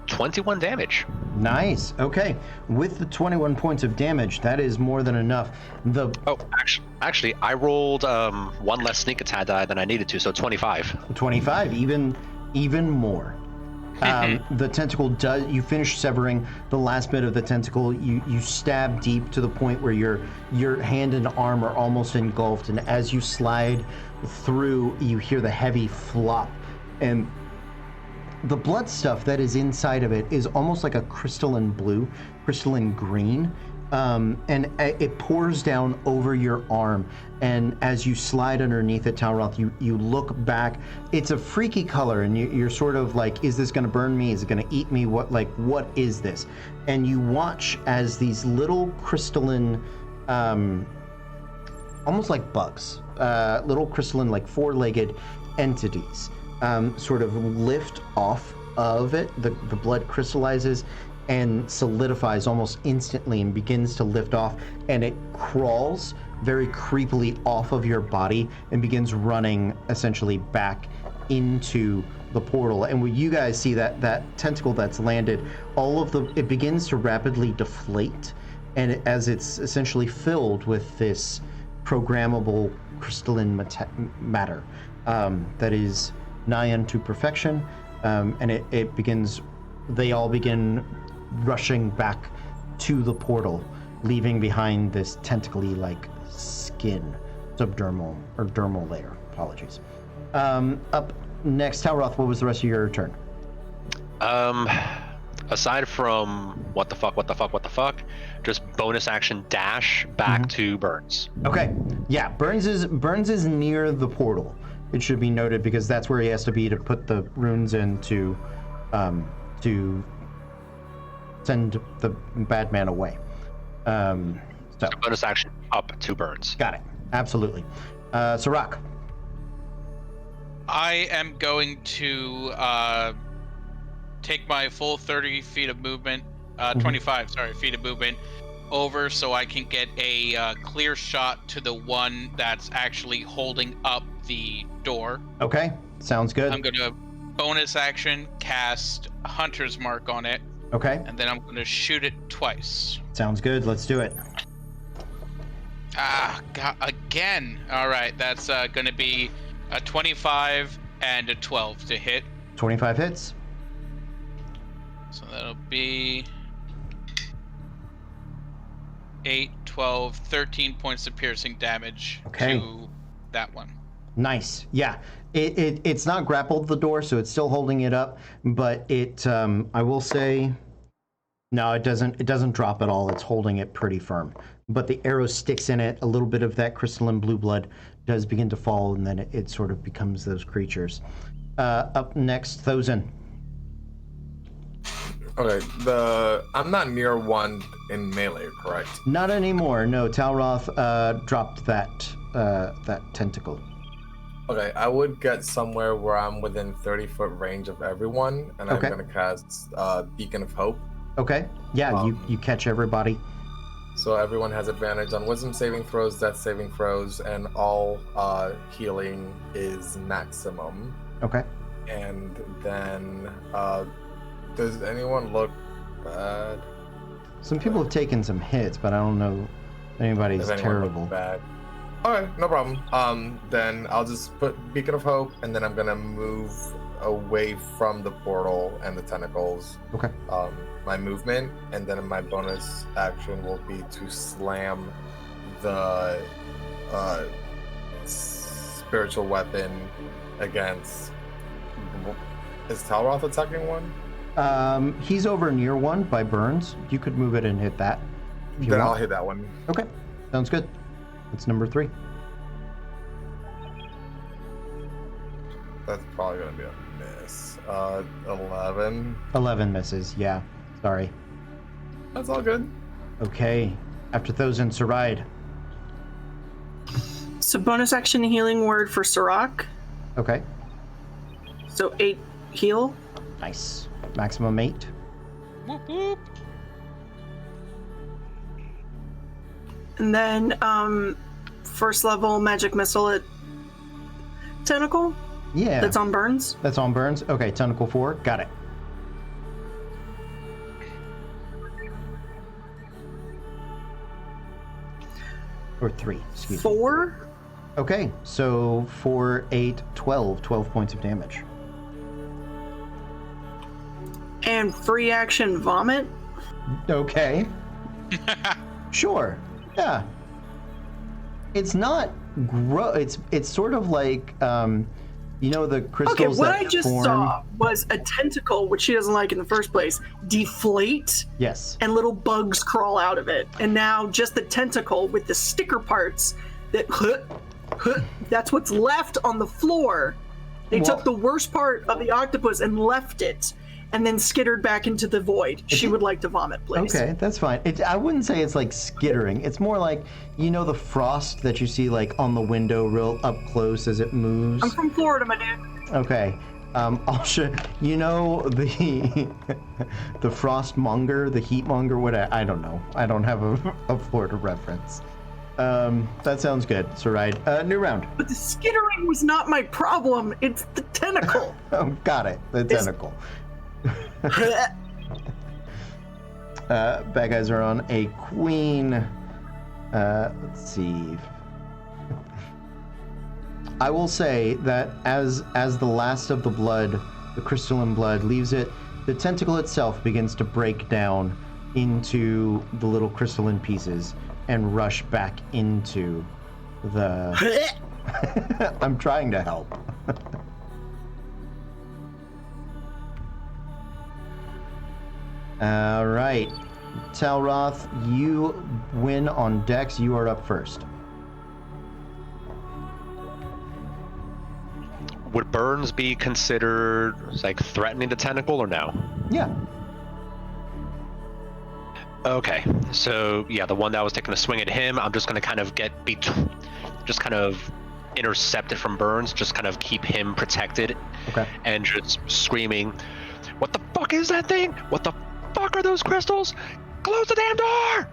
E: $21 damage.
A: Nice. Okay. With the 21 points of damage, that is more than enough.
E: Oh, actually, I rolled 1 less sneak attack die than I needed to, so 25.
A: 25, even more. The tentacle does. You finish severing the last bit of the tentacle. You stab deep to the point where your hand and arm are almost engulfed, and as you slide through, you hear the heavy flop, and the blood stuff that is inside of it is almost like a crystalline blue, crystalline green, and it pours down over your arm. And as you slide underneath it, Talroth, you look back. It's a freaky color, and you're sort of like, is this going to burn me? Is it going to eat me? What is this? And you watch as these little crystalline, almost like bugs, little crystalline, like 4-legged entities, sort of lift off of it. The blood crystallizes and solidifies almost instantly and begins to lift off, and it crawls very creepily off of your body and begins running essentially back into the portal. And when you guys see that tentacle that's landed, it begins to rapidly deflate, and as it's essentially filled with this programmable crystalline matter that is nigh unto perfection, and they all begin rushing back to the portal, leaving behind this tentacly-like skin, subdermal or dermal layer. Apologies. Up next, Talroth, what was the rest of your turn?
E: Aside from what the fuck, just bonus action dash back to Burns.
A: Okay. Yeah, Burns is near the portal. It should be noted because that's where he has to be to put the runes in to send the bad man away. So
E: Bonus action up 2 burns.
A: got it. Absolutely. Sirach.
D: I am going to take my full 30 feet of movement, 25, sorry, feet of movement over so I can get a clear shot to the one that's actually holding up the door.
A: Okay, sounds good.
D: I'm going to bonus action cast Hunter's Mark on it,
A: Okay,
D: and then I'm going to shoot it twice.
A: sounds good. Let's do it.
D: Ah, God, again. All right, that's going to be a 25 and a 12 to hit.
A: 25 hits.
D: So that'll be 8, 12, 13 points of piercing damage to that one.
A: Nice. Yeah. It's not grappled the door, so it's still holding it up, but it I will say no, it doesn't drop at all. It's holding it pretty firm. But the arrow sticks in it. A little bit of that crystalline blue blood does begin to fall, and then it sort of becomes those creatures. Up next, Thozen.
F: Okay, I'm not near one in melee, correct?
A: Not anymore. No, Talroth dropped that tentacle.
F: Okay, I would get somewhere where I'm within 30-foot range of everyone, and
A: Okay.
F: I'm gonna cast Beacon of Hope.
A: Okay. Yeah, you catch everybody.
F: So everyone has advantage on Wisdom saving throws, Death saving throws, and all healing is maximum.
A: Okay.
F: And then, does anyone look bad?
A: Some people have taken some hits, but I don't know if anybody's
F: Does anyone
A: terrible.
F: look bad? Okay, no problem. Then I'll just put Beacon of Hope, and then I'm gonna move away from the portal and the tentacles.
A: Okay.
F: My movement, and then my bonus action will be to slam the spiritual weapon against. Is Talroth attacking one?
A: He's over near one by Burns. You could move it and hit that. If you
F: Then
A: want.
F: I'll hit that one.
A: Okay. Sounds good. That's number 3.
F: That's probably gonna be a miss. 11.
A: 11 misses. Yeah. Sorry.
F: That's all good.
A: Okay. After Thozen, Saride.
C: So bonus action healing word for Sirach.
A: Okay.
C: So 8 heal.
A: Nice. Maximum 8.
D: Whoop, whoop.
C: And then first level magic missile at tentacle.
A: Yeah.
C: That's on Burns.
A: That's on Burns. Okay. Tentacle 4. Got it. Or 3. Excuse me.
C: 4.
A: Okay. So 4, 8, 12. 12 points of damage.
C: And free action vomit.
A: Okay. Sure. Yeah. It's not it's sort of like the crystals
C: Okay, what
A: that
C: I just
A: form.
C: saw was a tentacle, which she doesn't like in the first place, deflate
A: Yes.
C: and little bugs crawl out of it. And now just the tentacle with the sticker parts that that's what's left on the floor. They
A: Well-
C: took the worst part of the octopus and left it, and then skittered back into the void. She would like to vomit, please.
A: Okay, that's fine. I wouldn't say it's like skittering. It's more like the frost that you see like on the window real up close as it moves.
C: I'm from Florida, my dude.
A: Okay. I'll show the the frostmonger, the heatmonger, what I don't know. I don't have a Florida reference. That sounds good. So new round.
C: But the skittering was not my problem. It's the tentacle.
A: Oh, got it. The tentacle. Bad guys are on a queen. Let's see. I will say that as the last of the blood, the crystalline blood, leaves it, the tentacle itself begins to break down into the little crystalline pieces and rush back into the... I'm trying to help. All right. Talroth, you win on Dex. You are up first.
E: Would Burns be considered like threatening the tentacle or no?
A: Yeah.
E: Okay, so yeah, the one that was taking a swing at him, I'm just gonna kind of just kind of intercept it from Burns, just kind of keep him protected,
A: Okay.
E: and just screaming, "What the fuck is that thing? What the fuck are those crystals? Close the damn door!"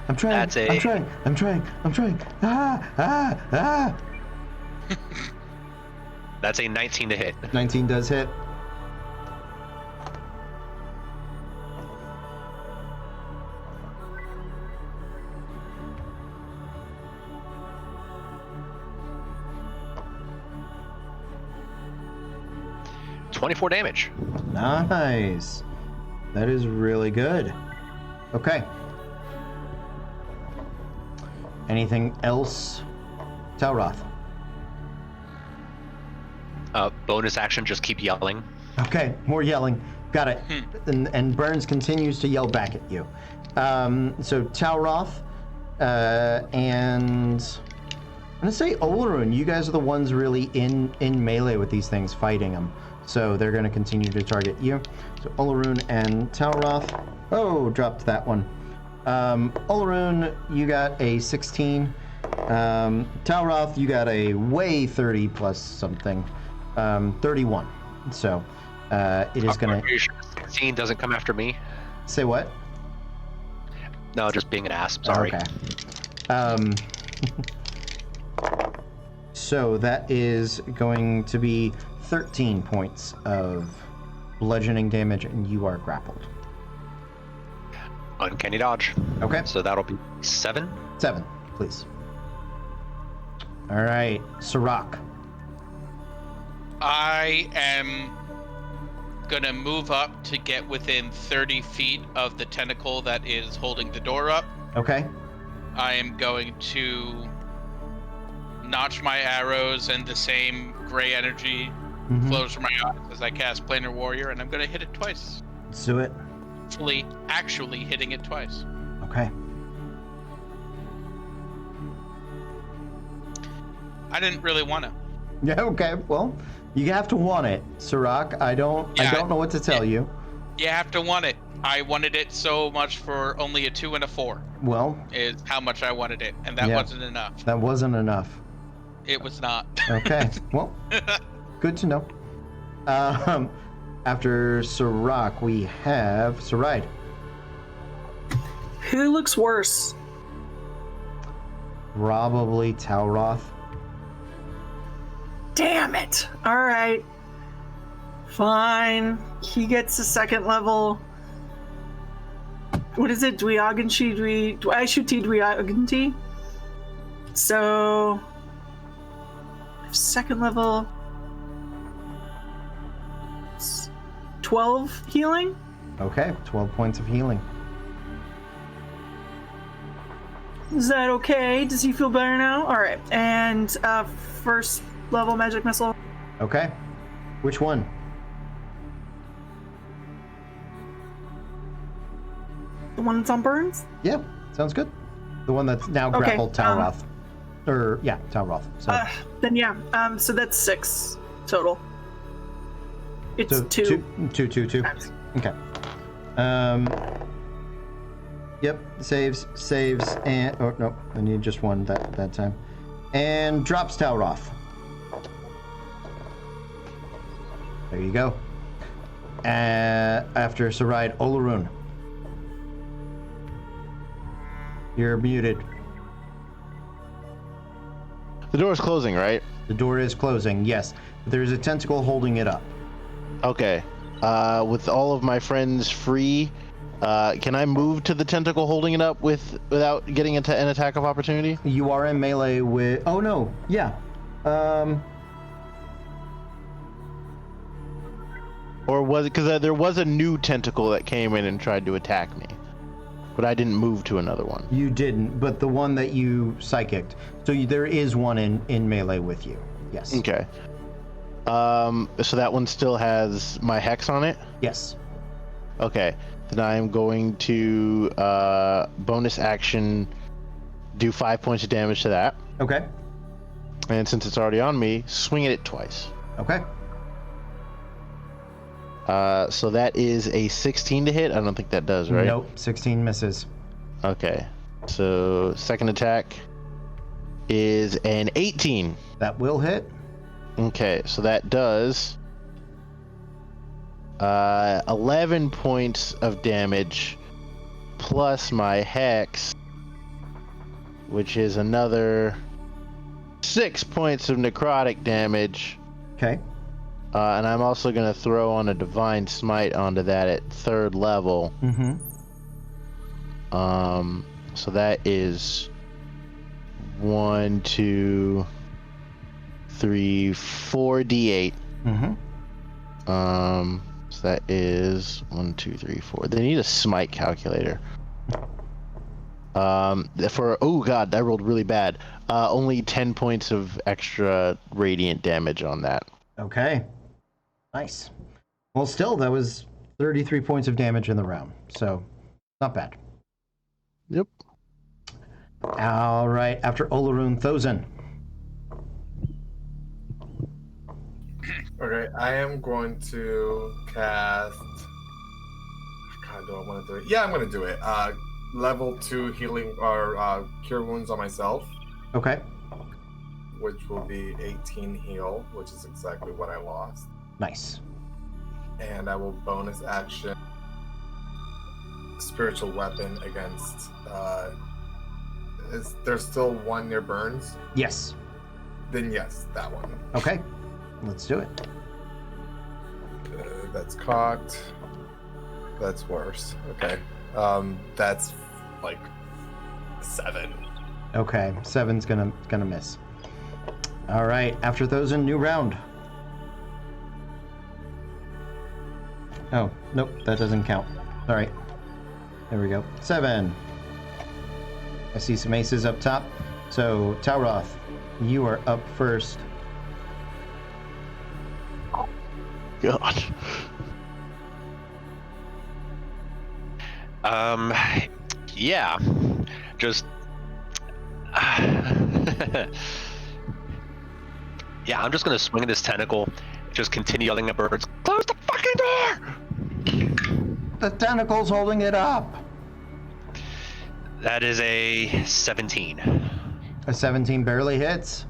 A: I'm trying.
E: That's a-
A: I'm trying. Ah!
E: That's a 19 to hit.
A: 19 does hit.
E: $24 damage.
A: Nice. That is really good. Okay. Anything else? Talroth.
E: Bonus action, just keep yelling.
A: Okay, more yelling. Got it. And Burns continues to yell back at you. So Talroth, and I'm gonna say Olarun. You guys are the ones really in melee with these things, fighting them. So they're gonna continue to target you. So Olarun and Talroth. Oh, dropped that one. Olarun, you got a 16. Talroth, you got a way 30 plus something. 31. So it is gonna.
E: Are you sure 16 doesn't come after me?
A: Say what?
E: No, just being an ass. Sorry.
A: Okay. So that is going to be 13 points of bludgeoning damage, and you are grappled.
E: Uncanny dodge.
A: Okay.
E: So that'll be 7.
A: 7, please. All right, Sirach.
D: I am gonna move up to get within 30 feet of the tentacle that is holding the door up.
A: Okay.
D: I am going to notch my arrows, and the same gray energy flows from my eyes as I cast Planar Warrior, and I'm gonna hit it twice.
A: Let's do it.
D: Actually hitting it twice.
A: Okay.
D: I didn't really want to.
A: Yeah. Okay. Well, you have to want it, Sirach. I don't know what to tell you.
D: You have to want it. I wanted it so much for only a 2 and a 4.
A: Well,
D: Is how much I wanted it, and that
A: Yeah.
D: wasn't enough.
A: that wasn't enough.
D: It was not.
A: Okay. Well, good to know. After Sirach, we have Saride.
C: Who looks worse?
A: Probably Talroth.
C: Damn it. All right. Fine. He gets a second level. What is it? Dweoganshi? Dweishuti Dweoganti? So, second level. 12 healing?
A: Okay, 12 points of healing.
C: Is that okay? Does he feel better now? All right. And first level magic missile.
A: Okay. Which one?
C: The one that's on Burns?
A: Yeah, sounds good. The one that's now
C: Okay,
A: grappled Talroth. Talroth. So,
C: Then yeah. So that's 6 total. It's
A: so
C: 2.
A: two.
C: times.
A: Okay. Yep, saves, and oh no, I need just one that time. And drops Talroth. There you go. After Saride, Olarun. You're muted.
B: The door's closing, right?
A: The door is closing, yes. But there's a tentacle holding it up.
B: Okay. With all of my friends free, can I move to the tentacle holding it up without getting into an attack of opportunity?
A: You are in melee with... Oh, no. Yeah.
B: Or was it... Because there was a new tentacle that came in and tried to attack me. But I didn't move to another one.
A: You didn't, but the one that you psychicked. So there is one in melee with you. Yes.
B: Okay. So that one still has my hex on it?
A: Yes.
B: Okay. Then I'm going to bonus action do 5 points of damage to that.
A: Okay.
B: And since it's already on me, swing at it twice.
A: Okay.
B: So that is a 16 to hit. I don't think that does, right?
A: Nope, 16 misses.
B: Okay. So second attack is an 18.
A: That will hit.
B: Okay, so that does 11 points of damage plus my hex, which is another 6 points of necrotic damage.
A: Okay.
B: And I'm also going to throw on a divine smite onto that at 3rd level.
A: Mm-hmm.
B: So that is 1, 2, 3, 4 d8.
A: Mm-hmm.
B: So that is 1, 2, 3, 4. They need a smite calculator. Oh god, that rolled really bad. Only 10 points of extra radiant damage on that.
A: Okay. Nice. Well, still, that was 33 points of damage in the round, so not bad.
B: Yep.
A: All right, after Olarun, Thozen.
F: Okay, I am going to cast. God, do I want to do it? Yeah, I'm going to do it. Level 2 healing or cure wounds on myself,
A: Okay.
F: which will be 18 heal, which is exactly what I lost.
A: Nice.
F: And I will bonus action spiritual weapon against. Is there still one near Burns?
A: Yes.
F: Then yes, that one.
A: Okay. Let's do it.
F: That's cocked. That's worse. Okay. That's like 7.
A: Okay. 7's gonna miss. All right. After Thozen, new round. Oh, nope. That doesn't count. All right. There we go. 7. I see some aces up top. So, Tauroth, you are up first.
B: God.
E: Yeah. Just. Yeah, I'm just gonna swing this tentacle, just continue yelling at birds. Close the fucking door!
A: The tentacle's holding it up.
E: That is a 17.
A: A 17 barely hits.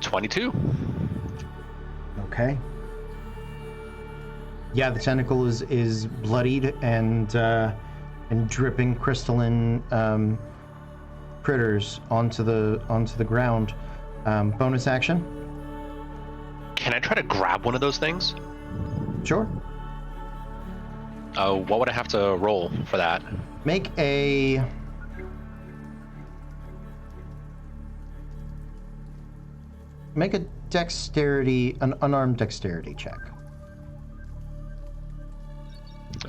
E: $22.
A: Okay. Yeah, the tentacle is bloodied and dripping crystalline critters onto the ground. Bonus action.
E: Can I try to grab one of those things?
A: Sure.
E: What would I have to roll for that?
A: Make a dexterity, an unarmed dexterity check.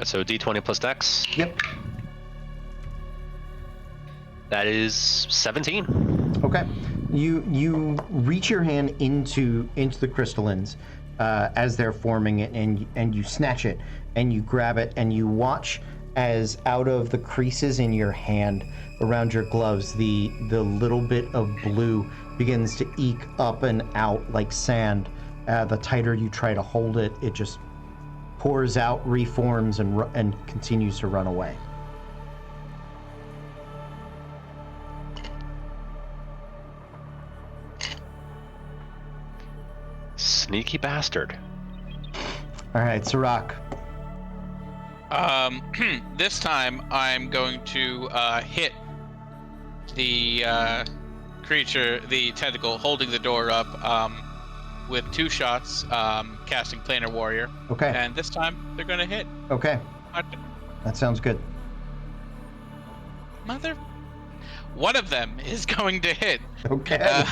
E: So D20 plus Dex.
A: Yep.
E: That is 17.
A: Okay. You reach your hand into the crystallines as they're forming it, and you snatch it and you grab it and you watch as out of the creases in your hand around your gloves, the little bit of blue begins to eke up and out like sand. The tighter you try to hold it, it just pours out, reforms, and continues to run away.
E: Sneaky bastard.
A: All right, Sirach.
D: This time I'm going to hit the creature, the tentacle, holding the door up with 2 shots, casting Planar Warrior.
A: Okay.
D: And this time they're going to hit.
A: Okay.
D: What?
A: That sounds good.
D: Mother. One of them is going to hit.
A: Okay.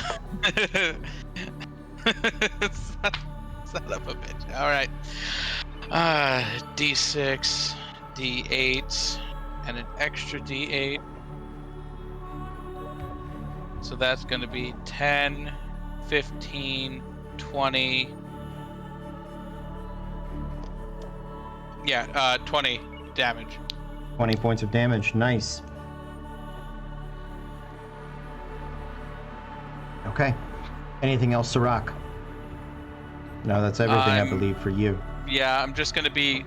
D: Son of a bitch. All right. D6, D8, and an extra D8. So that's going to be 10, 15, 20, Yeah, 20 damage.
A: 20 points of damage. Nice. Okay. Anything else, Sirach? No, that's everything, I believe, for you.
D: Yeah, I'm just gonna be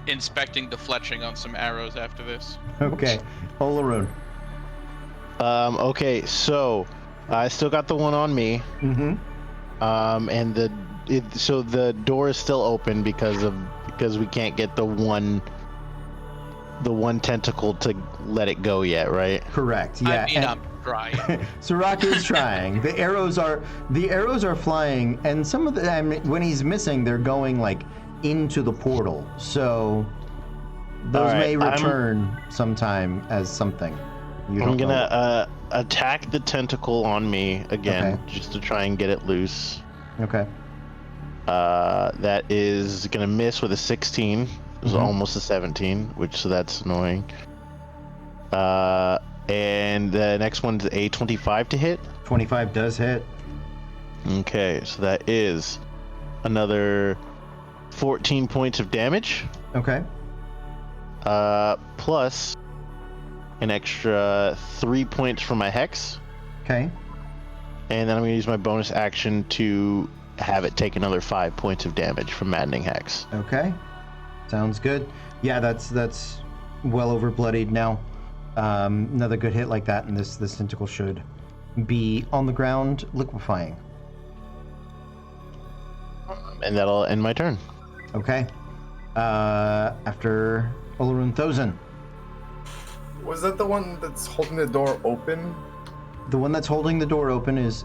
D: inspecting the fletching on some arrows after this.
A: Okay. Olaroon.
B: Okay, so I still got the one on me.
A: Mm-hmm.
B: And so the door is still open because we can't get the one tentacle to let it go yet, right?
A: Correct. Yeah.
D: I mean, I'm trying.
A: Sirach is trying. The arrows are flying, and some of the when he's missing, they're going like into the portal. So those may return sometime as something.
B: I'm gonna attack the tentacle on me again, just to try and get it loose.
A: Okay.
B: That is gonna miss with a 16. It was almost a 17, so that's annoying. And the next one's a 25 to hit.
A: 25 does hit.
B: Okay, so that is another 14 points of damage.
A: Okay.
B: Plus an extra 3 points for my hex.
A: Okay.
B: And then I'm gonna use my bonus action to have it take another 5 points of damage from Maddening Hex.
A: Okay. Sounds good. Yeah, that's well over bloodied now. Another good hit like that, and this tentacle should be on the ground liquefying.
B: And that'll end my turn.
A: Okay. After Olaroon Thosen.
F: Was that the one that's holding the door open?
A: The one that's holding the door open has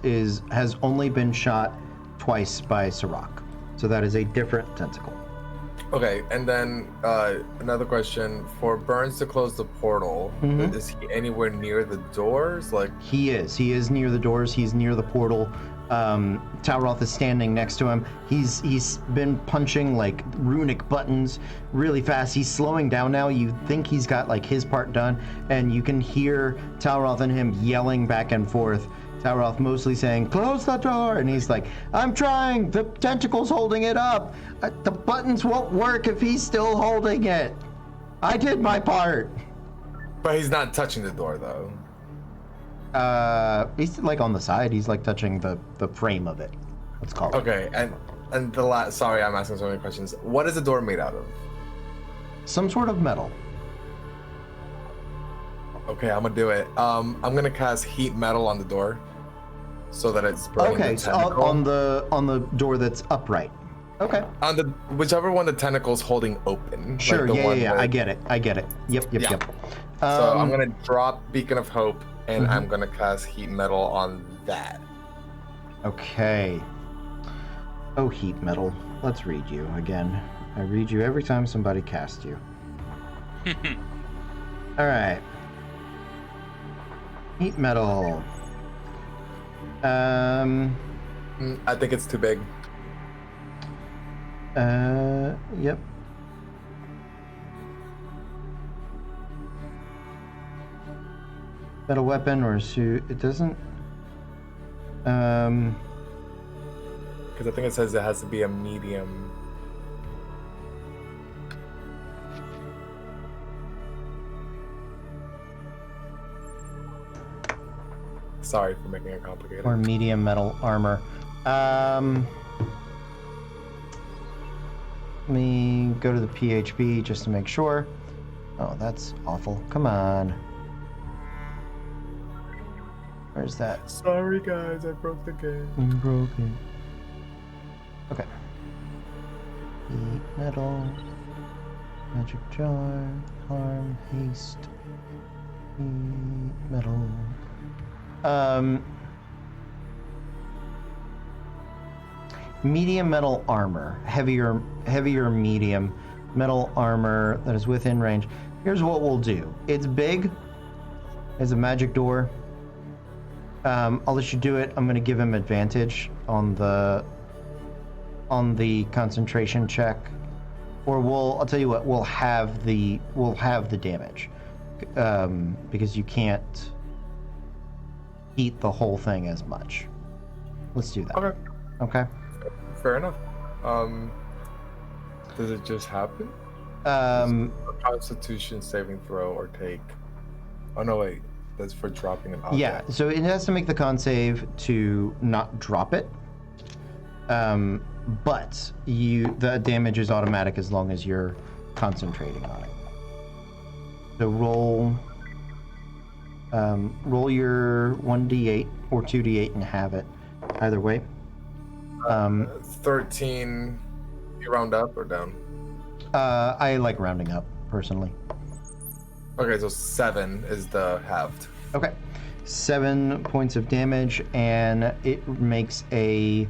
A: only been shot twice by Sirach. So that is a different tentacle.
F: Okay, and then another question. For Burns to close the portal, is he anywhere near the doors? Like
A: He is near the doors. He's near the portal. Talroth is standing next to him. He's been punching like runic buttons really fast. He's slowing down now. You think he's got like his part done, and you can hear Talroth and him yelling back and forth. Talroth mostly saying, "Close the door," and he's like, "I'm trying. The tentacle's holding it up. The buttons won't work if he's still holding it. I did my part."
F: But he's not touching the door though.
A: He's like on the side. He's like touching the frame of it. Let's call it.
F: Okay, and the last. Sorry, I'm asking so many questions. What is the door made out of?
A: Some sort of metal.
F: Okay, I'm gonna do it. I'm gonna cast heat metal on the door, so that it's burning
A: Okay,
F: the
A: so
F: tentacle.
A: on the door that's upright. Okay.
F: On the whichever one the tentacle's holding open.
A: Sure.
F: Like the one
A: Yeah.
F: that-
A: I get it. Yep.
F: Yeah. So I'm gonna drop Beacon of Hope, and I'm gonna cast heat metal on that.
A: Okay. Oh, heat metal. Let's read you again. I read you every time somebody casts you. All right. Heat metal.
F: I think it's too big.
A: Yep. Metal weapon or suit. It doesn't.
F: Because I think it says it has to be a medium. Sorry for making it complicated.
A: Or medium metal armor. Let me go to the PHP just to make sure. Oh, that's awful. Come on. Where's that?
F: Sorry guys, I broke the game.
A: Broken. Okay. Heat metal. Magic jar. Harm. Haste. Heat metal. Medium metal armor, heavier medium metal armor that is within range. Here's what we'll do. It's big. It's a magic door. I'll let you do it. I'm gonna give him advantage on the concentration check, or I'll tell you what. We'll have the damage, because you can't heat the whole thing as much. Let's do that.
F: Okay,
A: Okay.
F: fair enough. Does it just happen?
A: Um,
F: A Constitution saving throw or take. Oh no, wait. That's for dropping an object.
A: yeah, so it has to make the con save to not drop it. But the damage is automatic as long as you're concentrating on it. So roll your 1d8 or 2d8 and have it. Either way.
F: 13. You round up or down?
A: I like rounding up personally.
F: Okay, so 7 is the halved.
A: Okay, 7 points of damage, and it makes a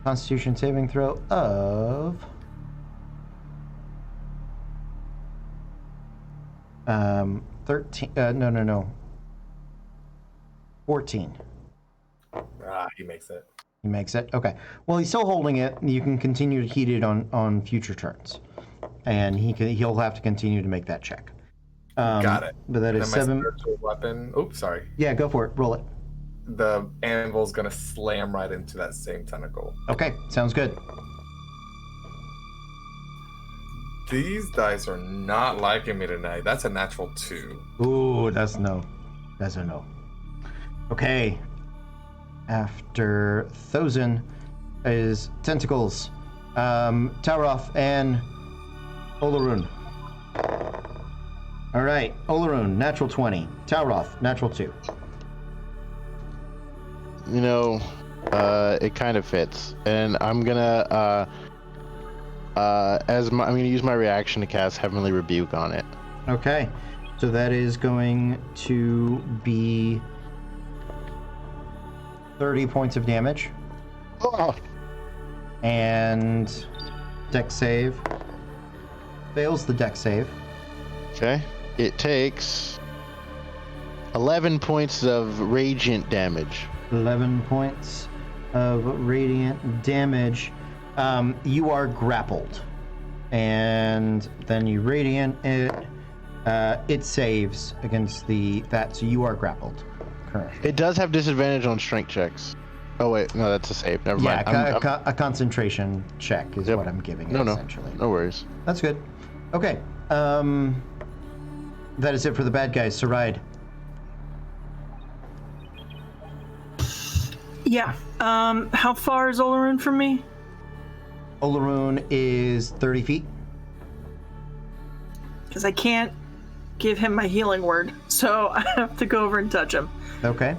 A: Constitution saving throw of 13. No. 14.
F: He makes it.
A: He makes it. Okay. Well, he's still holding it. You can continue to heat it on future turns, and he'll have to continue to make that check.
F: Got it.
A: But that is
F: And then
A: 7.
F: my spiritual weapon. Oops, sorry.
A: Yeah, go for it. Roll it.
F: The anvil's gonna slam right into that same tentacle.
A: Okay, sounds good.
F: These dice are not liking me tonight. That's a natural 2.
A: Ooh, that's no. That's a no. Okay. After Thozen is Tentacles, Tauroth, and Olarun. All right, Olarun, natural 20. Tauroth, natural 2.
B: You know, it kind of fits, and I'm gonna I'm gonna use my reaction to cast Heavenly Rebuke on it.
A: Okay, so that is going to be 30 points of damage.
B: Oh.
A: And dex save. Fails the dex save.
B: Okay, it takes 11 points of radiant damage.
A: 11 points of radiant damage. You are grappled. And then you radiant it. It saves against that, so you are grappled currently.
B: It does have disadvantage on strength checks. Oh wait, no, that's a save. Never mind.
A: A concentration check is what I'm giving it, essentially.
B: No worries.
A: That's good. Okay. That is it for the bad guys. Saride.
C: Yeah. How far is Olarun from me?
A: Olarun is 30 feet.
C: Because I can't give him my healing word, so I have to go over and touch him.
A: Okay.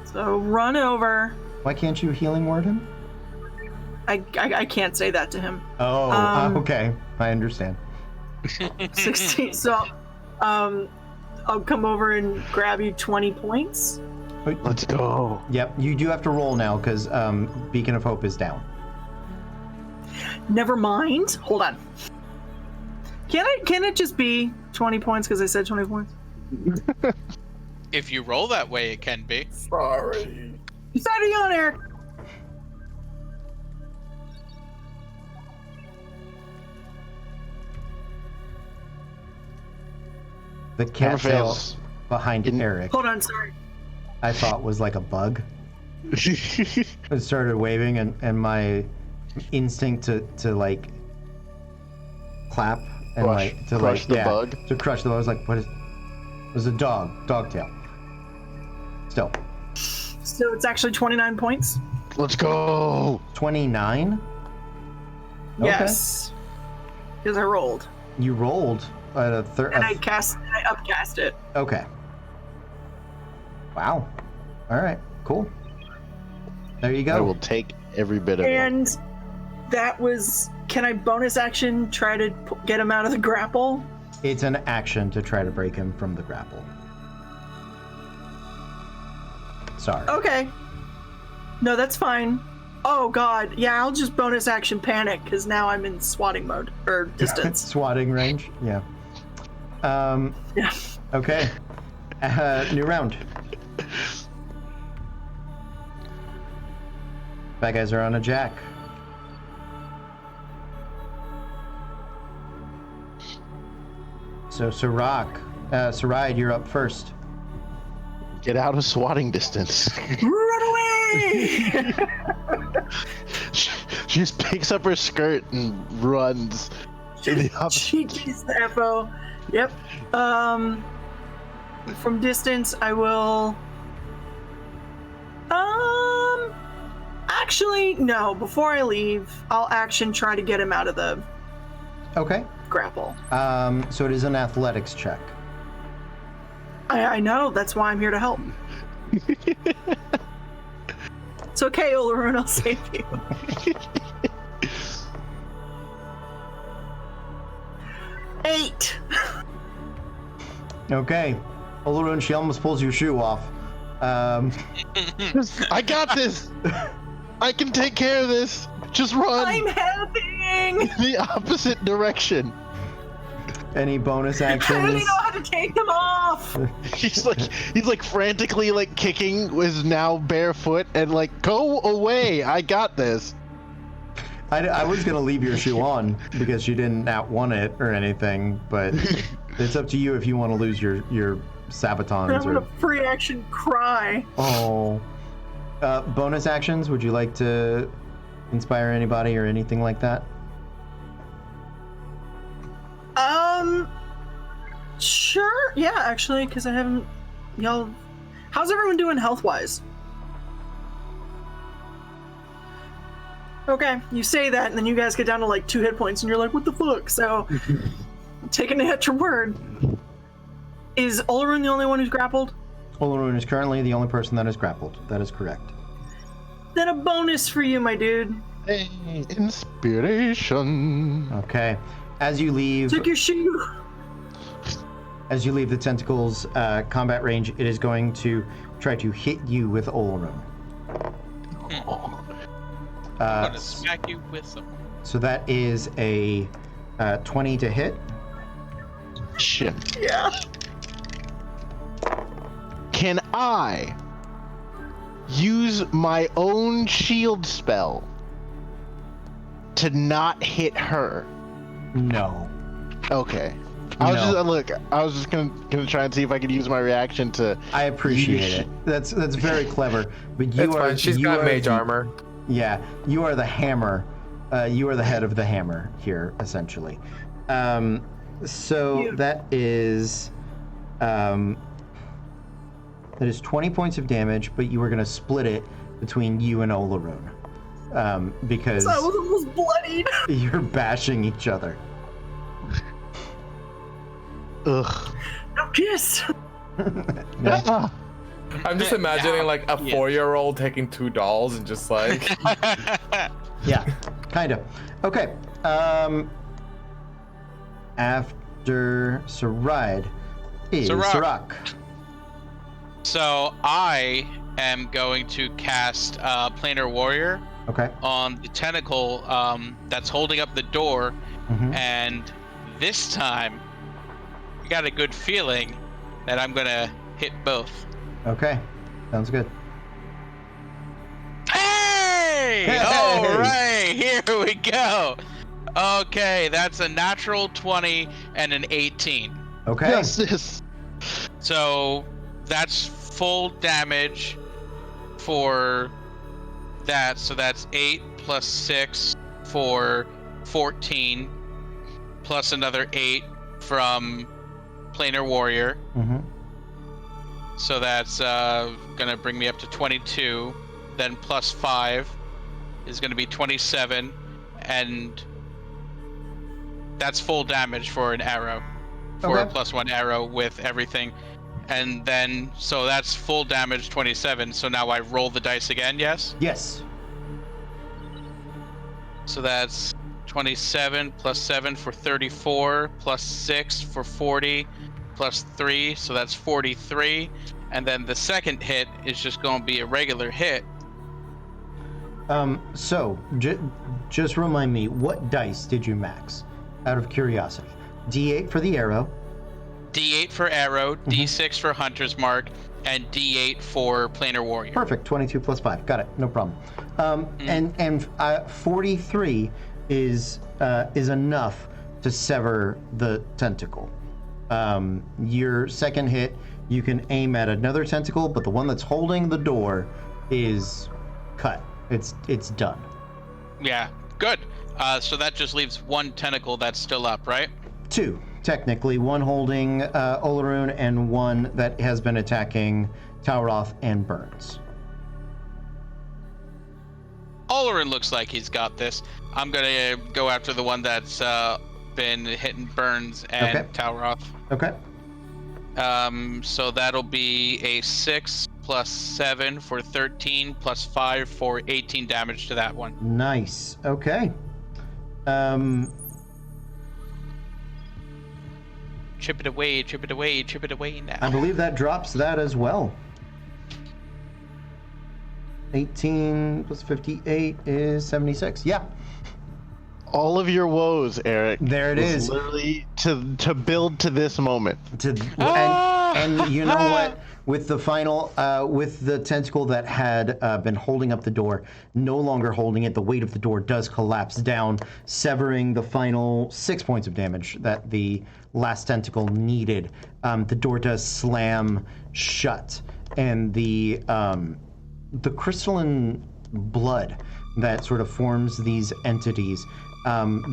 C: So run over.
A: Why can't you healing word him?
C: I can't say that to him.
A: Oh, okay. I understand.
C: 16. So, I'll come over and grab you 20 points.
B: Let's go.
A: Yep, you do have to roll now because Beacon of Hope is down.
C: Never mind. Hold on. Can it just be 20 points because I said 20 points?
D: If you roll that way, it can be.
F: Sorry.
C: Steady on, Eric.
A: The cat tail behind Eric,
C: Hold on, sorry.
A: I thought was like a bug. It started waving, and my instinct to like clap and
B: crush the bug.
A: To crush the bug. I was like, what is? It was a dog tail. Still.
C: So it's actually 29 points.
B: Let's go.
A: 29.
C: Yes. Because I rolled.
A: You rolled at a third.
C: And I upcast it.
A: Okay. Wow. All right. Cool. There you go.
B: I will take every bit of it.
C: And that was. Can I bonus action try to get him out of the grapple?
A: It's an action to try to break him from the grapple. Sorry.
C: Okay. No, that's fine. Oh god, yeah, I'll just bonus action panic because now I'm in swatting mode or distance.
A: Swatting range. Yeah.
C: Yeah.
A: Okay. New round. Bad guys are on a jack. So Saride, you're up first.
B: Get out of swatting distance.
C: Run away!
B: She just picks up her skirt and runs in the opposite.
C: She gets the FO. Yep. From distance, I will. Actually, no. Before I leave, I'll action try to get him out of the
A: Okay.
C: grapple.
A: So it is an athletics check.
C: I know. That's why I'm here to help. It's okay, Olaroon. I'll save you. Eight.
A: Okay. Olaroon, she almost pulls your shoe off.
B: I got this. I can take care of this. Just run
C: I'm helping.
B: in the opposite direction.
A: Any bonus
C: I
A: actions?
C: really know how to take them off.
B: He's like frantically like kicking with now barefoot and like, go away. I got this.
A: I was gonna leave your shoe on because you didn't outrun it or anything, but it's up to you if you want to lose your sabatons.
C: I'm gonna free action cry.
A: Oh. Bonus actions, would you like to inspire anybody or anything like that?
C: Sure. Yeah, actually, because I haven't. Y'all, how's everyone doing health-wise? Okay, you say that, and then you guys get down to like 2 hit points, and you're like, "What the fuck?" So, taking it at your word. Is Olaroon the only one who's grappled?
A: Olaroon is currently the only person that is grappled. That is correct.
C: Then a bonus for you, my dude.
B: Hey, inspiration.
A: Okay. As you leave,
C: Took your shoe.
A: as you leave the tentacles combat range, it is going to try to hit you with Olaroon.
D: I'm gonna smack you with some.
A: So that is a 20 to hit.
B: Shit.
C: Yeah.
B: Can I use my own shield spell to not hit her?
A: No.
B: Okay. I was
A: No.
B: just I was just gonna try and see if I could use my reaction to.
A: I appreciate it. That's very clever. But you
F: It's
A: are.
F: fine. She's
A: you
F: got
A: are
F: mage
A: the-
F: armor.
A: Yeah, you are the hammer. You are the head of the hammer here, essentially. So that is 20 points of damage, but you are going to split it between you and Olaroon. Because
C: I was almost bloodied.
A: you're bashing each other.
B: Ugh.
C: No kiss.
A: Yeah.
F: I'm just imagining like a 4-year-old taking 2 dolls and just like.
A: Yeah, kind of. Okay. After Saride is Sirach.
D: So I am going to cast Planar Warrior
A: Okay.
D: on the tentacle that's holding up the door,
A: Mhm.
D: and this time I got a good feeling that I'm gonna hit both.
A: Okay. Sounds good.
D: Hey!
A: Hey!
D: All right, here we go. Okay, that's a natural 20 and an 18.
A: Okay.
B: Yes.
D: So that's full damage for that. So that's 8 plus 6 for 14, plus another 8 from Planar Warrior.
A: Mm-hmm.
D: So that's gonna bring me up to 22. Then plus 5 is gonna be 27, and that's full damage for an arrow, for a
A: Okay.
D: +1 arrow with everything. And then so that's full damage 27. So now I roll the dice again. Yes.
A: Yes.
D: So that's 27 plus 7 for 34, plus 6 for 40, plus 3, so that's 43. And then the second hit is just going to be a regular hit.
A: So, just remind me, what dice did you max? Out of curiosity. D8 for the arrow.
D: D8 for arrow, D6 for hunter's mark, and D8 for planar warrior.
A: Perfect. 22 plus 5. Got it. No problem. And 43 is enough to sever the tentacle. Your second hit, you can aim at another tentacle, but the one that's holding the door is cut. It's done.
D: Yeah, good. So that just leaves one tentacle that's still up, right?
A: 2, technically. 1 holding Olaroon and 1 that has been attacking Talroth and Burns.
D: Olerin looks like he's got this. I'm gonna go after the one that's been hitting Burns and
A: Okay.
D: Talroth.
A: Okay.
D: So that'll be a 6 plus 7 for 13 plus 5 for 18 damage to that one.
A: Nice. Okay.
D: Chip it away, chip it away, chip it away now.
A: I believe that drops that as well. 18 plus 58 is 76. Yeah.
B: All of your woes, Eric.
A: There it
B: was
A: is.
B: Literally to build to this moment.
A: And you know what? With the final, with the tentacle that had been holding up the door, no longer holding it, the weight of the door does collapse down, severing the final 6 points of damage that the last tentacle needed. The door does slam shut, and the crystalline blood that sort of forms these entities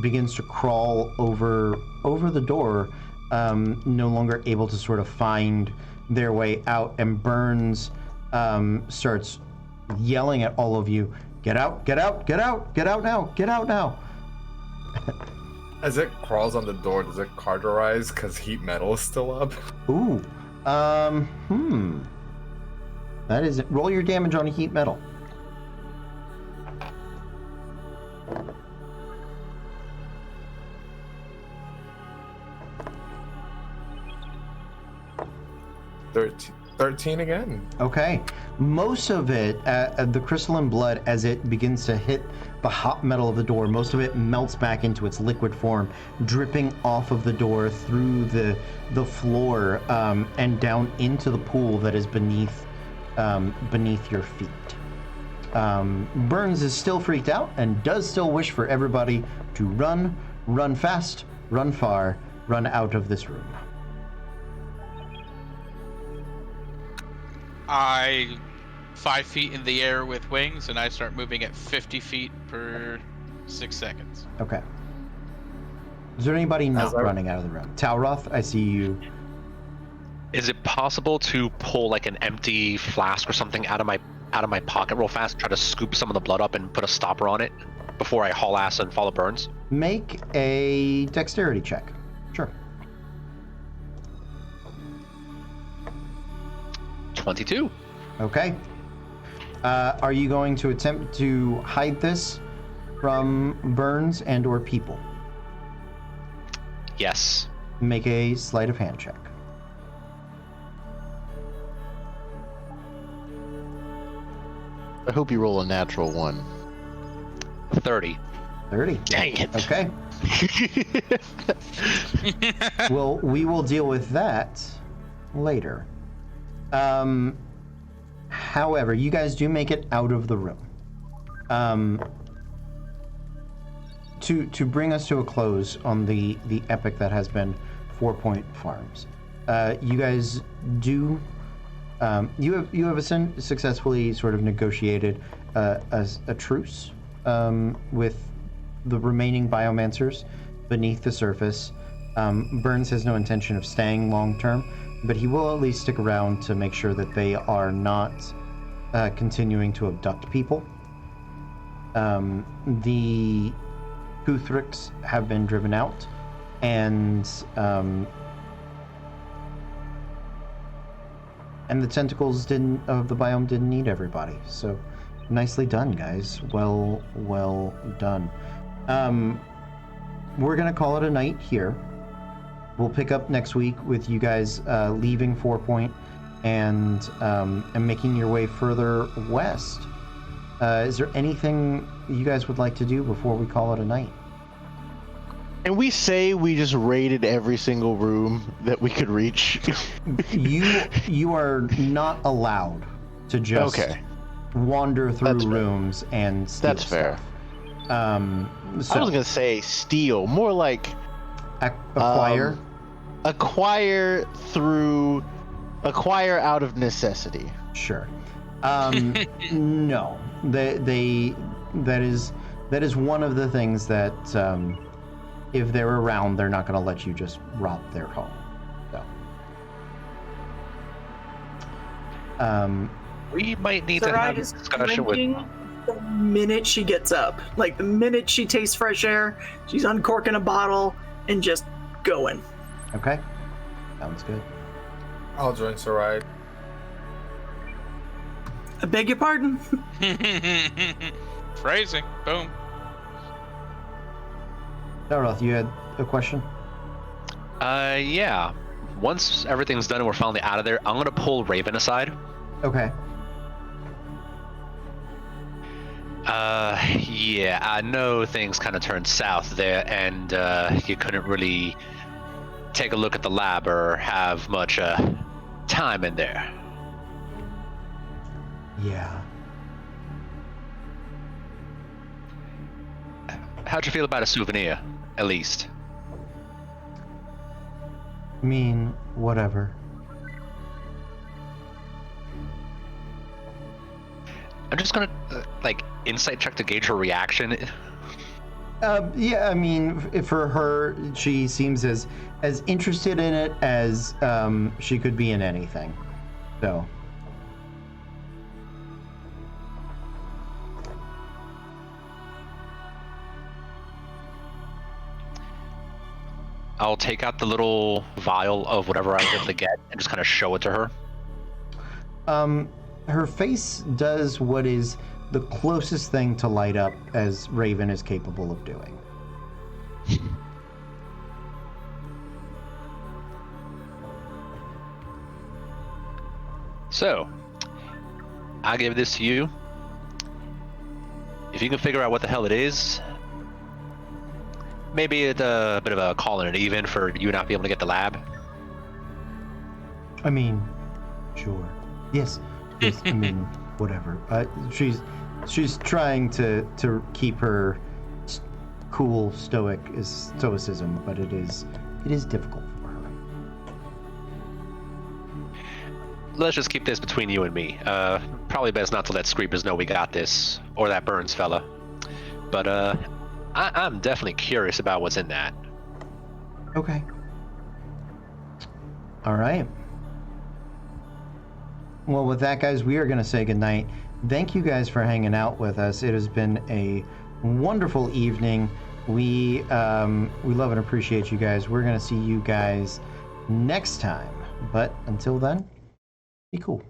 A: begins to crawl over the door, no longer able to sort of find their way out, and Burns starts yelling at all of you, "Get out, get out, get out, get out now, get out now."
F: As it crawls on the door, does it cauterize because heat metal is still up?
A: Ooh. That is it. Roll your damage on a heat metal.
F: Thirteen again.
A: Okay. Most of it, the crystalline blood, as it begins to hit the hot metal of the door, most of it melts back into its liquid form, dripping off of the door through the floor and down into the pool that is beneath your feet. Burns is still freaked out and does still wish for everybody to run fast, run far, run out of this room.
D: I 5 feet in the air with wings, and I start moving at 50 feet per 6 seconds.
A: Okay. Is there anybody not running out of the room? Talroth, I see you.
E: Is it possible to pull like an empty flask or something out of my pocket real fast, try to scoop some of the blood up and put a stopper on it before I haul ass and follow Burns?
A: Make a dexterity check. Sure.
E: 22.
A: Okay. Are you going to attempt to hide this from Burns and or people?
E: Yes.
A: Make a sleight of hand check.
B: I hope you roll a natural 1.
E: 30.
A: 30.
E: Dang it.
A: Okay. Well, we will deal with that later. However, you guys do make it out of the room. To bring us to a close on the epic that has been 4 Point Farms, you guys do. You have successfully sort of negotiated a truce with the remaining biomancers beneath the surface. Burns has no intention of staying long term, but he will at least stick around to make sure that they are not continuing to abduct people. The Guthricks have been driven out, and the tentacles of the biome didn't need everybody. So, nicely done, guys. Well done. We're gonna call it a night here. We'll pick up next week with you guys leaving 4 Point and making your way further west. Is there anything you guys would like to do before we call it a night?
B: And we say we just raided every single room that we could reach.
A: You are not allowed to just wander through rooms and steal
B: That's fair.
A: stuff.
B: I was gonna say steal, more like
A: acquire.
B: Acquire out of necessity.
A: Sure. No, that is that is one of the things that if they're around, they're not going to let you just rob their home. So,
E: We might need to
C: Sarai
E: have a
C: is
E: discussion with.
C: drinking the minute she gets up. Like the minute she tastes fresh air, she's uncorking a bottle and just going.
A: okay, sounds good.
F: I'll join Sarai.
C: I beg your pardon.
D: Phrasing. Boom.
A: Daroth, you had a question?
E: Yeah. Once everything's done and we're finally out of there, I'm gonna pull Raven aside.
A: Okay.
E: Yeah, I know things kind of turned south there, and you couldn't really take a look at the lab or have much time in there.
A: Yeah.
E: How'd you feel about a souvenir, at least?
A: I mean, whatever.
E: I'm just gonna insight check to gauge her reaction.
A: Yeah, I mean, for her, she seems as interested in it as she could be in anything. So.
E: I'll take out the little vial of whatever I was able to get and just kind of show it to her.
A: Her face does what is the closest thing to light up as Raven is capable of doing.
E: So, I'll give this to you. If you can figure out what the hell it is, maybe it's a bit of a call and an even for you not being able to get the lab.
A: I mean, sure. Yes. I mean, whatever. She's trying to keep her cool stoicism, but it is difficult for her.
E: Let's just keep this between you and me. Probably best not to let Screepers know we got this, or that Burns fella. But I'm definitely curious about what's in that.
A: Okay. All right. Well, with that, guys, we are going to say goodnight. Thank you guys for hanging out with us. It has been a wonderful evening. We love and appreciate you guys. We're going to see you guys next time. But until then, be cool.